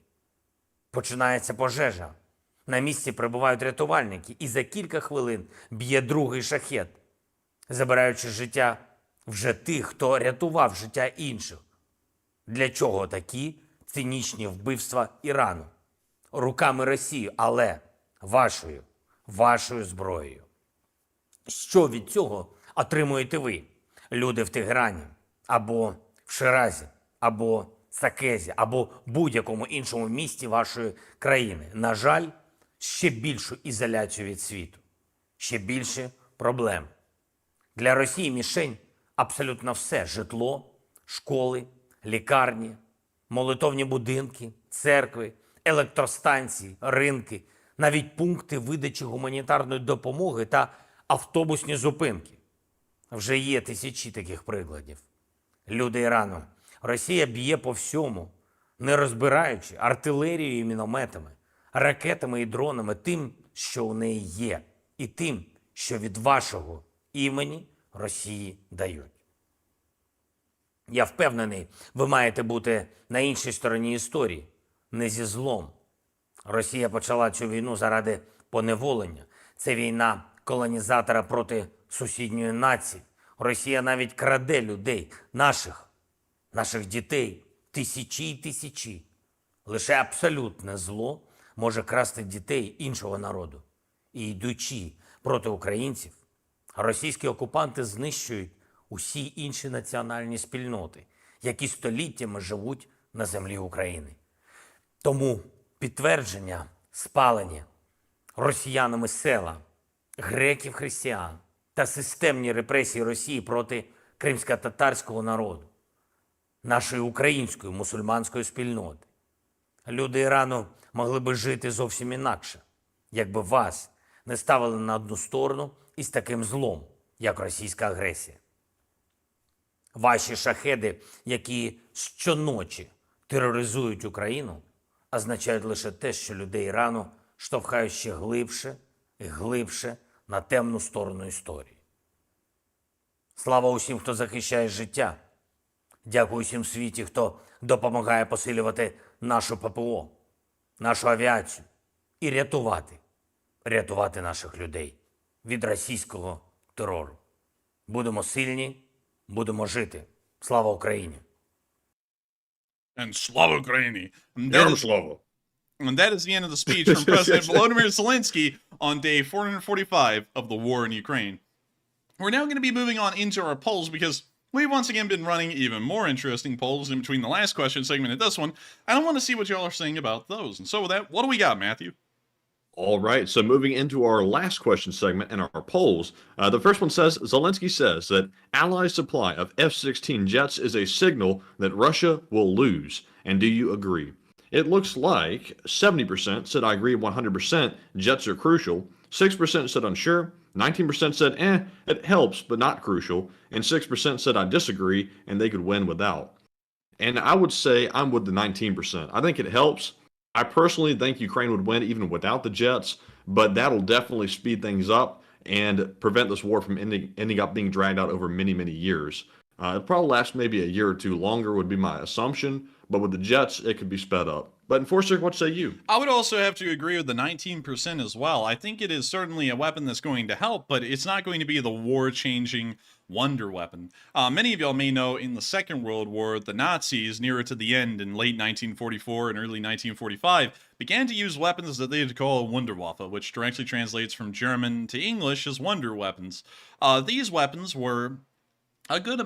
починається пожежа, на місці прибувають рятувальники, і за кілька хвилин б'є другий шахет, забираючи життя вже тих, хто рятував життя інших. Для чого такі цинічні вбивства Ірану? Руками Росії, але вашою зброєю. Що від цього отримуєте ви, люди в Тегерані, або в Ширазі, або Сакезі, або будь-якому іншому місті вашої країни? На жаль, ще більшу ізоляцію від світу, ще більше проблем. Для Росії мішень абсолютно все – житло, школи, лікарні, молитовні будинки, церкви, електростанції, ринки, навіть пункти видачі гуманітарної допомоги та автобусні зупинки. Вже є тисячі таких прикладів. Люди Ірану, Росія б'є по всьому, не розбираючи артилерією і мінометами, ракетами і дронами, тим, що у неї є, і тим, що від вашого імені Росії дають. Я впевнений, ви маєте бути на іншій стороні історії, не зі злом. Росія почала цю війну заради поневолення. Це війна колонізатора проти сусідньої нації. Росія навіть краде людей, наших дітей, тисячі і тисячі. Лише абсолютне зло може красти дітей іншого народу. І йдучи проти українців, російські окупанти знищують усі інші національні спільноти, які століттями живуть на землі України. Тому підтвердження спалення росіянами села, греків-християн та системні репресії Росії проти кримськотатарського народу, нашої української мусульманської спільноти. Люди Ірану могли би жити зовсім інакше, якби вас не ставили на одну сторону із таким злом, як російська агресія. Ваші шахеди, які щоночі тероризують Україну, означають лише те, що людей Ірану штовхають ще глибше і глибше на темну сторону історії. Слава усім, хто захищає життя. Дякую усім в світі, хто допомагає посилювати нашу ППО, нашу авіацію і рятувати наших людей від російського терору. Будемо сильні, будемо жити. Слава Україні! And Slava Ukraini. And that is the end of the speech from President Volodymyr Zelensky on day 445 of the war in Ukraine. We're now going to be moving on into our polls because we've once again been running even more interesting polls in between the last question segment and this one. I want to see what y'all are saying about those. And so with that, what do we got, Matthew? All right, so moving into our last question segment and our polls, the first one says, Zelensky says that Allies' supply of F-16 jets is a signal that Russia will lose. And do you agree? It looks like 70% said I agree 100%, jets are crucial, 6% said unsure, 19% said it helps but not crucial, and 6% said I disagree and they could win without. And I would say I'm with the 19%. I think it helps. I personally think Ukraine would win even without the jets, but that'll definitely speed things up and prevent this war from ending up being dragged out over many, many years. It'll probably last maybe a year or two longer would be my assumption, but with the jets, it could be sped up. But Enforcer, what say you? I would also have to agree with the 19% as well. I think it is certainly a weapon that's going to help, but it's not going to be the war-changing wonder weapon. Many of y'all may know in the Second World War, the Nazis, nearer to the end in late 1944 and early 1945, began to use weapons that they'd call Wunderwaffe, which directly translates from German to English as wonder weapons. These weapons were a good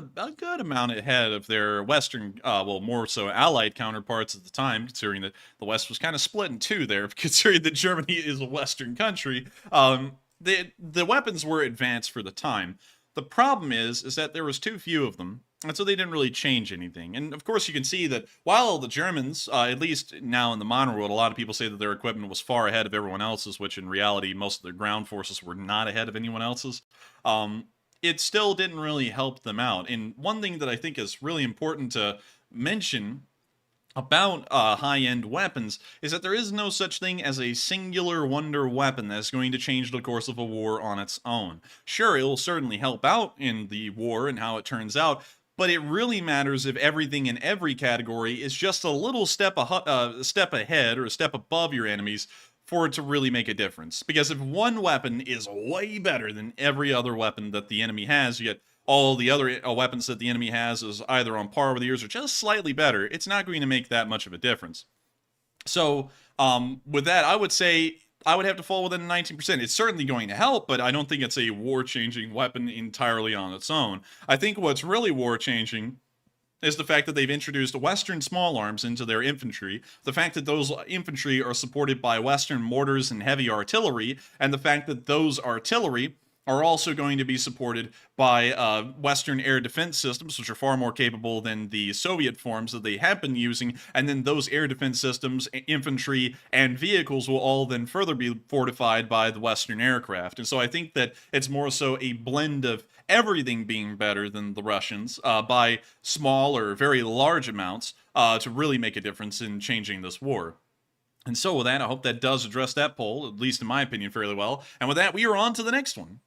amount ahead of their Western, well, more so Allied counterparts at the time, considering that the West was kind of split in two there, considering that Germany is a Western country. The weapons were advanced for the time. The problem is that there was too few of them, and so they didn't really change anything. And of course, you can see that while the Germans, at least now in the modern world, a lot of people say that their equipment was far ahead of everyone else's, which in reality, most of their ground forces were not ahead of anyone else's. It still didn't really help them out. And one thing that I think is really important to mention about high-end weapons is that there is no such thing as a singular wonder weapon that's going to change the course of a war on its own. Sure, it will certainly help out in the war and how it turns out, but it really matters if everything in every category is just a little step ahead or a step above your enemies for it to really make a difference. Because if one weapon is way better than every other weapon that the enemy has, yet all the other weapons that the enemy has is either on par with yours or just slightly better, it's not going to make that much of a difference. So, with that, I would say I would have to fall within 19%. It's certainly going to help, but I don't think it's a war-changing weapon entirely on its own. I think what's really war-changing is the fact that they've introduced Western small arms into their infantry, the fact that those infantry are supported by Western mortars and heavy artillery, and the fact that those artillery are also going to be supported by Western air defense systems, which are far more capable than the Soviet forms that they have been using. And then those air defense systems, infantry, and vehicles will all then further be fortified by the Western aircraft. And so I think that it's more so a blend of everything being better than the Russians by small or very large amounts to really make a difference in changing this war. And so with that, I hope that does address that poll, at least in my opinion, fairly well. And with that, we are on to the next one.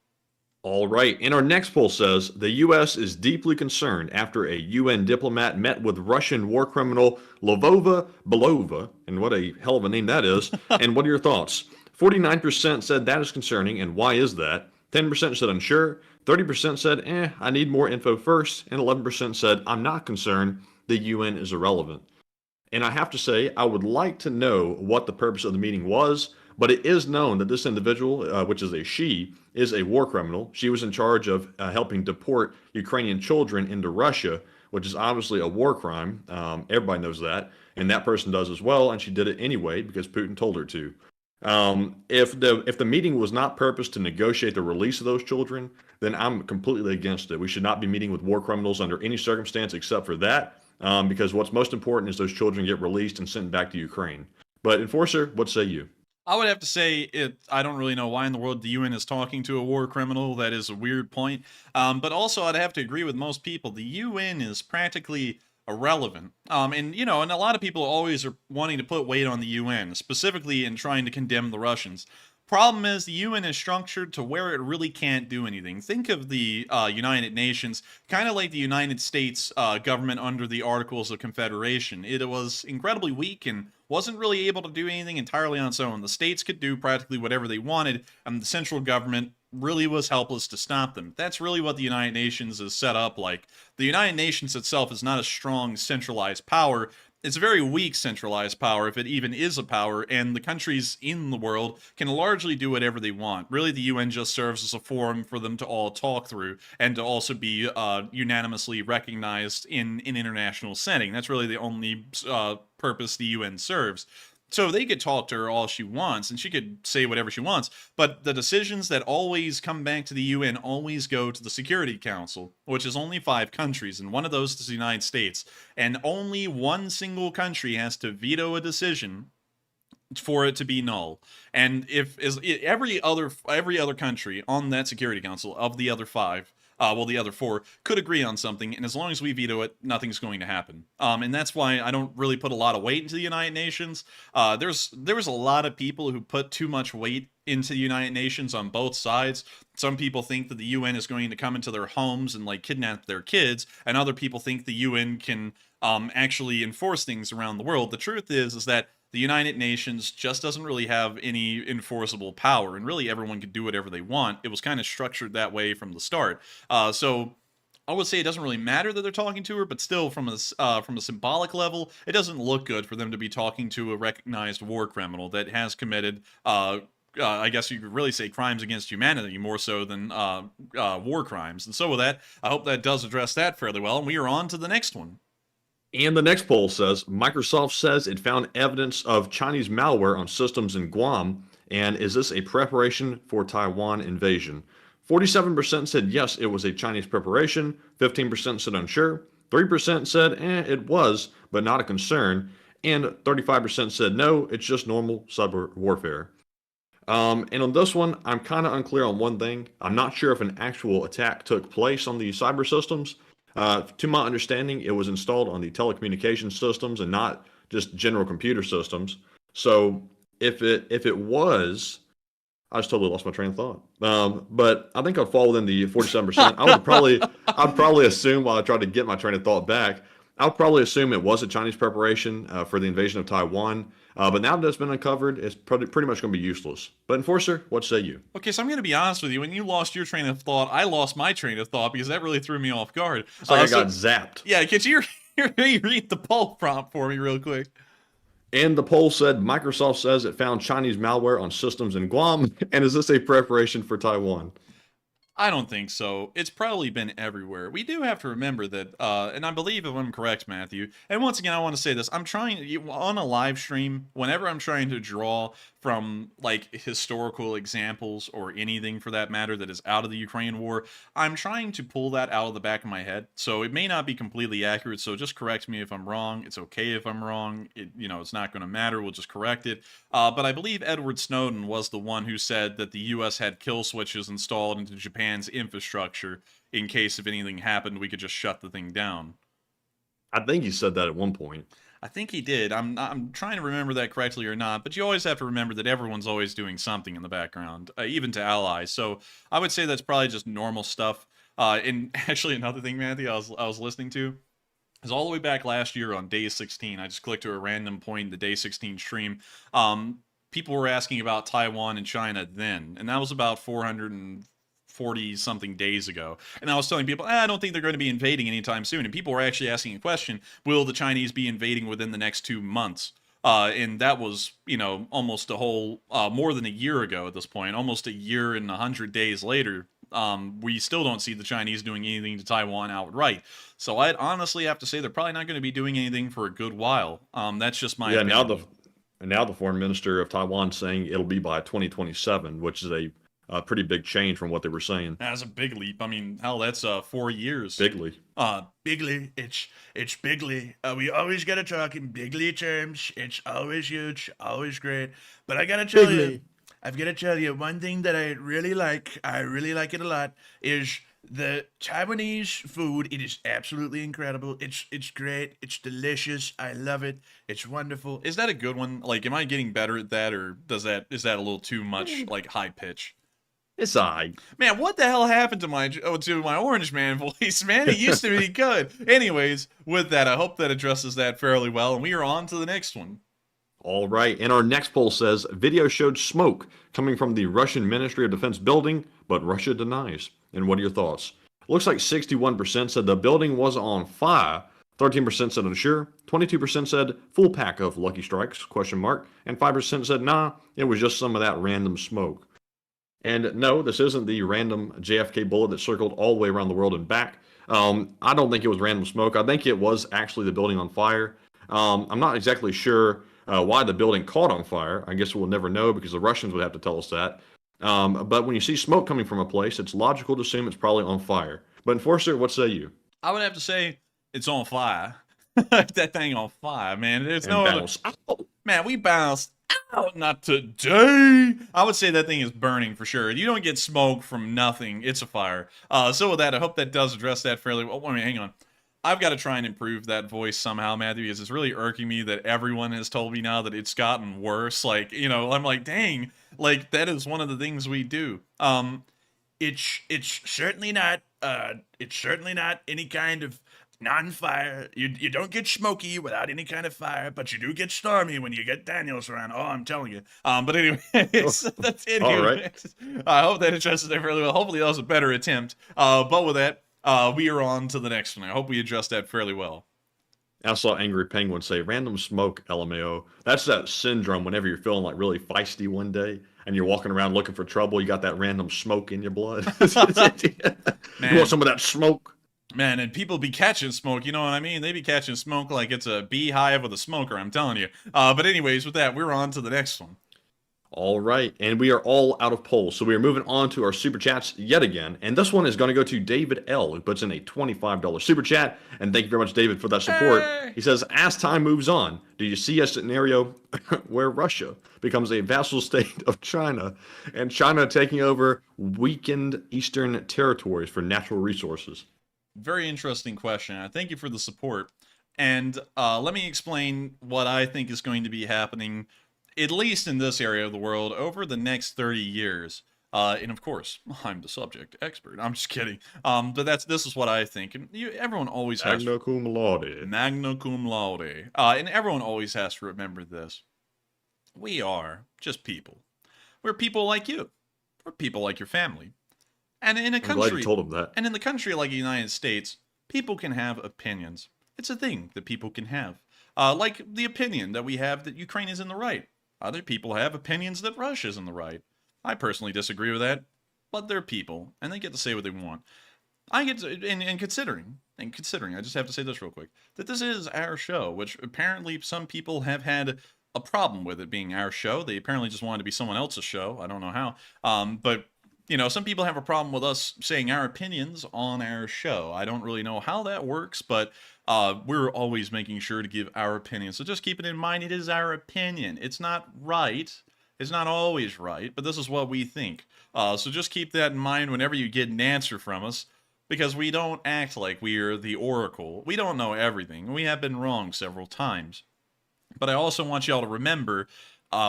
All right, and our next poll says, the U.S. is deeply concerned after a UN diplomat met with Russian war criminal Lyubova Belova, and what a hell of a name that is, and what are your thoughts? 49% said that is concerning, and why is that? 10% said unsure, 30% said, I need more info first, and 11% said, I'm not concerned, the UN is irrelevant. And I have to say, I would like to know what the purpose of the meeting was, but it is known that this individual, which is a she, is a war criminal. She was in charge of helping deport Ukrainian children into Russia, which is obviously a war crime. Everybody knows that, and that person does as well, and she did it anyway because Putin told her to. If the meeting was not purposed to negotiate the release of those children, then I'm completely against it. We should not be meeting with war criminals under any circumstance except for that, because what's most important is those children get released and sent back to Ukraine. But Enforcer, what say you? I would have to say I don't really know why in the world the UN is talking to a war criminal. That is a weird point. But also I'd have to agree with most people. The UN is practically irrelevant. And a lot of people always are wanting to put weight on the UN, specifically in trying to condemn the Russians. Problem is, the UN is structured to where it really can't do anything. Think of the United Nations, kind of like the United States government under the Articles of Confederation. It was incredibly weak and wasn't really able to do anything entirely on its own. The states could do practically whatever they wanted, and the central government really was helpless to stop them. That's really what the United Nations is set up like. The United Nations itself is not a strong centralized power. It's a very weak centralized power, if it even is a power, and the countries in the world can largely do whatever they want. Really, the UN just serves as a forum for them to all talk through, and to also be unanimously recognized in an international setting. That's really the only purpose the UN serves. So they could talk to her all she wants, and she could say whatever she wants, but the decisions that always come back to the UN always go to the Security Council, which is only 5 countries, and one of those is the United States. And only one single country has to veto a decision for it to be null. And if every other country on that Security Council of the other 5, the other 4 could agree on something, and as long as we veto it, nothing's going to happen. And that's why I don't really put a lot of weight into the United Nations. There was a lot of people who put too much weight into the United Nations on both sides. Some people think that the UN is going to come into their homes and kidnap their kids, and other people think the UN can actually enforce things around the world. The truth is that the United Nations just doesn't really have any enforceable power, and really everyone can do whatever they want. It was kind of structured that way from the start. So I would say it doesn't really matter that they're talking to her, but still from a symbolic level, it doesn't look good for them to be talking to a recognized war criminal that has committed I guess you could really say crimes against humanity more so than war crimes. And so with that, I hope that does address that fairly well, and we are on to the next one. And the next poll says, Microsoft says it found evidence of Chinese malware on systems in Guam, and is this a preparation for Taiwan invasion? 47% said yes, it was a Chinese preparation, 15% said unsure, 3% said it was, but not a concern, and 35% said no, it's just normal cyber warfare. And on this one, I'm kind of unclear on one thing. I'm not sure if an actual attack took place on the cyber systems. To my understanding, it was installed on the telecommunications systems and not just general computer systems. So if it was, I just totally lost my train of thought. But I think I'd fall within the 47%. I'd probably assume, while I tried to get my train of thought back, I'll probably assume it was a Chinese preparation for the invasion of Taiwan. But now that it's been uncovered, it's pretty much going to be useless. But Enforcer, what say you? Okay, so I'm going to be honest with you. When you lost your train of thought, I lost my train of thought because that really threw me off guard. It's like I got zapped. Yeah, could you read the poll prompt for me real quick? And the poll said, Microsoft says it found Chinese malware on systems in Guam. And is this a preparation for Taiwan? I don't think so. It's probably been everywhere. We do have to remember that, and I believe if I'm correct, Matthew, and once again, I want to say this, I'm trying, on a live stream, whenever I'm trying to draw from, like, historical examples or anything for that matter that is out of the Ukraine war, I'm trying to pull that out of the back of my head. So it may not be completely accurate, so just correct me if I'm wrong. It's okay if I'm wrong. It's not going to matter. We'll just correct it. But I believe Edward Snowden was the one who said that the U.S. had kill switches installed into Japan's infrastructure in case if anything happened, we could just shut the thing down. I think he said that at one point. I think he did. I'm trying to remember that correctly or not, but you always have to remember that everyone's always doing something in the background, even to allies. So I would say that's probably just normal stuff. And actually, another thing, Matthew, I was listening to is all the way back last year on day 16. I just clicked to a random point in the day 16 stream. People were asking about Taiwan and China then, and that was about 440 something days ago. And I was telling people, I don't think they're going to be invading anytime soon. And people were actually asking a question, will the Chinese be invading within the next 2 months? And that was, almost a whole, more than a year ago at this point, almost a year and 100 days later. We still don't see the Chinese doing anything to Taiwan outright. So I'd honestly have to say they're probably not going to be doing anything for a good while. That's just my opinion. Now the foreign minister of Taiwan saying it'll be by 2027, which is a pretty big change from what they were saying. That's a big leap. I mean, hell, that's 4 years. Bigly. Bigly. It's bigly. We always gotta talk in bigly terms. It's always huge, always great. But I've gotta tell you one thing that I really like it a lot, is the Taiwanese food. It is absolutely incredible. It's great. It's delicious. I love it. It's wonderful. Is that a good one? Like, am I getting better at that, or is that a little too much, like, high pitch? It's alright. Man, what the hell happened to my Orange Man voice, man? It used to be good. Anyways, with that, I hope that addresses that fairly well, and we are on to the next one. All right, and our next poll says, video showed smoke coming from the Russian Ministry of Defense building, but Russia denies. And what are your thoughts? Looks like 61% said the building was on fire, 13% said unsure, 22% said full pack of Lucky Strikes, ? And 5% said nah, it was just some of that random smoke. And no, this isn't the random JFK bullet that circled all the way around the world and back. I don't think it was random smoke. I think it was actually the building on fire. I'm not exactly sure why the building caught on fire. I guess we'll never know because the Russians would have to tell us that. But when you see smoke coming from a place, it's logical to assume it's probably on fire. But Enforcer, what say you? I would have to say it's on fire. That thing on fire, man. There's no other... Man, we bounced out. Not today. I would say that thing is burning for sure. You don't get smoke from nothing. It's a fire. So with that, I hope that does address that fairly well. Wait a minute, hang on. I've got to try and improve that voice somehow, Matthew, because it's really irking me that everyone has told me now that it's gotten worse. Like, I'm like, dang, like, that is one of the things we do. It's certainly not any kind of non-fire. You don't get smoky without any kind of fire, but you do get stormy when you get Daniels around. Oh, I'm telling you. But anyway, that's it. All right. I hope that addresses that fairly well. Hopefully that was a better attempt. But with that, we are on to the next one. I hope we addressed that fairly well. I saw Angry Penguin say, random smoke, LMAO. That's that syndrome whenever you're feeling like really feisty one day and you're walking around looking for trouble. You got that random smoke in your blood. You want some of that smoke? Man, and people be catching smoke, you know what I mean? They be catching smoke like it's a beehive with a smoker, I'm telling you. But anyways, with that, we're on to the next one. All right, and we are all out of polls, so we are moving on to our super chats yet again. And this one is going to go to David L, who puts in a $25 super chat. And thank you very much, David, for that support. Hey. He says, as time moves on, do you see a scenario where Russia becomes a vassal state of China and China taking over weakened eastern territories for natural resources? Very interesting question. I thank you for the support. And let me explain what I think is going to be happening, at least in this area of the world, over the next 30 years. And of course, I'm the subject expert. I'm just kidding. But this is what I think. And everyone always has... Magna cum laude. Magna cum laude. And everyone always has to remember this. We are just people. We're people like you. We're people like your family. And in a country... I'm glad you told him that. And in the country like the United States, people can have opinions. It's a thing that people can have. Like the opinion that we have that Ukraine is in the right. Other people have opinions that Russia is in the right. I personally disagree with that. but they're people, and they get to say what they want. I get to, and considering, I just have to say this real quick, that this is our show, which apparently some people have had a problem with it being our show. They apparently just wanted to be someone else's show. I don't know how. But, you know, some people have a problem with us saying our opinions on our show. I don't really know how that works, but we're always making sure to give our opinion. So just keep it in mind, it is our opinion. It's not right. It's not always right, but this is what we think. So just keep that in mind whenever you get an answer from us, because we don't act like we are the oracle. We don't know everything. We have been wrong several times. But I also want y'all to remember,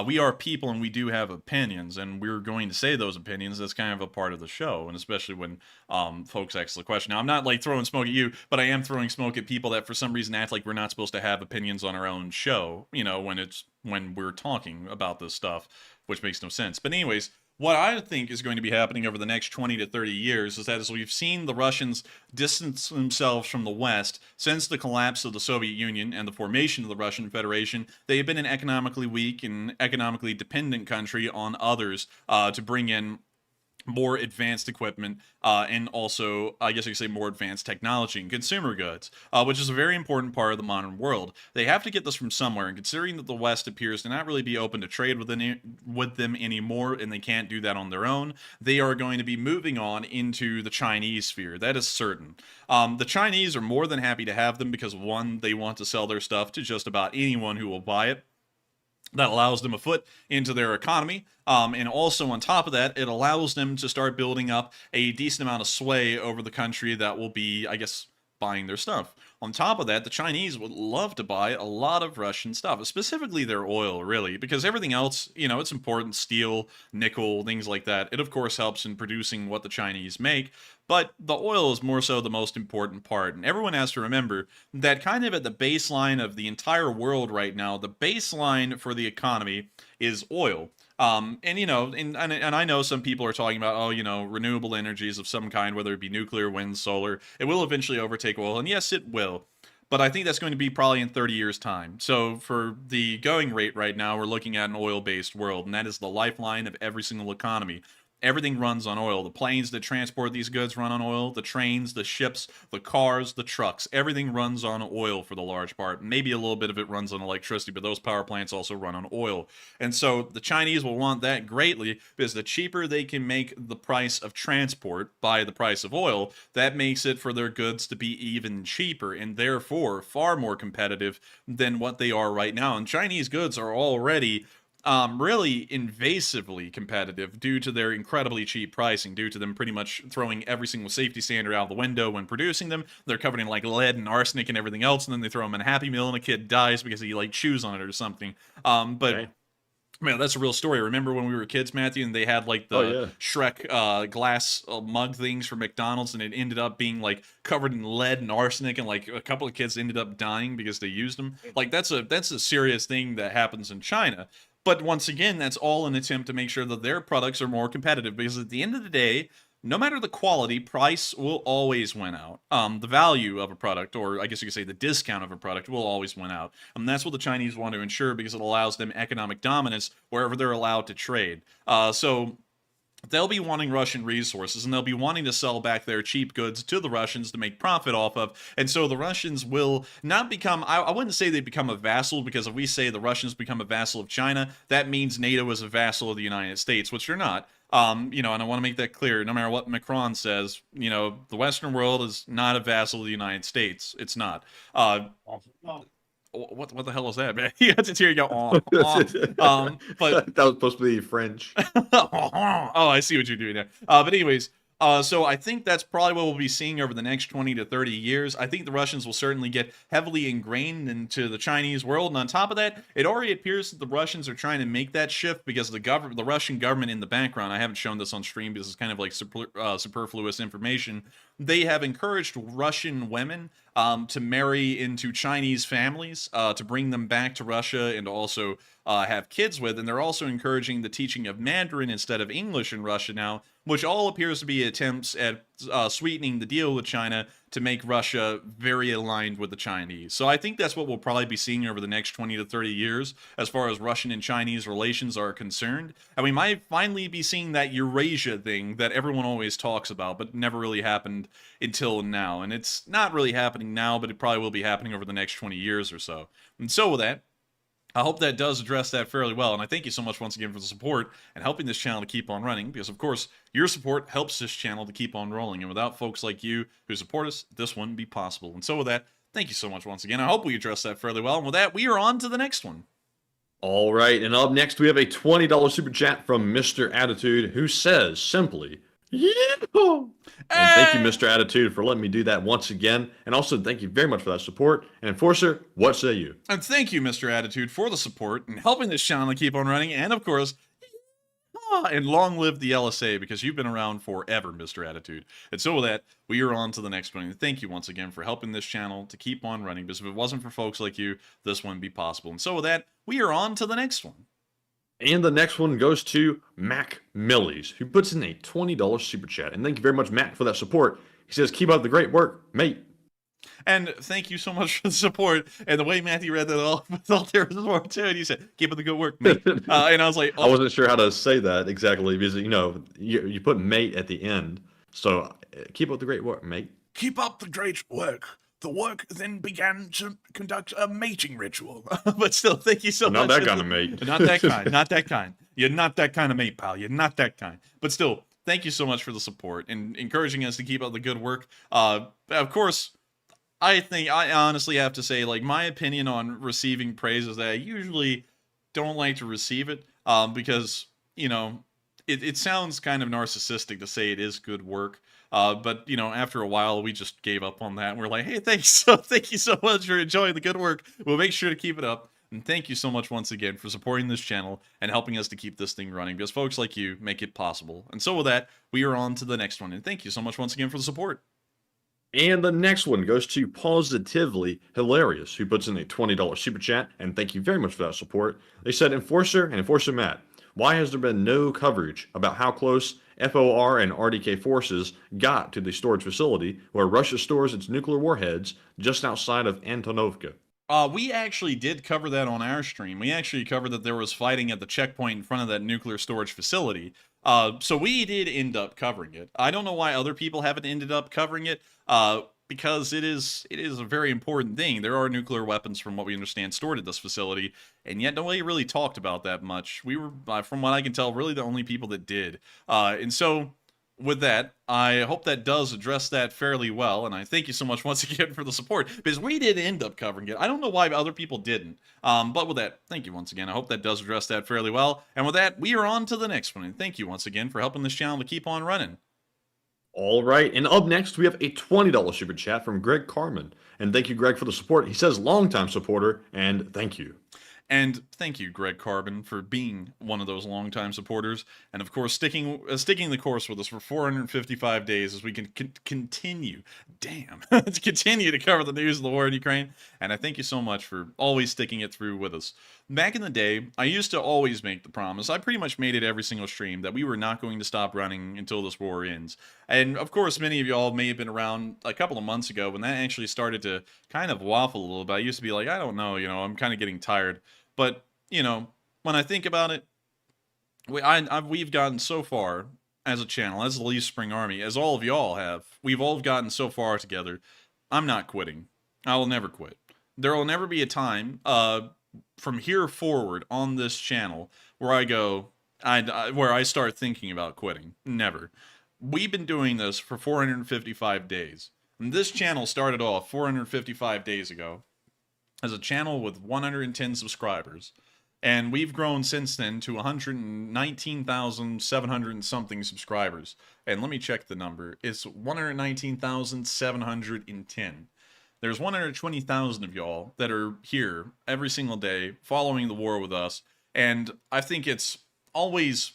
we are people and we do have opinions, and we're going to say those opinions. That's kind of a part of the show, and especially when folks ask the question. Now, I'm not like throwing smoke at you, but I am throwing smoke at people that for some reason act like we're not supposed to have opinions on our own show, you know, when we're talking about this stuff, which makes no sense. But anyways, what I think is going to be happening over the next 20 to 30 years is that as we've seen the Russians distance themselves from the West since the collapse of the Soviet Union and the formation of the Russian Federation, they have been an economically weak and economically dependent country on others to bring in more advanced equipment and also, I guess you could say, more advanced technology and consumer goods, which is a very important part of the modern world. They have to get this from somewhere, and considering that the West appears to not really be open to trade with them anymore, and they can't do that on their own, they are going to be moving on into the Chinese sphere. That is certain. The Chinese are more than happy to have them because, one, they want to sell their stuff to just about anyone who will buy it. That allows them a foot into their economy. And also on top of that, it allows them to start building up a decent amount of sway over the country that will be, I guess, buying their stuff. On top of that, the Chinese would love to buy a lot of Russian stuff, specifically their oil, really, because everything else, you know, it's important, steel, nickel, things like that. It, of course, helps in producing what the Chinese make, but the oil is more so the most important part. And everyone has to remember that kind of at the baseline of the entire world right now, the baseline for the economy is oil. And, you know, and I know some people are talking about, oh, you know, renewable energies of some kind, whether it be nuclear, wind, solar. It will eventually overtake oil, and yes, it will. But I think that's going to be probably in 30 years' time. So for the going rate right now, we're looking at an oil-based world, and that is the lifeline of every single economy. Everything runs on oil. The planes that transport these goods run on oil. The trains, the ships, the cars, the trucks. Everything runs on oil for the large part. Maybe a little bit of it runs on electricity, but those power plants also run on oil. And so the Chinese will want that greatly because the cheaper they can make the price of transport by the price of oil, that makes it for their goods to be even cheaper and therefore far more competitive than what they are right now. And Chinese goods are already really invasively competitive due to their incredibly cheap pricing, due to them pretty much throwing every single safety standard out the window when producing them. They're covered in like lead and arsenic and everything else, and then they throw them in a Happy Meal and a kid dies because he like chews on it or something. But man, that's a real story. Remember when we were kids, Matthew, and they had like the Shrek glass mug things for McDonald's, and it ended up being like covered in lead and arsenic, and like a couple of kids ended up dying because they used them. Like that's a serious thing that happens in China. But once again, that's all an attempt to make sure that their products are more competitive, because at the end of the day, no matter the quality, price will always win out. The value of a product, or I guess you could say the discount of a product, will always win out. And that's what the Chinese want to ensure, because it allows them economic dominance wherever they're allowed to trade. So they'll be wanting Russian resources, and they'll be wanting to sell back their cheap goods to the Russians to make profit off of. And so the Russians will not become, I wouldn't say they become a vassal, because if we say the Russians become a vassal of China, that means NATO is a vassal of the United States, which they're not. You know, and I want to make that clear. No matter what Macron says, you know, the Western world is not a vassal of the United States. It's not. What the hell is that, man? You have to hear you go, but that was supposed to be French. Oh, I see what you're doing there. But anyways, so I think that's probably what we'll be seeing over the next 20 to 30 years. I think the Russians will certainly get heavily ingrained into the Chinese world. And on top of that, it already appears that the Russians are trying to make that shift, because the Russian government in the background, I haven't shown this on stream because it's kind of like superfluous information. They have encouraged Russian women to marry into Chinese families, to bring them back to Russia and also have kids with. And they're also encouraging the teaching of Mandarin instead of English in Russia now, which all appears to be attempts at sweetening the deal with China to make Russia very aligned with the Chinese. So I think that's what we'll probably be seeing over the next 20 to 30 years as far as Russian and Chinese relations are concerned. And we might finally be seeing that Eurasia thing that everyone always talks about, but never really happened until now. And it's not really happening now, but it probably will be happening over the next 20 years or so. And so with that, I hope that does address that fairly well, and I thank you so much once again for the support and helping this channel to keep on running, because of course, your support helps this channel to keep on rolling, and without folks like you who support us, this wouldn't be possible. And so with that, thank you so much once again. I hope we addressed that fairly well, and with that, we are on to the next one. All right, and up next, we have a $20 super chat from Mr. Attitude, who says simply, yeah! And thank you, Mr. Attitude, for letting me do that once again. And also, thank you very much for that support. And Enforcer, what say you? And thank you, Mr. Attitude, for the support and helping this channel to keep on running. And of course, and long live the LSA, because you've been around forever, Mr. Attitude. And so with that, we are on to the next one. And thank you once again for helping this channel to keep on running, because if it wasn't for folks like you, this wouldn't be possible. And so with that, we are on to the next one. And the next one goes to Mac Millies, who puts in a $20 super chat. And thank you very much, Mac, for that support. He says, keep up the great work, mate. And thank you so much for the support. And the way Matthew read that all there was more to it, he said, keep up the good work, mate. And I was like, oh. I wasn't sure how to say that exactly, because, you know, you put mate at the end. So keep up the great work, mate. Keep up the great work. The work then began to conduct a mating ritual. But still, thank you so much. Not that kind of mate. Not that kind. Not that kind. You're not that kind of mate, pal. You're not that kind. But still, thank you so much for the support and encouraging us to keep up the good work. Of course, I honestly have to say, like, my opinion on receiving praise is that I usually don't like to receive it because, you know, it sounds kind of narcissistic to say it is good work. But, you know, after a while, we just gave up on that. And we're like, hey, thank you so much for enjoying the good work. We'll make sure to keep it up. And thank you so much once again for supporting this channel and helping us to keep this thing running, because folks like you make it possible. And so with that, we are on to the next one. And thank you so much once again for the support. And the next one goes to Positively Hilarious, who puts in a $20 super chat. And thank you very much for that support. They said, Enforcer and Enforcer Matt, why has there been no coverage about how close FOR and RDK forces got to the storage facility where Russia stores its nuclear warheads just outside of Antonovka? We actually did cover that on our stream. We actually covered that there was fighting at the checkpoint in front of that nuclear storage facility. So we did end up covering it. I don't know why other people haven't ended up covering it, because it is a very important thing. There are nuclear weapons, from what we understand, stored at this facility, and yet nobody really talked about that much. We were, from what I can tell, really the only people that did. And so, with that, I hope that does address that fairly well, and I thank you so much once again for the support, because we did end up covering it. I don't know why other people didn't, but with that, thank you once again. I hope that does address that fairly well, and with that, we are on to the next one, and thank you once again for helping this channel to keep on running. All right, and up next, we have a $20 super chat from Greg Carmen. And thank you, Greg, for the support. He says, longtime supporter, and thank you. And thank you, Greg Carbon, for being one of those longtime supporters, and of course sticking the course with us for 455 days as we can continue, to continue to cover the news of the war in Ukraine. And I thank you so much for always sticking it through with us. Back in the day, I used to always make the promise, I pretty much made it every single stream, that we were not going to stop running until this war ends. And of course, many of y'all may have been around a couple of months ago when that actually started to kind of waffle a little bit. I used to be like, I don't know, I'm kind of getting tired. But, when I think about it, we've gotten so far as a channel, as the Leaf Spring Army, as all of y'all have. We've all gotten so far together. I'm not quitting. I will never quit. There will never be a time from here forward on this channel where where I start thinking about quitting. Never. We've been doing this for 455 days. And this channel started off 455 days ago as a channel with 110 subscribers, and we've grown since then to 119,700 and something subscribers. And let me check the number. It's 119,710. There's 120,000 of y'all that are here every single day following the war with us, and I think it's always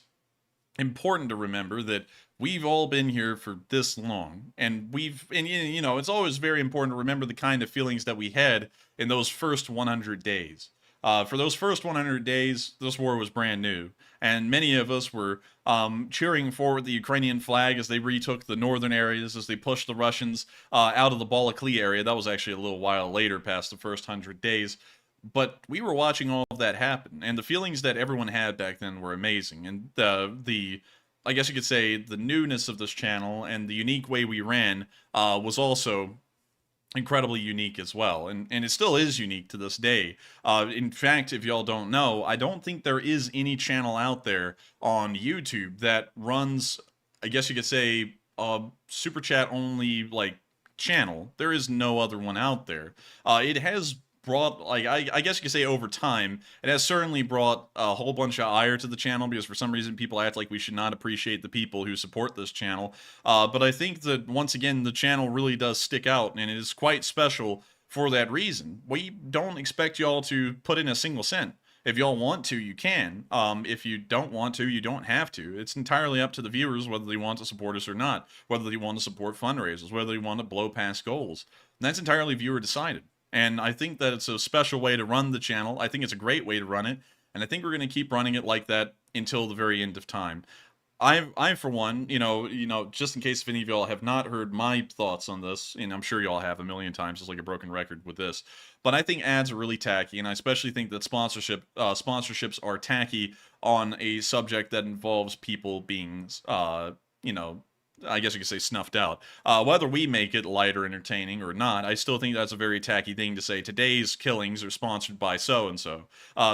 important to remember that we've all been here for this long, and it's always very important to remember the kind of feelings that we had in those first 100 days. For those first 100 days, this war was brand new, and many of us were cheering forward the Ukrainian flag as they retook the northern areas, as they pushed the Russians out of the Balakli area. That was actually a little while later, past the first 100 days. But we were watching all of that happen, and the feelings that everyone had back then were amazing. And I guess you could say, the newness of this channel and the unique way we ran was also incredibly unique as well, and it still is unique to this day. In fact, if y'all don't know, I don't think there is any channel out there on YouTube that runs, I guess you could say, a super chat only like channel. There is no other one out there. It has brought, like, I guess you could say, over time, it has certainly brought a whole bunch of ire to the channel, because for some reason people act like we should not appreciate the people who support this channel. But I think that, once again, the channel really does stick out, and it is quite special for that reason. We don't expect y'all to put in a single cent. If y'all want to, you can. If you don't want to, you don't have to. It's entirely up to the viewers whether they want to support us or not, whether they want to support fundraisers, whether they want to blow past goals. And that's entirely viewer decided. And I think that it's a special way to run the channel. I think it's a great way to run it, and I think we're going to keep running it like that until the very end of time. I for one, just in case if any of y'all have not heard my thoughts on this, and I'm sure y'all have a million times, it's like a broken record with this, but I think ads are really tacky, and I especially think that sponsorships are tacky on a subject that involves people being, I guess you could say, snuffed out. Whether we make it light or entertaining or not, I still think that's a very tacky thing to say. Today's killings are sponsored by so-and-so.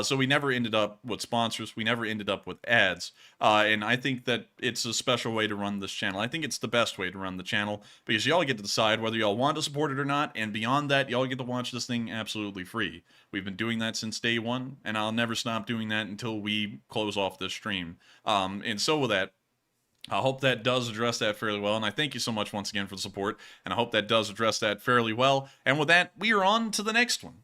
So we never ended up with sponsors. We never ended up with ads. And I think that it's a special way to run this channel. I think it's the best way to run the channel, because y'all get to decide whether y'all want to support it or not. And beyond that, y'all get to watch this thing absolutely free. We've been doing that since day one, and I'll never stop doing that until we close off this stream. And so with that, I hope that does address that fairly well, and I thank you so much once again for the support, and I hope that does address that fairly well. And with that, we are on to the next one.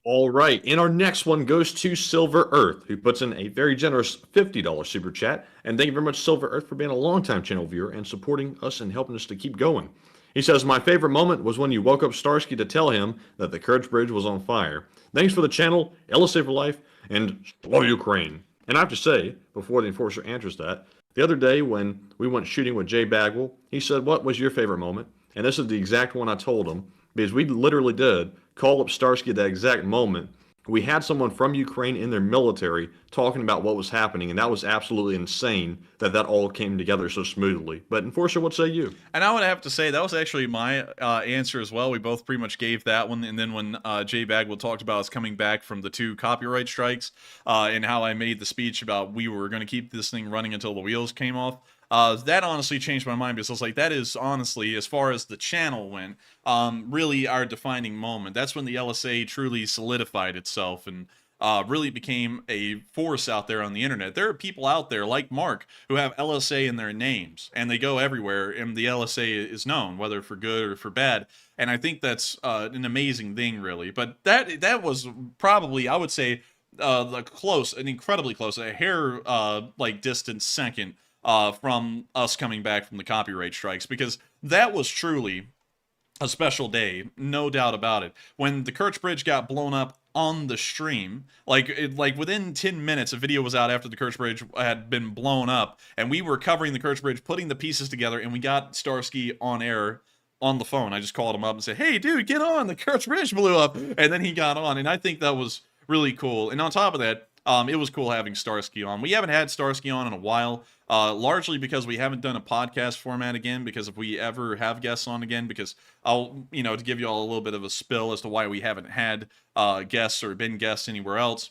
All right, and our next one goes to Silver Earth, who puts in a very generous $50 super chat. And thank you very much, Silver Earth, for being a longtime channel viewer and supporting us and helping us to keep going. He says, my favorite moment was when you woke up Starsky to tell him that the Courage Bridge was on fire. Thanks for the channel, LSA for life, and Slava Ukraini. And I have to say, before the Enforcer answers that, the other day when we went shooting with Jay Bagwell, he said, what was your favorite moment? And this is the exact one I told him, because we literally did call up Starsky at that exact moment. We had someone from Ukraine in their military talking about what was happening, and that was absolutely insane that all came together so smoothly. But Enforcer, what say you? And I would have to say that was actually my answer as well. We both pretty much gave that one, and then when Jay Bagwell talked about us coming back from the 2 copyright strikes, and how I made the speech about we were going to keep this thing running until the wheels came off, that honestly changed my mind, because I was like, that is honestly, as far as the channel went, really our defining moment. That's when the LSA truly solidified itself and really became a force out there on the internet. There are people out there like Mark who have LSA in their names, and they go everywhere, and the LSA is known, whether for good or for bad. And I think that's an amazing thing, really. But that was probably, I would say, an incredibly close, a hair like distance second from us coming back from the copyright strikes, because that was truly a special day, no doubt about it. When the Kerch Bridge got blown up on the stream, like within 10 minutes, a video was out after the Kerch Bridge had been blown up, and we were covering the Kerch Bridge, putting the pieces together, and we got Starsky on air on the phone. I just called him up and said, hey dude, get on, the Kerch Bridge blew up, and then he got on, and I think that was really cool. And on top of that, it was cool having Starsky on. We haven't had Starsky on in a while, largely because we haven't done a podcast format again, because if we ever have guests on again, because I'll, to give you all a little bit of a spill as to why we haven't had guests or been guests anywhere else.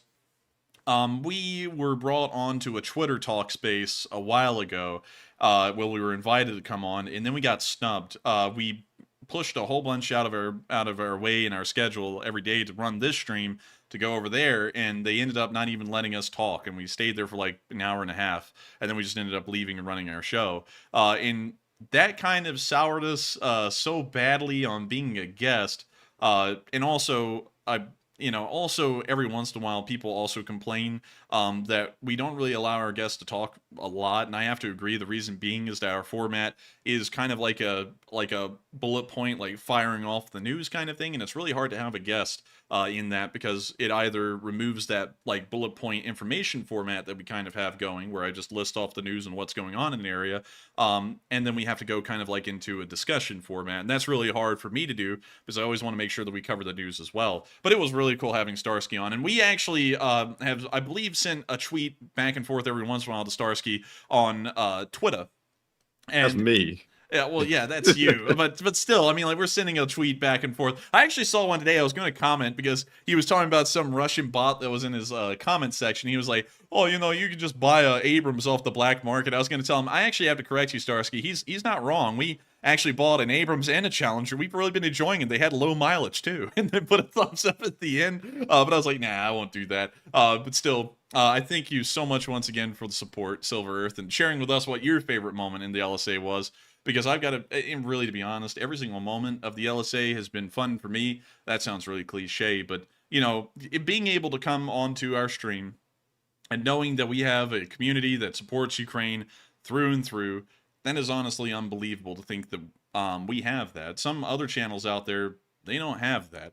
We were brought on to a Twitter talk space a while ago, where we were invited to come on, and then we got snubbed. We pushed a whole bunch out of our way in our schedule every day to run this stream, to go over there, and they ended up not even letting us talk, and we stayed there for like an hour and a half, and then we just ended up leaving and running our show. And that kind of soured us so badly on being a guest, and also also every once in a while, people also complain that we don't really allow our guests to talk a lot, and I have to agree. The reason being is that our format is kind of like a bullet point, like firing off the news kind of thing, and it's really hard to have a guest in that because it either removes that like bullet point information format that we kind of have going, where I just list off the news and what's going on in an area, and then we have to go kind of like into a discussion format, and that's really hard for me to do because I always want to make sure that we cover the news as well. But it was really cool having Starsky on, and we actually have, I believe, sent a tweet back and forth every once in a while to Starsky on Twitter. And that's me. Yeah, well, yeah, that's you. but still, I mean, like, we're sending a tweet back and forth. I actually saw one today. I was going to comment because he was talking about some Russian bot that was in his comment section. He was like, oh, you can just buy Abrams off the black market. I was going to tell him, I actually have to correct you, Starsky. He's not wrong. We actually bought an Abrams and a Challenger. We've really been enjoying it. They had low mileage, too. And they put a thumbs up at the end. But I was like, nah, I won't do that. But still, I thank you so much once again for the support, Silver Earth, and sharing with us what your favorite moment in the LSA was. Because I've got to, and really, to be honest, every single moment of the LSA has been fun for me. That sounds really cliche, but, being able to come onto our stream and knowing that we have a community that supports Ukraine through and through, that is honestly unbelievable to think that we have that. Some other channels out there, they don't have that.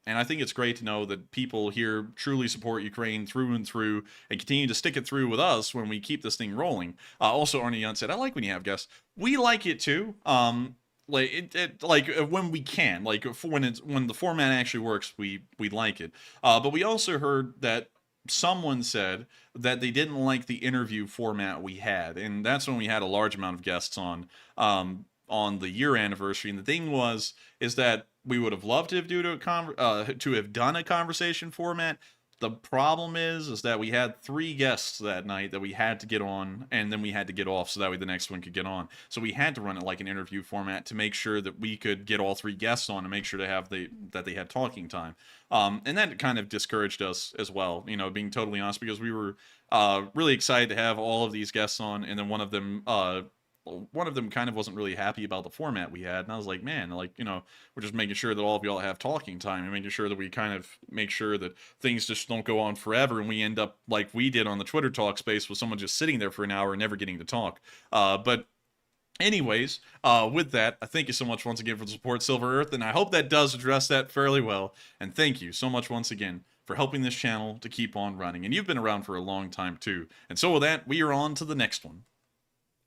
And I think it's great to know that people here truly support Ukraine through and through and continue to stick it through with us when we keep this thing rolling. Also, Arnie Young said, I like when you have guests. We like it too. Like when we can, like when the format actually works, we like it. But we also heard that someone said that they didn't like the interview format we had. And that's when we had a large amount of guests on the year anniversary. And the thing is that we would have loved to have done a conversation format. The problem is that we had 3 guests that night that we had to get on, and then we had to get off so that way the next one could get on. So we had to run it like an interview format to make sure that we could get all 3 guests on and make sure that they had talking time. And that kind of discouraged us as well, being totally honest, because we were really excited to have all of these guests on, and then one of them kind of wasn't really happy about the format we had, and I was like, man, we're just making sure that all of y'all have talking time and making sure that we kind of make sure that things just don't go on forever and we end up like we did on the Twitter talk space with someone just sitting there for an hour and never getting to talk. But anyways, with that, I thank you so much once again for the support, Silver Earth, and I hope that does address that fairly well. And thank you so much once again for helping this channel to keep on running. And you've been around for a long time too. And so with that, we are on to the next one.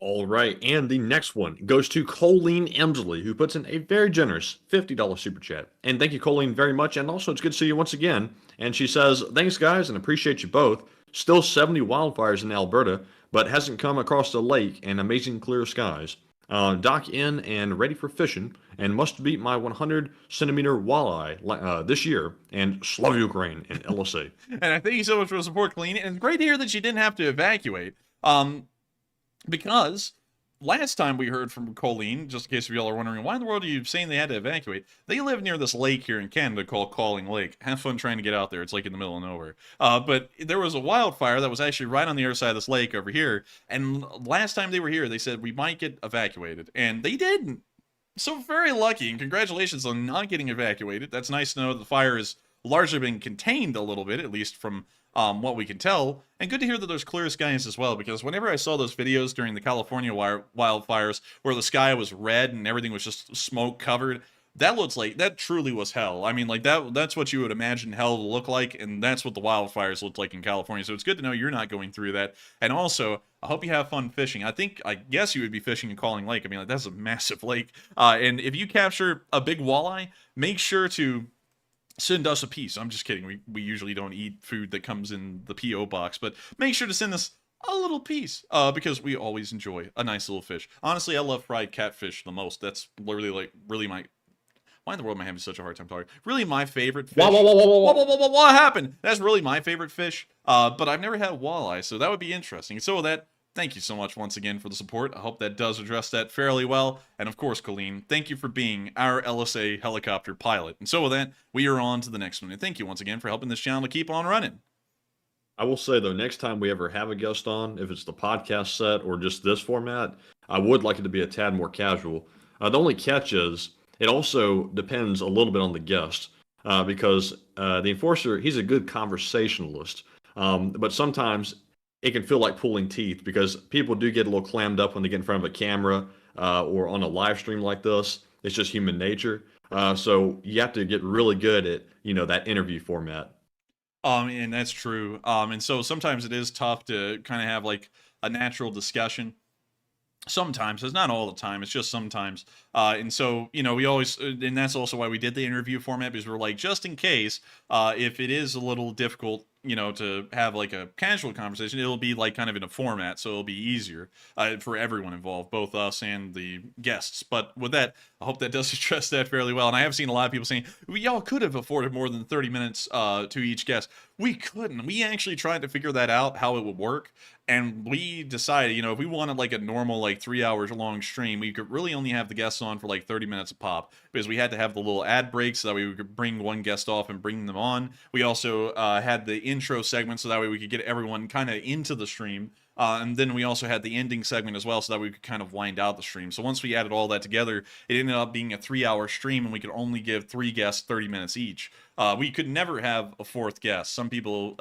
All right, and the next one goes to Colleen Emsley, who puts in a very generous $50 super chat. And thank you, Colleen, very much. And also, it's good to see you once again. And she says, thanks, guys, and appreciate you both. Still 70 wildfires in Alberta, but hasn't come across the lake and amazing clear skies. Dock in and ready for fishing, and must beat my 100-centimeter walleye this year. And Slava Ukraini in LSA. And I thank you so much for the support, Colleen. And it's great to hear that you didn't have to evacuate. Because last time we heard from Colleen, just in case y'all are wondering, why in the world are you saying they had to evacuate? They live near this lake here in Canada called Calling Lake. Have fun trying to get out there. It's like in the middle of nowhere. But there was a wildfire that was actually right on the other side of this lake over here. And last time they were here, they said we might get evacuated. And they didn't. So very lucky. And congratulations on not getting evacuated. That's nice to know that the fire has largely been contained a little bit, at least from what we can tell, and good to hear that there's clear skies as well, because whenever I saw those videos during the California wildfires where the sky was red and everything was just smoke covered, that truly was hell. I mean, like that's what you would imagine hell to look like, and that's what the wildfires looked like in California. So it's good to know you're not going through that. And also, I hope you have fun fishing. I guess you would be fishing in Calling Lake. I mean, like, that's a massive lake. And if you capture a big walleye, make sure to send us a piece. I'm just kidding. We usually don't eat food that comes in the P.O. box, but make sure to send us a little piece because we always enjoy a nice little fish. Honestly, I love fried catfish the most. That's literally really my... Why in the world am I having such a hard time talking? Really my favorite fish. What happened? That's really my favorite fish, but I've never had walleye, so that would be interesting. So with that, thank you so much once again for the support. I hope that does address that fairly well. And of course, Colleen, thank you for being our LSA helicopter pilot. And so with that, we are on to the next one. And thank you once again for helping this channel to keep on running. I will say, though, next time we ever have a guest on, if it's the podcast set or just this format, I would like it to be a tad more casual. The only catch is it also depends a little bit on the guest. because the enforcer, he's a good conversationalist, but sometimes it can feel like pulling teeth because people do get a little clammed up when they get in front of a camera or on a live stream like this. It's just human nature. So you have to get really good at, that interview format. And that's true. And so sometimes it is tough to kind of have like a natural discussion. Sometimes, it's not all the time, it's just sometimes. And so, we always, and that's also why we did the interview format, because we're like, just in case, if it is a little difficult, to have like a casual conversation, it'll be like kind of in a format, so it'll be easier for everyone involved, both us and the guests. But with that, I hope that does address that fairly well. And I have seen a lot of people saying, y'all could have afforded more than 30 minutes to each guest. We couldn't. We actually tried to figure that out, how it would work. And we decided, if we wanted like a normal, like 3 hours long stream, we could really only have the guests on for like 30 minutes a pop, because we had to have the little ad breaks so that way we could bring one guest off and bring them on. We also had the intro segment so that way we could get everyone kind of into the stream. And then we also had the ending segment as well so that we could kind of wind out the stream. So once we added all that together, it ended up being a 3-hour stream, and we could only give 3 guests 30 minutes each. We could never have a 4th guest. Some people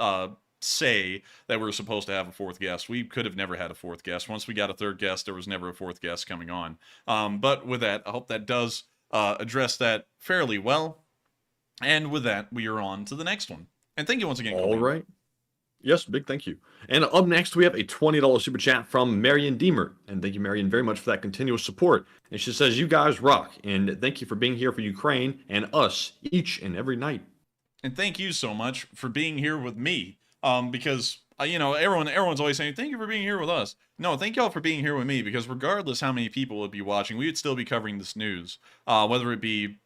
say that we're supposed to have a 4th guest. We could have never had a 4th guest. Once we got a 3rd guest, there was never a 4th guest coming on. But with that, I hope that does address that fairly well. And with that, we are on to the next one. And thank you once again. All right. Yes, big thank you. And up next, we have a $20 super chat from Marion Deemer. And thank you, Marion, very much for that continuous support. And she says, you guys rock. And thank you for being here for Ukraine and us each and every night. And thank you so much for being here with me. Because, everyone's always saying, thank you for being here with us. No, thank y'all for being here with me, because regardless how many people would be watching, we would still be covering this news. Whether it be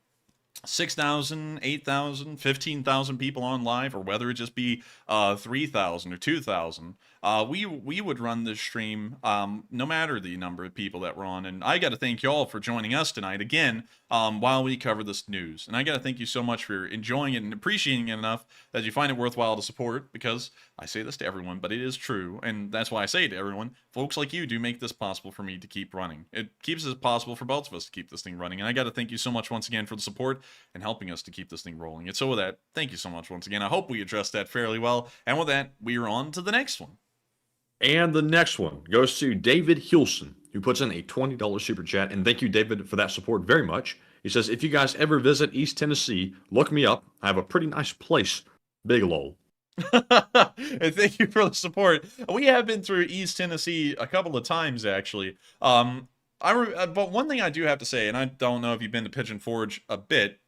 6,000, 8,000, 15,000 people on live, or whether it just be 3,000 or 2,000, we would run this stream no matter the number of people that were on. And I got to thank y'all for joining us tonight again while we cover this news. And I got to thank you so much for enjoying it and appreciating it enough that you find it worthwhile to support, because I say this to everyone, but it is true. And that's why I say it to everyone. Folks like you do make this possible for me to keep running. It keeps it possible for both of us to keep this thing running. And I got to thank you so much once again for the support and helping us to keep this thing rolling. And so with that, thank you so much once again. I hope we addressed that fairly well. And with that, we are on to the next one. And the next one goes to David Hilson, who puts in a $20 super chat. And thank you, David, for that support very much. He says, if you guys ever visit East Tennessee, look me up. I have a pretty nice place. Big lol. And thank you for the support. We have been through East Tennessee a couple of times, actually. But one thing I do have to say, and I don't know if you've been to Pigeon Forge a bit,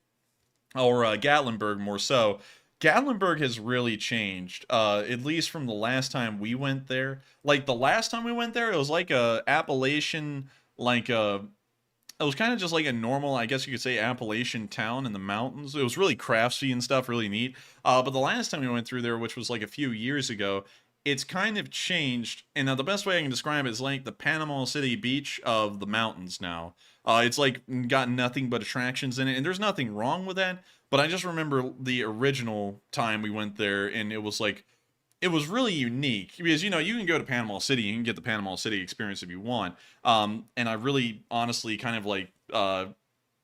or Gatlinburg more so, Gatlinburg has really changed, at least from the last time we went there. Like, the last time we went there, it was like a Appalachian, it was kind of just like a normal, I guess you could say, Appalachian town in the mountains. It was really craftsy and stuff, really neat. But the last time we went through there, which was like a few years ago, it's kind of changed. And the best way I can describe it is like the Panama City Beach of the mountains now. It's like got nothing but attractions in it, and there's nothing wrong with that. But I just remember the original time we went there, and it was like, it was really unique, because, you can go to Panama City, you can get the Panama City experience if you want. And I really, honestly, kind of like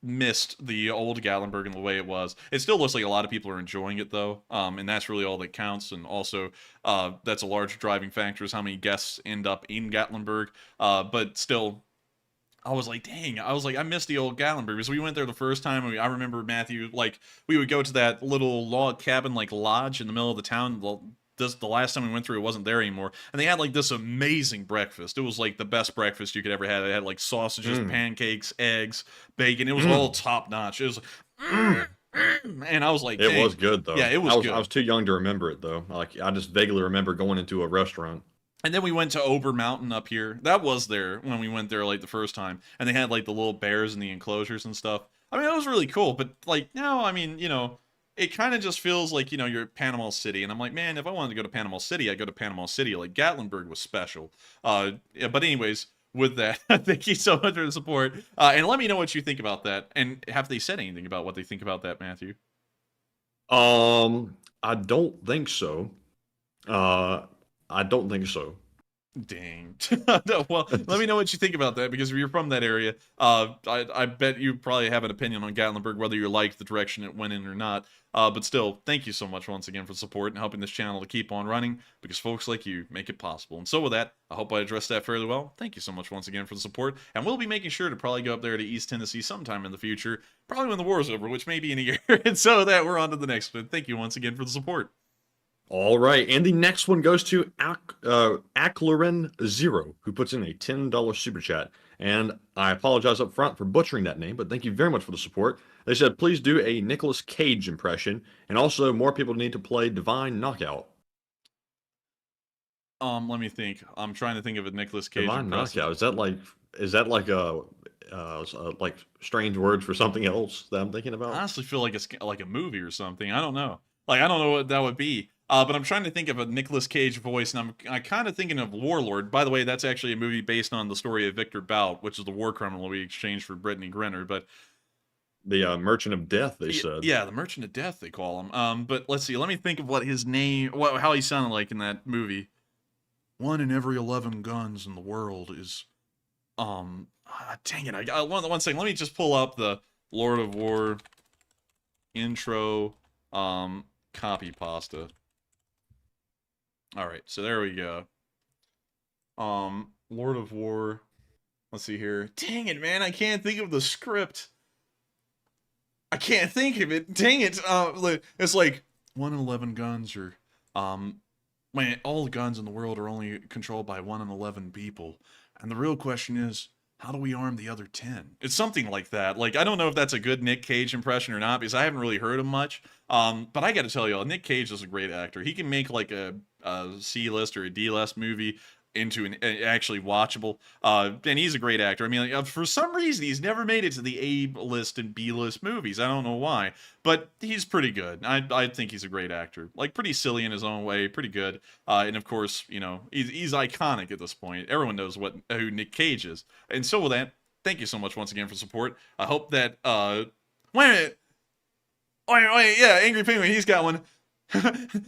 missed the old Gatlinburg and the way it was. It still looks like a lot of people are enjoying it, though, and that's really all that counts. And also, that's a large driving factor, is how many guests end up in Gatlinburg. But still, I was like, dang, I missed the old Gatlinburg, because we went there the first time, and I remember, Matthew, like, we would go to that little log cabin, like, lodge in the middle of the town. The last time we went through, it wasn't there anymore, and they had like this amazing breakfast. It was like the best breakfast you could ever have. They had like sausages, pancakes, eggs, bacon. It was all top notch. It was and I was like, dang. It was good though. Yeah, it was good. I was too young to remember it though. Like, I just vaguely remember going into a restaurant. And then we went to Ober Mountain up here. That was there when we went there like the first time, and they had like the little bears in the enclosures and stuff. I mean, it was really cool. But like now, I mean, it kind of just feels like, you're at Panama City. And I'm like, man, if I wanted to go to Panama City, I'd go to Panama City. Like, Gatlinburg was special. Yeah, but anyways, with that, thank you so much for the support. And let me know what you think about that. And have they said anything about what they think about that, Matthew? I don't think so. I don't think so. Dang. No, well, let me know what you think about that, because if you're from that area, I bet you probably have an opinion on Gatlinburg, whether you like the direction it went in or not. But still, thank you so much once again for the support and helping this channel to keep on running, because folks like you make it possible. And so with that, I hope I addressed that fairly well. Thank you so much once again for the support, and we'll be making sure to probably go up there to East Tennessee sometime in the future, probably when the war's over, which may be in a year. And so with that, we're on to the next one. Thank you once again for the support. All right, and the next one goes to Aclaren0, who puts in a $10 super chat. And I apologize up front for butchering that name, but thank you very much for the support. They said, please do a Nicolas Cage impression, and also more people need to play Divine Knockout. Let me think. I'm trying to think of a Nicolas Cage Divine impression. Knockout. Is that like a like strange words for something else that I'm thinking about? I honestly feel like it's like a movie or something. I don't know. Like, I don't know what that would be. But I'm trying to think of a Nicolas Cage voice, and I'm kind of thinking of Warlord. By the way, that's actually a movie based on the story of Victor Bout, which is the war criminal we exchanged for Brittany Grenner. But the Merchant of Death, they said. Yeah, the Merchant of Death, they call him. But let's see. Let me think of what his name, how he sounded like in that movie. 1 in every 11 guns in the world is, dang it! I got one second. Let me just pull up the Lord of War intro, copy pasta. All right, so there we go. Lord of War. Let's see here. Dang it, man! I can't think of the script. I can't think of it. Dang it! It's like 1 in 11 guns, or man, all the guns in the world are only controlled by 1 in 11 people, and the real question is, how do we arm the other 10? It's something like that. Like, I don't know if that's a good Nick Cage impression or not, because I haven't really heard him much. But I got to tell y'all, Nick Cage is a great actor. He can make like a C-list or a D-list movie into an actually watchable. And he's a great actor. I mean, like, for some reason, he's never made it to the A-list and B-list movies. I don't know why, but he's pretty good. I think he's a great actor. Like, pretty silly in his own way, pretty good. And of course, you know, he's iconic at this point. Everyone knows who Nick Cage is. And so with that, thank you so much once again for support. I hope that, wait a minute. Wait, yeah, Angry Penguin, he's got one.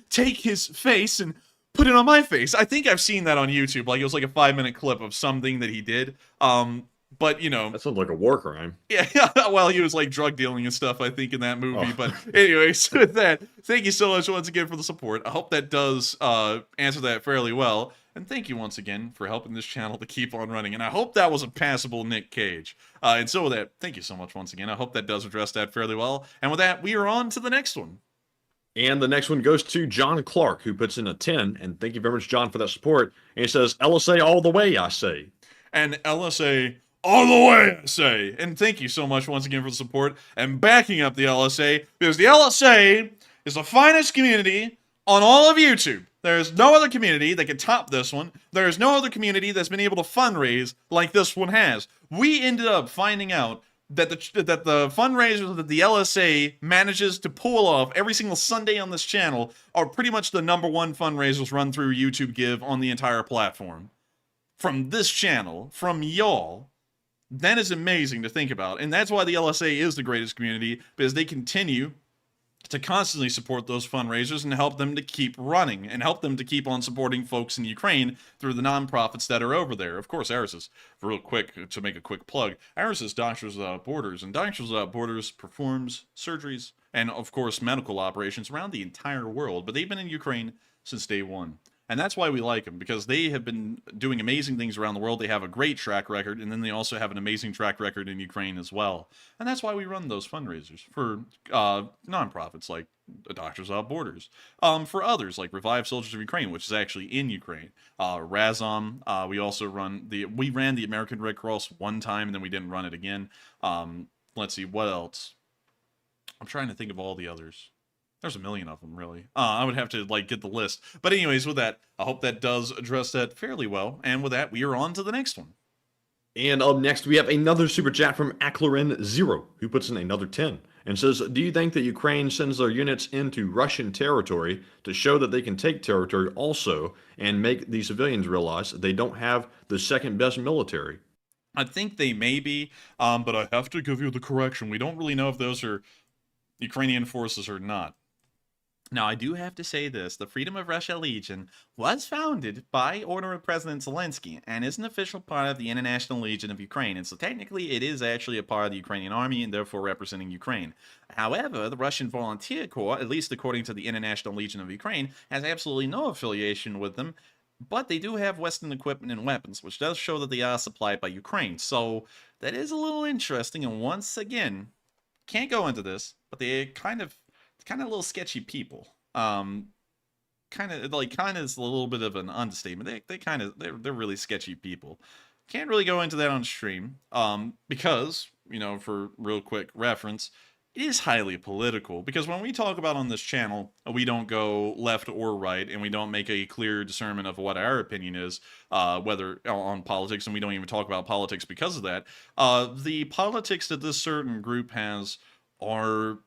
Take his face and put it on my face. I think I've seen that on YouTube. Like, it was like a 5-minute clip of something that he did. But, you know. That sounds like a war crime. Yeah, well, he was like drug dealing and stuff, I think, in that movie. Oh. But anyways, with that, thank you so much once again for the support. I hope that does answer that fairly well. And thank you once again for helping this channel to keep on running. And I hope that was a passable Nick Cage. And so with that, thank you so much once again. I hope that does address that fairly well. And with that, we are on to the next one. And the next one goes to John Clark, who puts in a 10. And thank you very much, John, for that support. And he says, LSA all the way, I say. And LSA all the way, I say. And thank you so much once again for the support and backing up the LSA, because the LSA is the finest community on all of YouTube. There is no other community that can top this one. There is no other community that's been able to fundraise like this one has. We ended up finding out that the fundraisers that the LSA manages to pull off every single Sunday on this channel are pretty much the #1 fundraisers run through YouTube Give on the entire platform. From this channel, from y'all, that is amazing to think about. And that's why the LSA is the greatest community, because they continue to constantly support those fundraisers and help them to keep running and help them to keep on supporting folks in Ukraine through the nonprofits that are over there. Of course, Aris is, real quick, to make a quick plug, Aris is Doctors Without Borders, and Doctors Without Borders performs surgeries and, of course, medical operations around the entire world, but they've been in Ukraine since day one. And that's why we like them, because they have been doing amazing things around the world. They have a great track record, and then they also have an amazing track record in Ukraine as well. And that's why we run those fundraisers for nonprofits like Doctors Without Borders. For others, like Revive Soldiers of Ukraine, which is actually in Ukraine. Razom, we also we ran the American Red Cross one time, and then we didn't run it again. Let's see, what else? I'm trying to think of all the others. There's a million of them, really. I would have to, like, get the list. But anyways, with that, I hope that does address that fairly well. And with that, we are on to the next one. And up next, we have another super chat from Aclaren0, who puts in another 10. And says, do you think that Ukraine sends their units into Russian territory to show that they can take territory also and make the civilians realize that they don't have the second best military? I think they may be, but I have to give you the correction. We don't really know if those are Ukrainian forces or not. Now, I do have to say this. The Freedom of Russia Legion was founded by order of President Zelensky and is an official part of the International Legion of Ukraine. And so technically it is actually a part of the Ukrainian army and therefore representing Ukraine. However, the Russian Volunteer Corps, at least according to the International Legion of Ukraine, has absolutely no affiliation with them. But they do have Western equipment and weapons, which does show that they are supplied by Ukraine. So that is a little interesting. And once again, can't go into this, but they kind of little sketchy people. Kind of is a little bit of an understatement. They're really sketchy people. Can't really go into that on stream. Because, you know, for real quick reference, it is highly political. Because when we talk about on this channel, we don't go left or right, and we don't make a clear discernment of what our opinion is, whether on politics, and we don't even talk about politics because of that. The politics that this certain group has are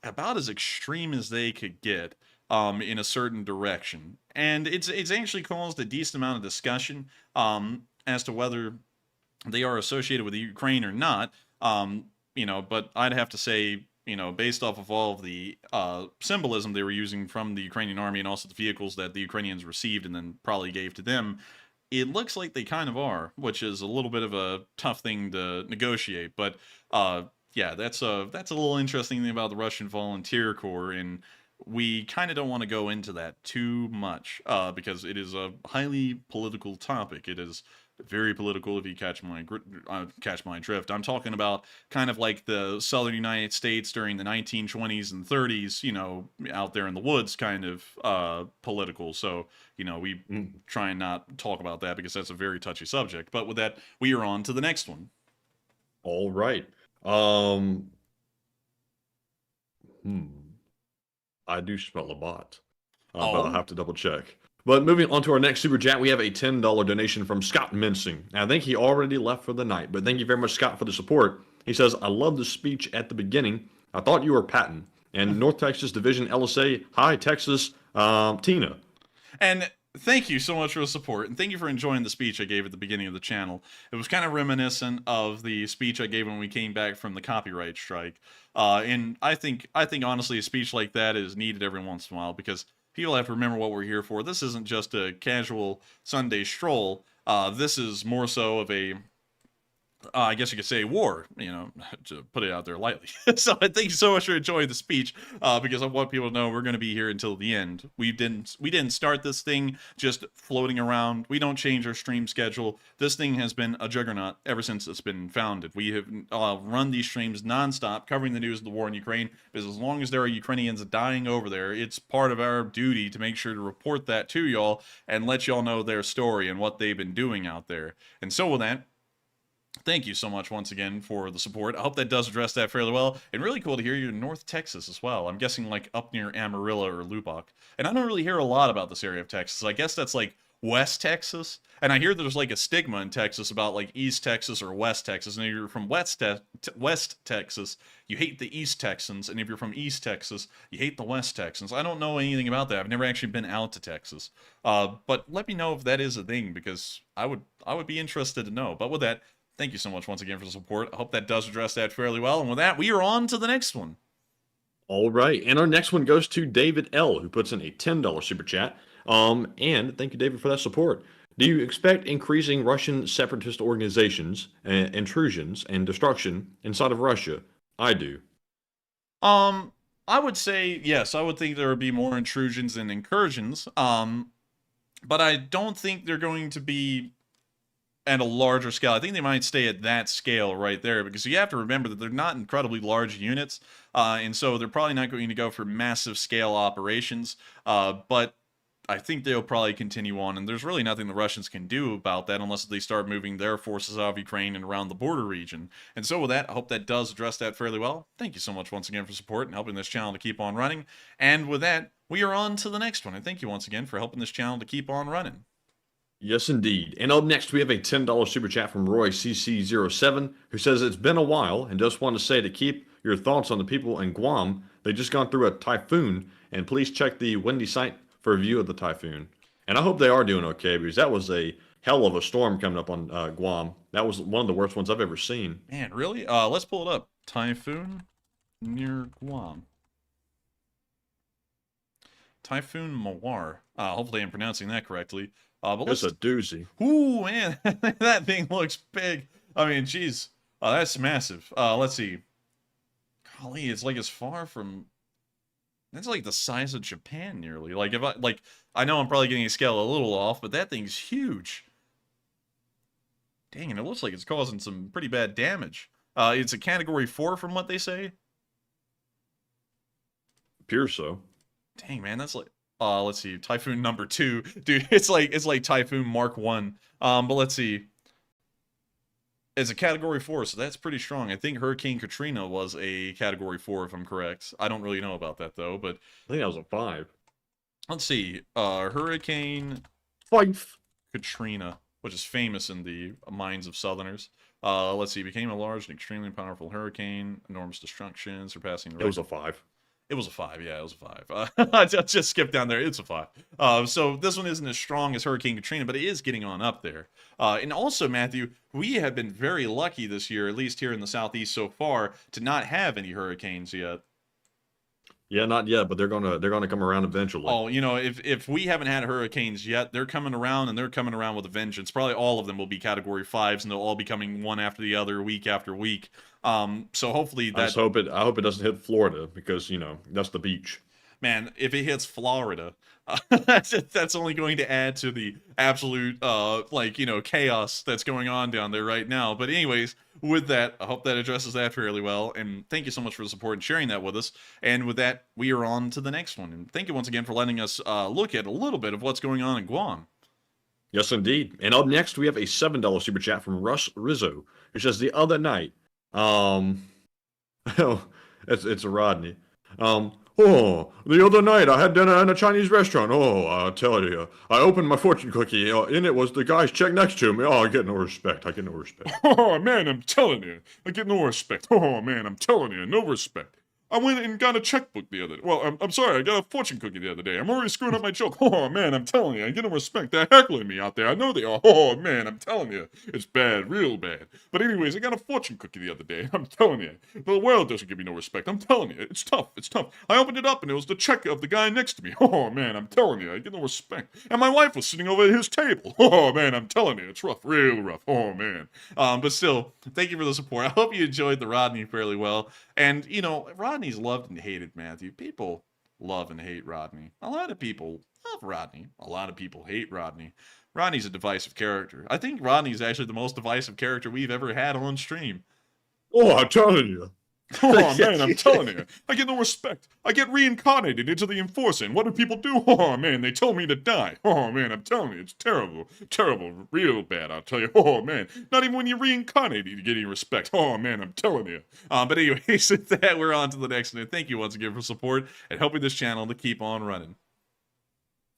about as extreme as they could get in a certain direction. And it's actually caused a decent amount of discussion as to whether they are associated with Ukraine or not. You know, but I'd have to say, you know, based off of all of the symbolism they were using from the Ukrainian army and also the vehicles that the Ukrainians received and then probably gave to them, it looks like they kind of are, which is a little bit of a tough thing to negotiate. But yeah, that's a little interesting thing about the Russian Volunteer Corps, and we kind of don't want to go into that too much because it is a highly political topic. It is very political, if you catch my drift. I'm talking about kind of like the southern United States during the 1920s and 30s, you know, out there in the woods kind of political. So, you know, we try and not talk about that because that's a very touchy subject. But with that, we are on to the next one. All right. I do spell a bot, but I'll have to double check. But moving on to our next super chat, we have a $10 donation from Scott Mincing. I think he already left for the night, but thank you very much, Scott, for the support. He says, I love the speech at the beginning. I thought you were Patton. And North Texas Division LSA, hi, Texas, Tina. And thank you so much for the support, and thank you for enjoying the speech I gave at the beginning of the channel. It was kind of reminiscent of the speech I gave when we came back from the copyright strike. And I think honestly a speech like that is needed every once in a while because people have to remember what we're here for. This isn't just a casual Sunday stroll. This is more so of a, I guess you could say, war, you know, to put it out there lightly. So I thank you so much for enjoying the speech, because I want people to know we're going to be here until the end. We didn't start this thing just floating around. We don't change our stream schedule. This thing has been a juggernaut ever since it's been founded. We have run these streams nonstop, covering the news of the war in Ukraine, because as long as there are Ukrainians dying over there, it's part of our duty to make sure to report that to y'all and let y'all know their story and what they've been doing out there. And so with that, thank you so much once again for the support. I hope that does address that fairly well. And really cool to hear you're in North Texas as well. I'm guessing like up near Amarillo or Lubbock. And I don't really hear a lot about this area of Texas. I guess that's like West Texas. And I hear there's like a stigma in Texas about like East Texas or West Texas. And if you're from West Texas, you hate the East Texans. And if you're from East Texas, you hate the West Texans. I don't know anything about that. I've never actually been out to Texas. But let me know if that is a thing, because I would be interested to know. But with that, thank you so much once again for the support. I hope that does address that fairly well. And with that, we are on to the next one. All right. And our next one goes to David L., who puts in a $10 super chat. And thank you, David, for that support. Do you expect increasing Russian separatist organizations, intrusions, and destruction inside of Russia? I do. I would say, yes, I would think there would be more intrusions and incursions. But I don't think they're going to be at a larger scale. I think they might stay at that scale right there, because you have to remember that they're not incredibly large units, and so they're probably not going to go for massive scale operations, but I think they'll probably continue on, and there's really nothing the Russians can do about that unless they start moving their forces out of Ukraine and around the border region. And so with that, I hope that does address that fairly well. Thank you so much once again for support and helping this channel to keep on running. And with that, we are on to the next one, and thank you once again for helping this channel to keep on running. Yes, indeed. And up next, we have a $10 super chat from Roy CC07, who says it's been a while and just want to say to keep your thoughts on the people in Guam. They just gone through a typhoon, and please check the windy site for a view of the typhoon. And I hope they are doing okay, because that was a hell of a storm coming up on Guam. That was one of the worst ones I've ever seen. Man, really? Let's pull it up. Typhoon near Guam. Typhoon Mawar. Hopefully I'm pronouncing that correctly. But It's a doozy. Ooh, man, that thing looks big. I mean, jeez, that's massive. Let's see. Golly, it's like as far from. That's like the size of Japan, nearly. Like if I know I'm probably getting a scale a little off, but that thing's huge. Dang, and it looks like it's causing some pretty bad damage. It's a category 4 from what they say. Appears so. Dang, man, that's like. Let's see, Typhoon number 2, dude. It's like Typhoon Mark 1. But let's see. It's a category 4, so that's pretty strong. I think Hurricane Katrina was a category 4, if I'm correct. I don't really know about that though, but I think that was a 5. Let's see. Hurricane 5 Katrina, which is famous in the minds of Southerners. Let's see. Became a large and extremely powerful hurricane, enormous destruction, surpassing the. It was a 5. It was a 5, yeah, it was a 5. I just skipped down there. It's a 5. So this one isn't as strong as Hurricane Katrina, but it is getting on up there. And also, Matthew, we have been very lucky this year, at least here in the Southeast so far, to not have any hurricanes yet. Yeah, not yet, but they're gonna come around eventually. Oh, you know, if we haven't had hurricanes yet, they're coming around, and they're coming around with a vengeance. Probably all of them will be category 5s, and they'll all be coming one after the other, week after week. So hopefully that. I hope it doesn't hit Florida, because that's the beach. Man, if it hits Florida, that's only going to add to the absolute chaos that's going on down there right now. But anyways, with that, I hope that addresses that fairly well, and thank you so much for the support and sharing that with us. And with that, we are on to the next one. And thank you once again for letting us look at a little bit of what's going on in Guam. Yes, indeed. And up next, we have a $7 super chat from Russ Rizzo, who says the other night, it's Rodney. Oh, the other night I had dinner in a Chinese restaurant. Oh, I'll tell you, I opened my fortune cookie. In it was the guy's check next to me. Oh, I get no respect. Oh, man, I'm telling you. I get no respect. Oh, man, I'm telling you, no respect. I went and got a checkbook the other day. Well, I'm sorry, I got a fortune cookie the other day. I'm already screwing up my joke. Oh, man, I'm telling you, I get no respect. They're heckling me out there. I know they are. Oh, man, I'm telling you. It's bad, real bad. But anyways, I got a fortune cookie the other day. I'm telling you. The world doesn't give me no respect. I'm telling you. It's tough. It's tough. I opened it up, and it was the check of the guy next to me. Oh, man, I'm telling you, I get no respect. And my wife was sitting over at his table. Oh, man, I'm telling you, it's rough, real rough. Oh, man. But still, thank you for the support. I hope you enjoyed the Rodney fairly well. And, Rodney's loved and hated, Matthew. People love and hate Rodney. A lot of people love Rodney. A lot of people hate Rodney. Rodney's a divisive character. I think Rodney's actually the most divisive character we've ever had on stream. Oh, I'm telling you. Oh, man, I'm telling you. I get no respect. I get reincarnated into the Enforcer, and what do people do? Oh, man, they tell me to die. Oh, man, I'm telling you, it's terrible. Terrible, real bad, I'll tell you. Oh, man, not even when you're reincarnated, you get any respect. Oh, man, I'm telling you. But anyways, with that, we're on to the next one. And thank you once again for support and helping this channel to keep on running.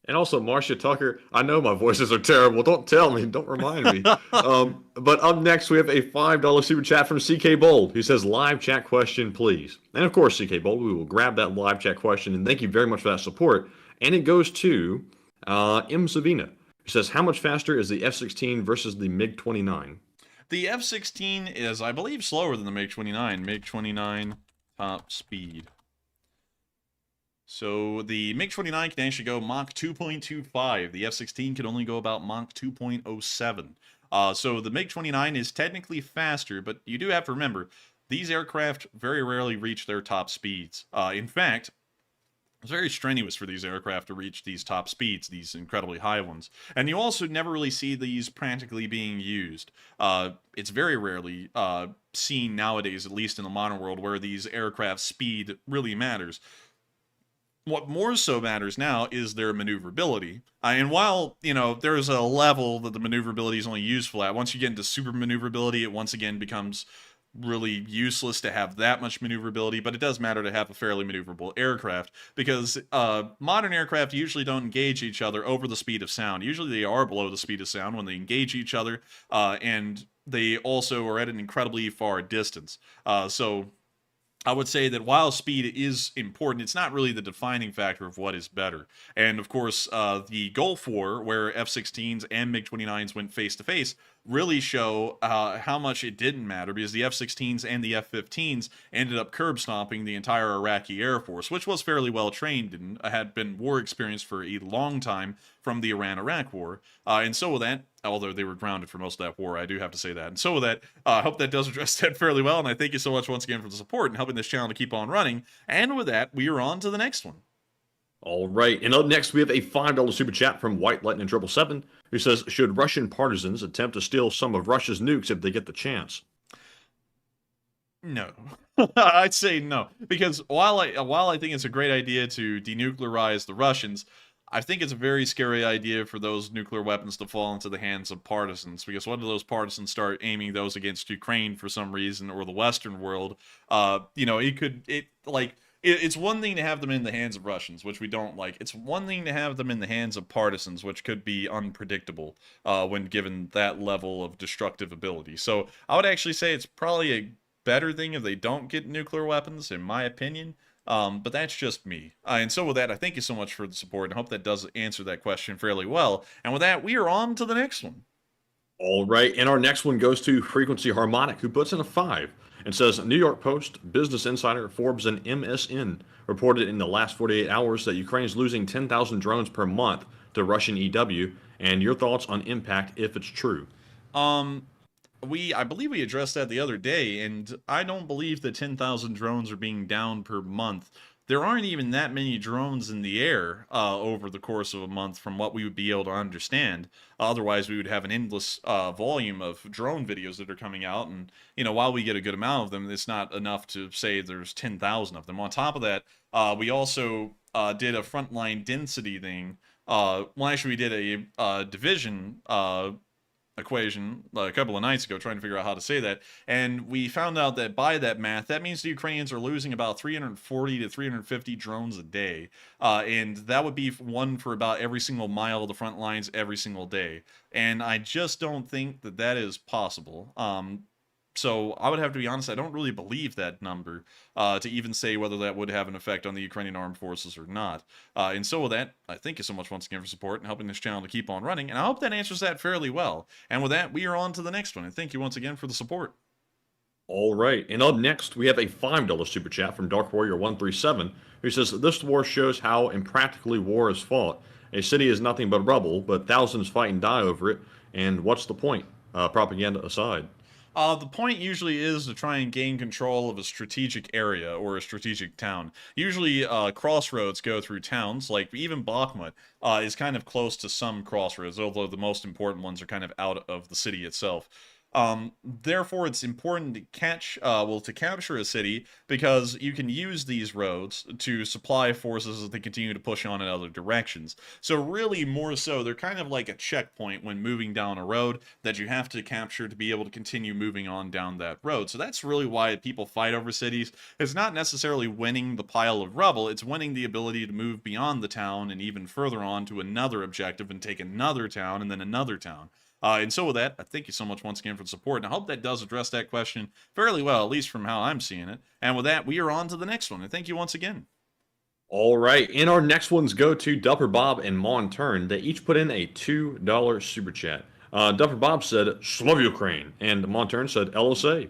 And also, Marcia Tucker, I know my voices are terrible. Don't tell me. Don't remind me. But up next, we have a $5 super chat from CK Bold, who says, live chat question, please. And of course, CK Bold, we will grab that live chat question. And thank you very much for that support. And it goes to M. Savina, who says, how much faster is the F-16 versus the MiG-29? The F-16 is, I believe, slower than the MiG-29. MiG-29 top speed. So the MiG-29 can actually go Mach 2.25. The F-16 can only go about Mach 2.07. So the MiG-29 is technically faster, but you do have to remember, these aircraft very rarely reach their top speeds. In fact, it's very strenuous for these aircraft to reach these top speeds, these incredibly high ones. And you also never really see these practically being used. It's very rarely seen nowadays, at least in the modern world, where these aircraft speed really matters. What more so matters now is their maneuverability. And while, there's a level that the maneuverability is only useful at, once you get into super maneuverability, it once again becomes really useless to have that much maneuverability, but it does matter to have a fairly maneuverable aircraft, because modern aircraft usually don't engage each other over the speed of sound. Usually they are below the speed of sound when they engage each other, and they also are at an incredibly far distance. So I would say that while speed is important, it's not really the defining factor of what is better. And of course, the Gulf War, where F-16s and MiG-29s went face-to-face, really show how much it didn't matter, because the F-16s and the F-15s ended up curb stomping the entire Iraqi Air Force, which was fairly well trained and had been war experienced for a long time from the Iran-Iraq War. And so with that, although they were grounded for most of that war, I do have to say that. And so with that, I hope that does address that fairly well, and I thank you so much once again for the support and helping this channel to keep on running. And with that, we are on to the next one. All right, and up next we have a $5 super chat from White Lightning 777, who says, should Russian partisans attempt to steal some of Russia's nukes if they get the chance? No. I'd say no, because while I think it's a great idea to denuclearize the Russians, I think it's a very scary idea for those nuclear weapons to fall into the hands of partisans, because what if those partisans start aiming those against Ukraine for some reason, or the Western world? You know, it's one thing to have them in the hands of Russians, which we don't like. It's one thing to have them in the hands of partisans, which could be unpredictable when given that level of destructive ability. So I would actually say it's probably a better thing if they don't get nuclear weapons, in my opinion. But that's just me. And so with that, I thank you so much for the support, and I hope that does answer that question fairly well. And with that, we are on to the next one. All right, and our next one goes to Frequency Harmonic, who puts in a 5 and says, New York Post, Business Insider, Forbes, and MSN reported in the last 48 hours that Ukraine is losing 10,000 drones per month to Russian EW, and your thoughts on impact if it's true. I believe we addressed that the other day, and I don't believe that 10,000 drones are being down per month. There aren't even that many drones in the air over the course of a month from what we would be able to understand. Otherwise, we would have an endless volume of drone videos that are coming out, and, you know, while we get a good amount of them, it's not enough to say there's 10,000 of them. On top of that, we also did a frontline density thing. Well, actually, we did a division equation a couple of nights ago, trying to figure out how to say that, and we found out that by that math, that means the Ukrainians are losing about 340 to 350 drones a day, and that would be one for about every single mile of the front lines every single day, and I just don't think that that is possible. So I would have to be honest, I don't really believe that number to even say whether that would have an effect on the Ukrainian armed forces or not. And so with that, I thank you so much once again for support and helping this channel to keep on running. And I hope that answers that fairly well. And with that, we are on to the next one. And thank you once again for the support. All right, and up next, we have a $5 super chat from Dark Warrior 137, who says, this war shows how impractically war is fought. A city is nothing but rubble, but thousands fight and die over it. And what's the point? Propaganda aside. The point usually is to try and gain control of a strategic area or a strategic town. Usually, crossroads go through towns, like even Bakhmut is kind of close to some crossroads, although the most important ones are kind of out of the city itself. Therefore, it's important to capture a city, because you can use these roads to supply forces as they continue to push on in other directions. So really, more so, they're kind of like a checkpoint when moving down a road that you have to capture to be able to continue moving on down that road. So that's really why people fight over cities. It's not necessarily winning the pile of rubble, it's winning the ability to move beyond the town and even further on to another objective and take another town and then another town. And so with that, I thank you so much once again for the support, and I hope that does address that question fairly well, at least from how I'm seeing it. And with that, we are on to the next one, and thank you once again. All right, and our next ones go to Dupper Bob and Montern. They each put in a $2 super chat. Dupper Bob said, Slava Ukraini, and Montern said, LSA.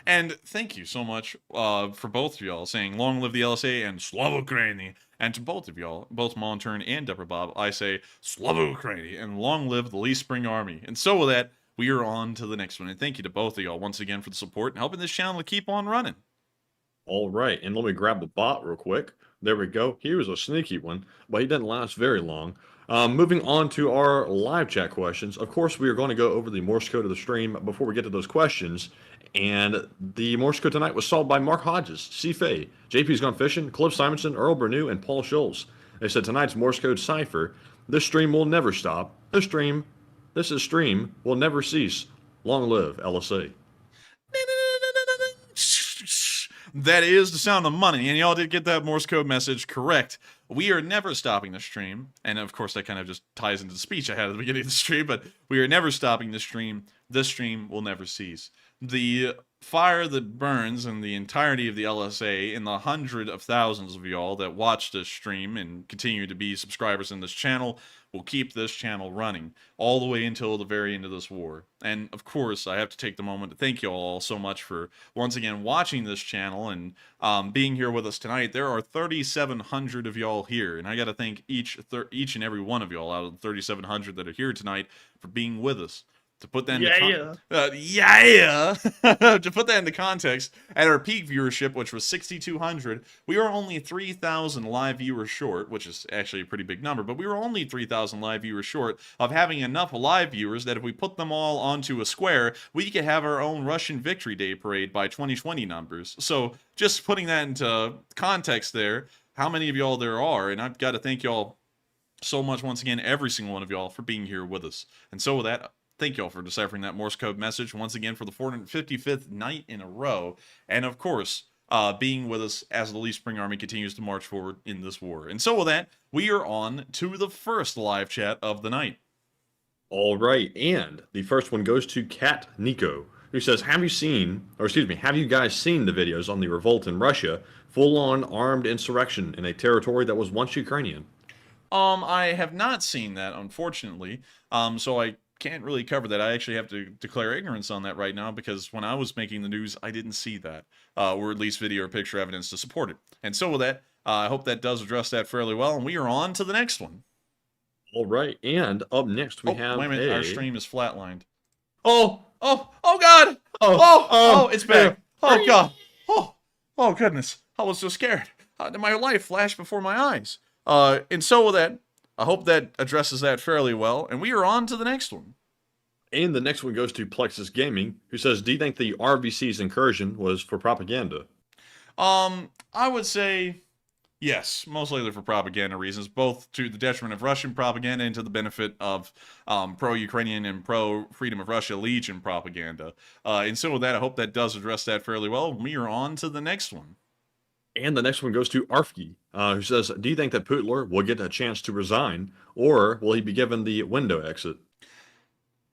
And thank you so much for both of y'all saying long live the LSA and Slava Ukraini. And to both of y'all, both Montern and Dupper Bob, I say Slava Ukraini and long live the Lee Spring Army. And so with that, we are on to the next one. And thank you to both of y'all once again for the support and helping this channel to keep on running. All right, and let me grab the bot real quick. There we go. He was a sneaky one, but he didn't last very long. Moving on to our live chat questions. Of course, we are going to go over the Morse code of the stream before we get to those questions. And the Morse code tonight was solved by Mark Hodges, C. Fay, JP's Gone Fishing, Cliff Simonson, Earl Bernew, and Paul Schultz. They said tonight's Morse code cipher, this stream will never stop. This stream will never cease. Long live LSA. That is the sound of money, and y'all did get that Morse code message correct. We are never stopping the stream, and of course that kind of just ties into the speech I had at the beginning of the stream, but we are never stopping the stream. This stream will never cease. the fire that burns in the entirety of the LSA in the hundreds of thousands of y'all that watch this stream and continue to be subscribers in this channel will keep this channel running all the way until the very end of this war. And of course, I have to take the moment to thank you all so much for once again watching this channel and being here with us tonight. There are 3,700 of y'all here, and I got to thank each and every one of y'all out of the 3,700 that are here tonight for being with us. To put that into to put that into context, at our peak viewership, which was 6,200, we were only 3,000 live viewers short, which is actually a pretty big number, but we were only 3,000 live viewers short of having enough live viewers that if we put them all onto a square, we could have our own Russian Victory Day parade by 2020 numbers. So just putting that into context there, how many of y'all there are, and I've got to thank y'all so much once again, every single one of y'all, for being here with us. And so with that, thank y'all for deciphering that Morse code message once again for the 455th night in a row. And of course, being with us as the Leaf Spring Army continues to march forward in this war. And so with that, we are on to the first live chat of the night. All right. And the first one goes to Cat Nico, who says, have you guys seen the videos on the revolt in Russia, full-on armed insurrection in a territory that was once Ukrainian? I have not seen that, unfortunately. So I can't really cover that. I actually have to declare ignorance on that right now because when I was making the news, I didn't see that, or at least video or picture evidence to support it. And so with that, I hope that does address that fairly well, and we are on to the next one. All right, and up next we have wait a minute, our stream is flatlined. Oh God! It's back. Oh God! Oh goodness! I was so scared. My life flashed before my eyes. And so with that, I hope that addresses that fairly well, and we are on to the next one. And the next one goes to Plexus Gaming, who says, do you think the RVC's incursion was for propaganda? I would say yes, most likely for propaganda reasons, both to the detriment of Russian propaganda and to the benefit of pro-Ukrainian and pro-Freedom of Russia Legion propaganda. And so with that, I hope that does address that fairly well. We are on to the next one. And the next one goes to Arfki, who says, do you think that Putler will get a chance to resign, or will he be given the window exit?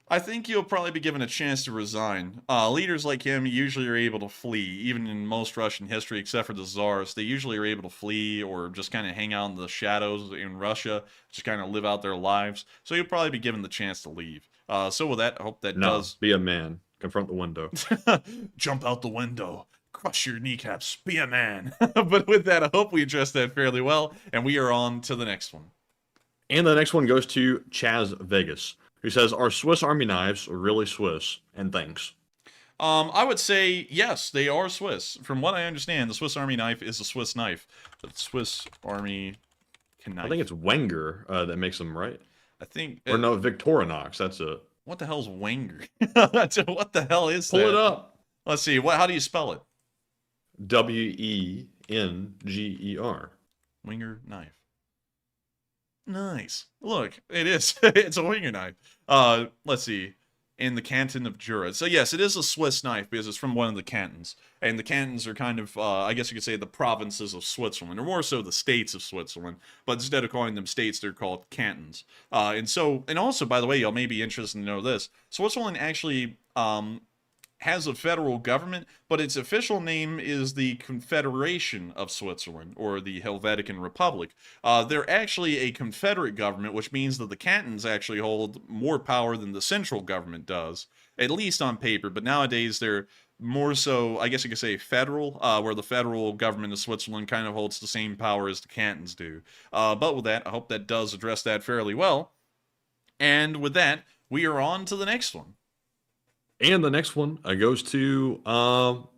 I think he'll probably be given a chance to resign. Leaders like him usually are able to flee, even in most Russian history, except for the Tsars. They usually are able to flee or just kind of hang out in the shadows in Russia, just kind of live out their lives. So he'll probably be given the chance to leave. So with that, I hope that does... be a man. Confront the window. Jump out the window. Crush your kneecaps. Be a man. But with that, I hope we addressed that fairly well, and we are on to the next one. And the next one goes to Chaz Vegas, who says, are Swiss Army knives really Swiss? And thanks. I would say, yes, they are Swiss. From what I understand, the Swiss Army knife is a Swiss knife. The Swiss Army knife. I think it's Wenger that makes them, right? I think... Or no, Victorinox, that's it. What the hell's Wenger? What the hell is that? Pull it up. Let's see, how do you spell it? Wenger. Wenger knife. Nice. Look, it is. It's a Wenger knife. Let's see. In the canton of Jura. So yes, it is a Swiss knife because it's from one of the cantons. And the cantons are kind of, I guess you could say, the provinces of Switzerland, or more so the states of Switzerland. But instead of calling them states, they're called cantons. And also, by the way, y'all may be interested to know this. Switzerland actually has a federal government, but its official name is the Confederation of Switzerland, or the Helvetican Republic. They're actually a confederate government, which means that the cantons actually hold more power than the central government does, at least on paper, but nowadays they're more so, I guess you could say, federal, where the federal government of Switzerland kind of holds the same power as the cantons do. But with that, I hope that does address that fairly well. And with that, we are on to the next one. And the next one goes to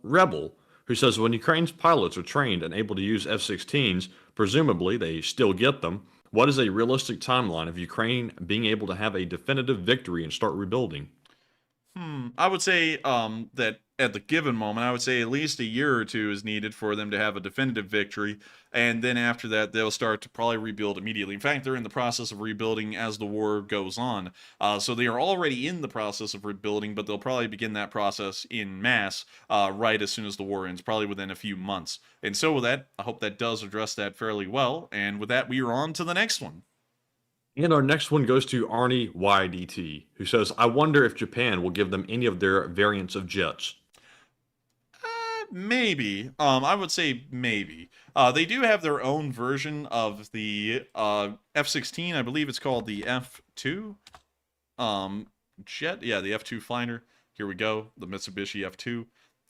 Rebel, who says, when Ukraine's pilots are trained and able to use F-16s, presumably they still get them, what is a realistic timeline of Ukraine being able to have a definitive victory and start rebuilding? I would say that at the given moment, I would say at least a year or two is needed for them to have a definitive victory. And then after that, they'll start to probably rebuild immediately. In fact, they're in the process of rebuilding as the war goes on. So they are already in the process of rebuilding, but they'll probably begin that process in mass right as soon as the war ends, probably within a few months. And so with that, I hope that does address that fairly well. And with that, we are on to the next one. And our next one goes to Arnie YDT, who says, I wonder if Japan will give them any of their variants of jets. Maybe. I would say maybe. They do have their own version of the F-16. I believe it's called the F-2 jet. Yeah, the F-2 fighter. Here we go, the Mitsubishi F-2.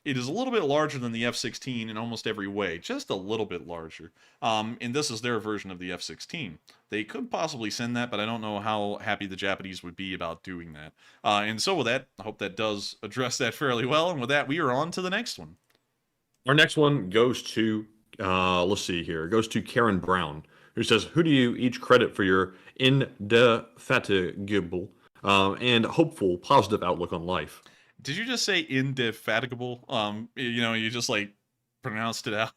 It is a little bit larger than the F-16 in almost every way, just a little bit larger. And this is their version of the F-16. They could possibly send that, but I don't know how happy the Japanese would be about doing that. And so with that, I hope that does address that fairly well. And with that, we are on to the next one. Our next one goes to, let's see here, it goes to Karen Brown, who says, who do you each credit for your indefatigable and hopeful positive outlook on life? Did you just say indefatigable? You just like pronounced it out.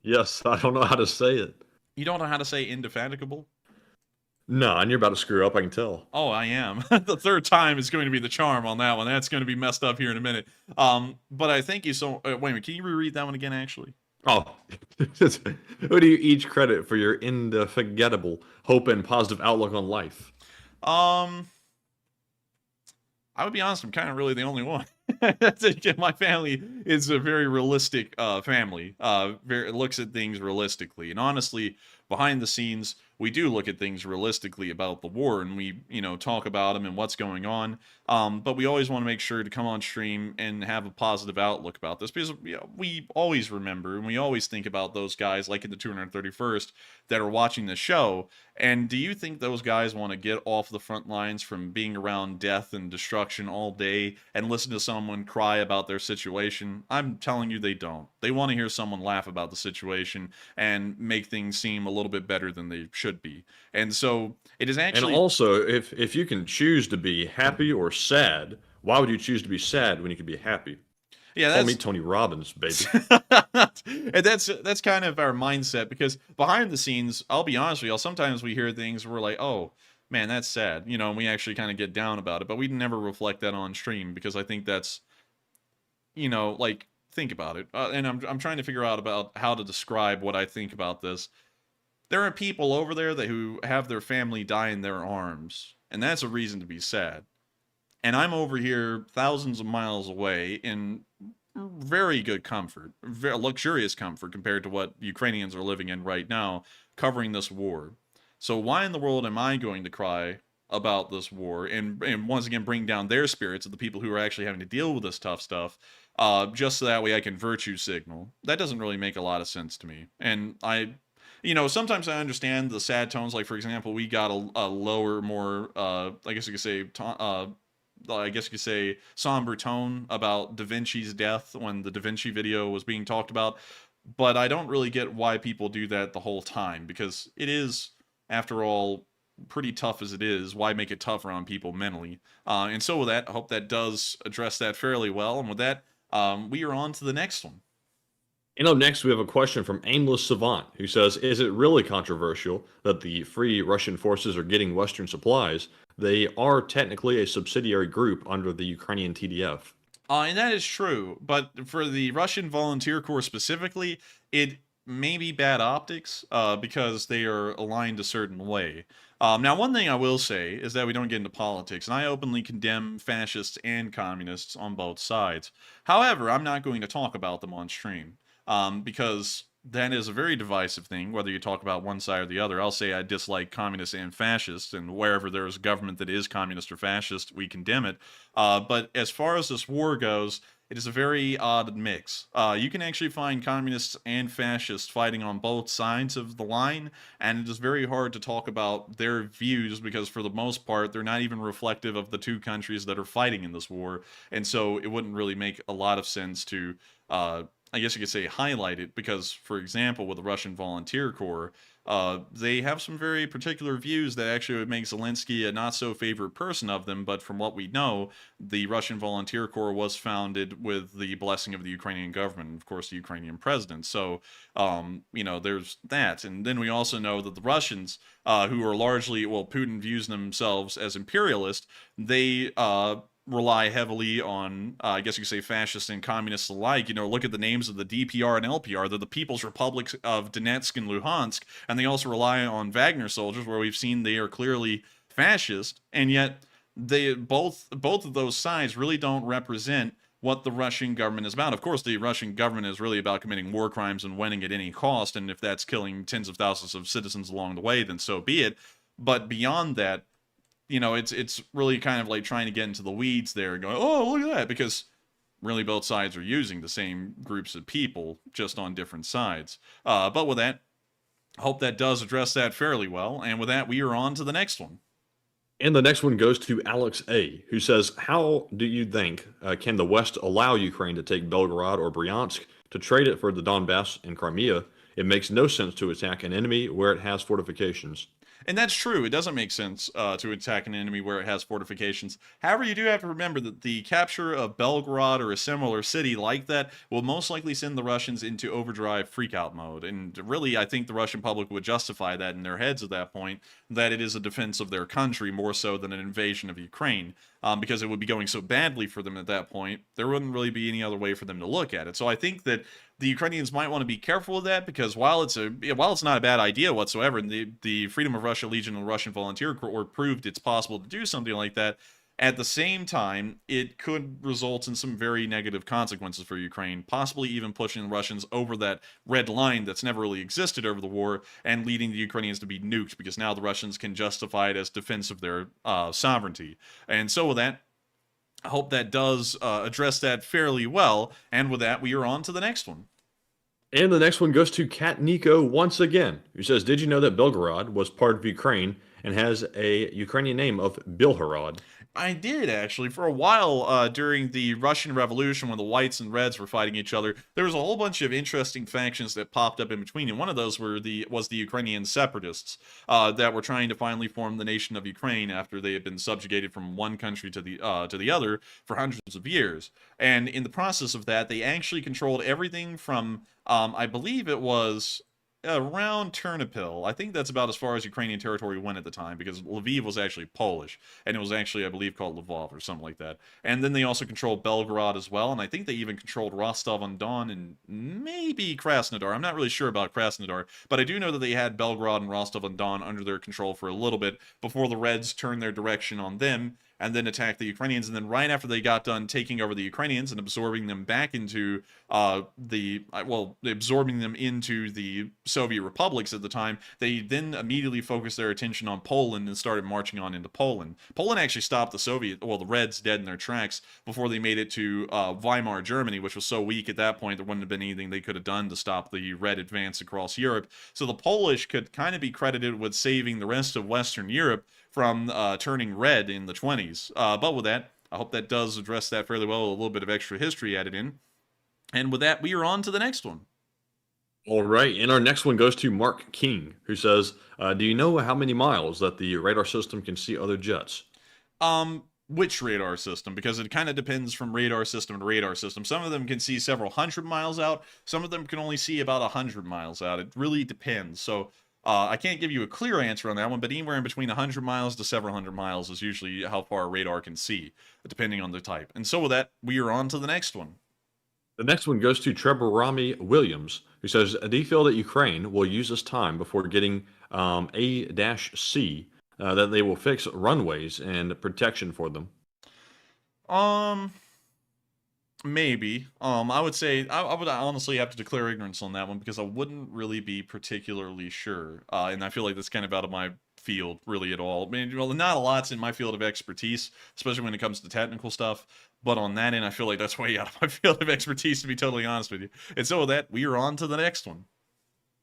Yes, I don't know how to say it. You don't know how to say indefatigable? No, and you're about to screw up, I can tell. Oh, I am. The third time is going to be the charm on that one. That's going to be messed up here in a minute. But I thank you so... wait a minute, can you reread that one again, actually? Oh, who do you each credit for your indefatigable hope and positive outlook on life? I would be honest, I'm kind of really the only one. My family is a very realistic family. Looks at things realistically. And honestly, behind the scenes, we do look at things realistically about the war, and we, talk about them and what's going on. But we always want to make sure to come on stream and have a positive outlook about this, because we always remember and we always think about those guys, like in the 231st, that are watching the show. And do you think those guys want to get off the front lines from being around death and destruction all day and listen to someone cry about their situation? I'm telling you, they don't. They want to hear someone laugh about the situation and make things seem a little bit better than they should be. And so it is actually... And also, if you can choose to be happy or sad, why would you choose to be sad when you could be happy? Yeah, Call me Tony Robbins, baby. And that's kind of our mindset, because behind the scenes, I'll be honest with y'all, sometimes we hear things where we're like, oh, man, that's sad, and we actually kind of get down about it, but we never reflect that on stream, because I think that's, think about it. And I'm trying to figure out about how to describe what I think about this. There are people over there who have their family die in their arms, and that's a reason to be sad. And I'm over here thousands of miles away in very good comfort, very luxurious comfort compared to what Ukrainians are living in right now, covering this war. So why in the world am I going to cry about this war and once again bring down their spirits of the people who are actually having to deal with this tough stuff, just so that way I can virtue signal? That doesn't really make a lot of sense to me. And sometimes I understand the sad tones. Like, for example, we got a lower, more, I guess you could say somber tone about Da Vinci's death when the Da Vinci video was being talked about. But I don't really get why people do that the whole time, because it is, after all, pretty tough as it is. Why make it tougher on people mentally? And so with that, I hope that does address that fairly well. And with that, we are on to the next one. And up next, we have a question from Aimless Savant, who says, is it really controversial that the Free Russian forces are getting Western supplies? They are technically a subsidiary group under the Ukrainian TDF. And that is true, but for the Russian Volunteer Corps specifically, it may be bad optics, because they are aligned a certain way. Now, one thing I will say is that we don't get into politics, and I openly condemn fascists and communists on both sides. However, I'm not going to talk about them on stream. Because that is a very divisive thing, whether you talk about one side or the other. I'll say I dislike communists and fascists, and wherever there is a government that is communist or fascist, we condemn it. But as far as this war goes, it is a very odd mix. You can actually find communists and fascists fighting on both sides of the line, and it is very hard to talk about their views, because for the most part, they're not even reflective of the two countries that are fighting in this war. And so it wouldn't really make a lot of sense to... I guess you could say highlight it, because, for example, with the Russian Volunteer Corps, they have some very particular views that actually would make Zelensky a not-so-favorite person of them, but from what we know, the Russian Volunteer Corps was founded with the blessing of the Ukrainian government, and of course, the Ukrainian president. So, there's that. And then we also know that the Russians, who are largely, Putin views themselves as imperialist, they... rely heavily on, I guess you could say, fascists and communists alike. Look at the names of the DPR and LPR. They're the People's Republics of Donetsk and Luhansk, and they also rely on Wagner soldiers, where we've seen they are clearly fascist, and yet they both of those sides really don't represent what the Russian government is about. Of course, the Russian government is really about committing war crimes and winning at any cost, and if that's killing tens of thousands of citizens along the way, then so be it. But beyond that, you know, it's really kind of like trying to get into the weeds there and going, oh, look at that, because really both sides are using the same groups of people, just on different sides. But with that, I hope that does address that fairly well, and with that, we are on to the next one. And the next one goes to Alex A., who says, how do you think can the West allow Ukraine to take Belgorod or Bryansk to trade it for the Donbass and Crimea? It makes no sense to attack an enemy where it has fortifications. And that's true. It doesn't make sense to attack an enemy where it has fortifications. However, you do have to remember that the capture of Belgorod or a similar city like that will most likely send the Russians into overdrive freakout mode. And really, I think the Russian public would justify that in their heads at that point, that it is a defense of their country more so than an invasion of Ukraine. Because it would be going so badly for them at that point, there wouldn't really be any other way for them to look at it. So I think that the Ukrainians might want to be careful of that, because while it's not a bad idea whatsoever, and the Freedom of Russia Legion and the Russian Volunteer Corps proved it's possible to do something like that, at the same time, it could result in some very negative consequences for Ukraine, possibly even pushing the Russians over that red line that's never really existed over the war, and leading the Ukrainians to be nuked, because now the Russians can justify it as defense of their sovereignty. And so with that, I hope that does address that fairly well, and with that, we are on to the next one. And the next one goes to Kat Nico once again, who says, did you know that Belgorod was part of Ukraine and has a Ukrainian name of Bilhorod? I did, actually. For a while, during the Russian Revolution, when the whites and reds were fighting each other, there was a whole bunch of interesting factions that popped up in between, and one of those was the Ukrainian separatists that were trying to finally form the nation of Ukraine after they had been subjugated from one country to the other for hundreds of years. And in the process of that, they actually controlled everything from, I believe it was around Ternopil. I think that's about as far as Ukrainian territory went at the time, because Lviv was actually Polish, and it was actually, I believe, called Lvov or something like that. And then they also controlled Belgorod as well, and I think they even controlled Rostov-on-Don and maybe Krasnodar. I'm not really sure about Krasnodar, but I do know that they had Belgorod and Rostov-on-Don under their control for a little bit before the Reds turned their direction on them and then attacked the Ukrainians. And then right after they got done taking over the Ukrainians and absorbing them back into absorbing them into the Soviet republics at the time, they then immediately focused their attention on Poland and started marching on into Poland. Poland actually stopped the Reds dead in their tracks before they made it to Weimar Germany, which was so weak at that point there wouldn't have been anything they could have done to stop the Red advance across Europe. So the Polish could kind of be credited with saving the rest of Western Europe from turning red in the 20s. But with that, I hope that does address that fairly well, a little bit of extra history added in. And with that, we are on to the next one. All right, and our next one goes to Mark King, who says, do you know how many miles that the radar system can see other jets? Which radar system? Because it kind of depends from radar system to radar system. Some of them can see several hundred miles out. Some of them can only see about 100 miles out. It really depends. So I can't give you a clear answer on that one, but anywhere in between 100 miles to several hundred miles is usually how far a radar can see, depending on the type. And so with that, we are on to the next one. The next one goes to Trevor Rami Williams, who says, do you feel that Ukraine will use this time before getting A-C, that they will fix runways and protection for them? Maybe. I would say, I would honestly have to declare ignorance on that one, because I wouldn't really be particularly sure. And I feel like that's kind of out of my field, really, at all. I mean, well, not a lot's in my field of expertise, especially when it comes to technical stuff. But on that end, I feel like that's way out of my field of expertise, to be totally honest with you. And so with that, we are on to the next one.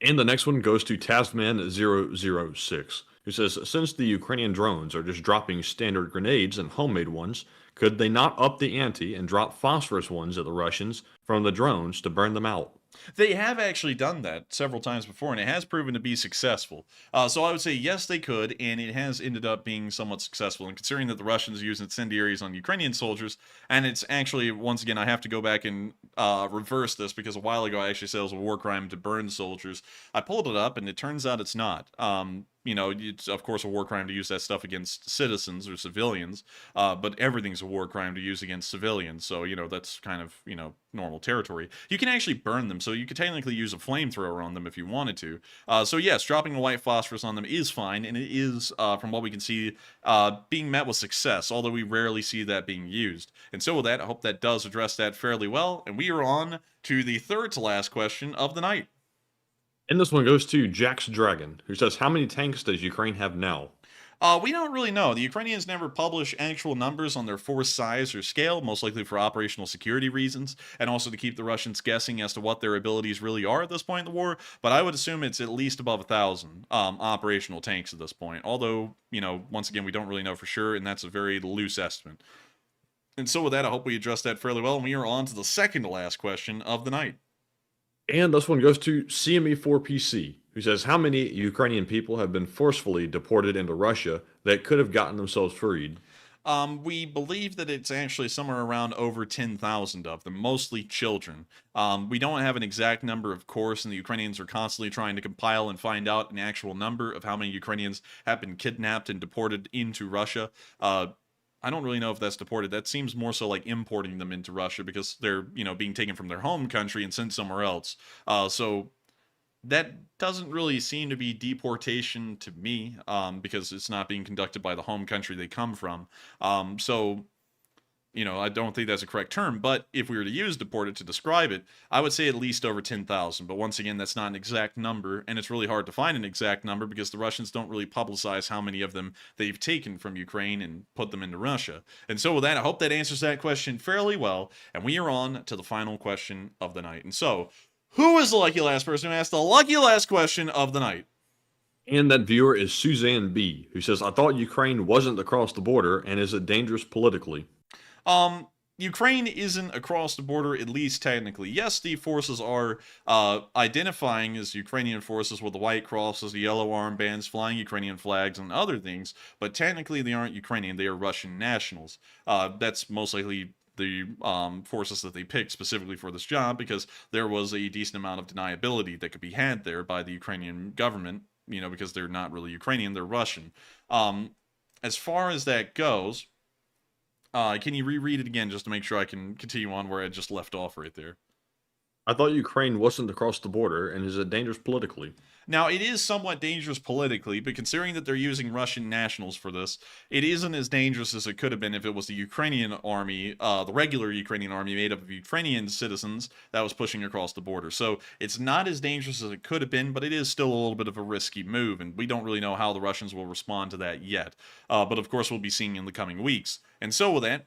And the next one goes to Tasman006, who says, since the Ukrainian drones are just dropping standard grenades and homemade ones, could they not up the ante and drop phosphorus ones at the Russians from the drones to burn them out? They have actually done that several times before, and it has proven to be successful. So I would say yes, they could, and it has ended up being somewhat successful. And considering that the Russians use incendiaries on Ukrainian soldiers, and it's actually, once again, I have to go back and reverse this, because a while ago I actually said it was a war crime to burn soldiers. I pulled it up, and it turns out it's not. it's of course a war crime to use that stuff against citizens or civilians, but everything's a war crime to use against civilians. So, that's kind of, normal territory. You can actually burn them, so you could technically use a flamethrower on them if you wanted to. So yes, dropping the white phosphorus on them is fine, and it is, from what we can see, being met with success, although we rarely see that being used. And so with that, I hope that does address that fairly well, and we are on to the third to last question of the night. And this one goes to Jack's Dragon, who says, how many tanks does Ukraine have now? We don't really know. The Ukrainians never publish actual numbers on their force size or scale, most likely for operational security reasons, and also to keep the Russians guessing as to what their abilities really are at this point in the war, but I would assume it's at least above 1,000 operational tanks at this point, although, once again, we don't really know for sure, and that's a very loose estimate. And so with that, I hope we addressed that fairly well, and we are on to the second to last question of the night. And this one goes to CME4PC, who says, how many Ukrainian people have been forcefully deported into Russia that could have gotten themselves freed? We believe that it's actually somewhere around over 10,000 of them, mostly children. We don't have an exact number, of course, and the Ukrainians are constantly trying to compile and find out an actual number of how many Ukrainians have been kidnapped and deported into Russia. I don't really know if that's deported. That seems more so like importing them into Russia because they're, being taken from their home country and sent somewhere else. So that doesn't really seem to be deportation to me, because it's not being conducted by the home country they come from. So, I don't think that's a correct term, but if we were to use deported to describe it, I would say at least over 10,000. But once again, that's not an exact number, and it's really hard to find an exact number because the Russians don't really publicize how many of them they've taken from Ukraine and put them into Russia. And so with that, I hope that answers that question fairly well, and we are on to the final question of the night. And so, who is the lucky last person who asked the lucky last question of the night? And that viewer is Suzanne B., who says, I thought Ukraine wasn't across the border, and is it dangerous politically? Ukraine isn't across the border, at least technically. Yes, the forces are identifying as Ukrainian forces with the white crosses, the yellow armbands, flying Ukrainian flags, and other things, but technically they aren't Ukrainian, they are Russian nationals. That's most likely the forces that they picked specifically for this job, because there was a decent amount of deniability that could be had there by the Ukrainian government, because they're not really Ukrainian, they're Russian. As far as that goes, can you reread it again just to make sure I can continue on where I just left off right there? I thought Ukraine wasn't across the border, and is it dangerous politically? Now, it is somewhat dangerous politically, but considering that they're using Russian nationals for this, it isn't as dangerous as it could have been if it was the Ukrainian army, the regular Ukrainian army made up of Ukrainian citizens that was pushing across the border. So it's not as dangerous as it could have been, but it is still a little bit of a risky move, and we don't really know how the Russians will respond to that yet. But of course, we'll be seeing in the coming weeks. And so with that,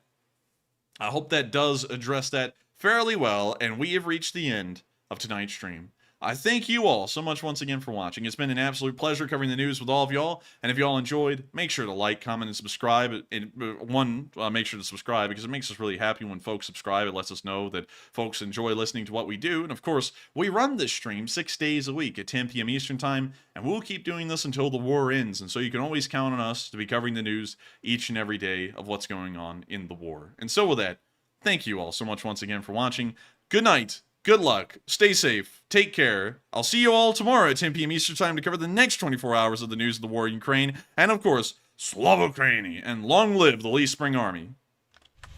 I hope that does address that fairly well, and we have reached the end of tonight's stream. I thank you all so much once again for watching. It's been an absolute pleasure covering the news with all of y'all, and if y'all enjoyed, make sure to like, comment, and subscribe. Make sure to subscribe, because it makes us really happy when folks subscribe. It lets us know that folks enjoy listening to what we do, and of course, we run this stream 6 days a week at 10 p.m. Eastern Time, and we'll keep doing this until the war ends, and so you can always count on us to be covering the news each and every day of what's going on in the war. And so with that, thank you all so much once again for watching. Good night. Good luck. Stay safe. Take care. I'll see you all tomorrow at 10 p.m. Eastern Time to cover the next 24 hours of the news of the war in Ukraine. And of course, Slava Ukraini, and long live the Lee Spring Army.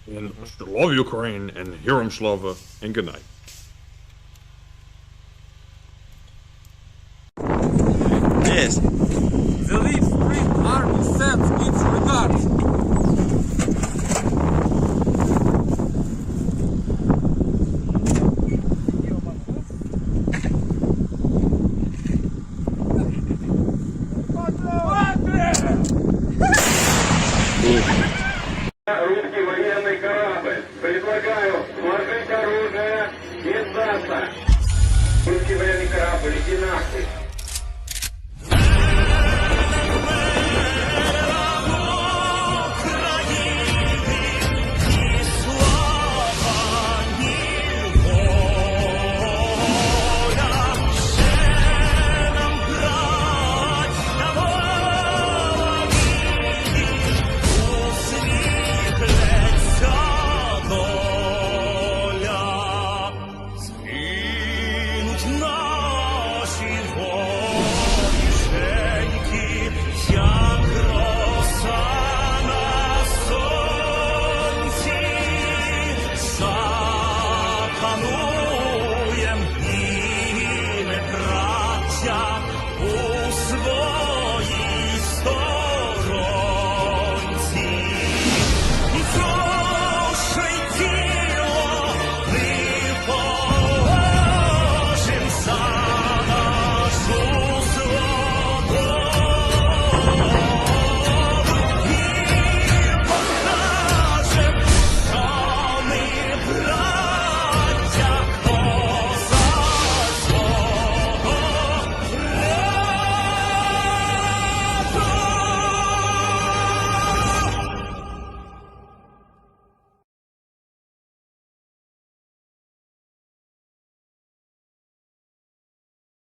And Slava Ukraine, and Heroam Slava, and good night. Yes. The Lee Spring Army sends its regards. Русский военный корабль. Предлагаю сложить оружие и сдаться. Русский военный корабль, иди нахуй.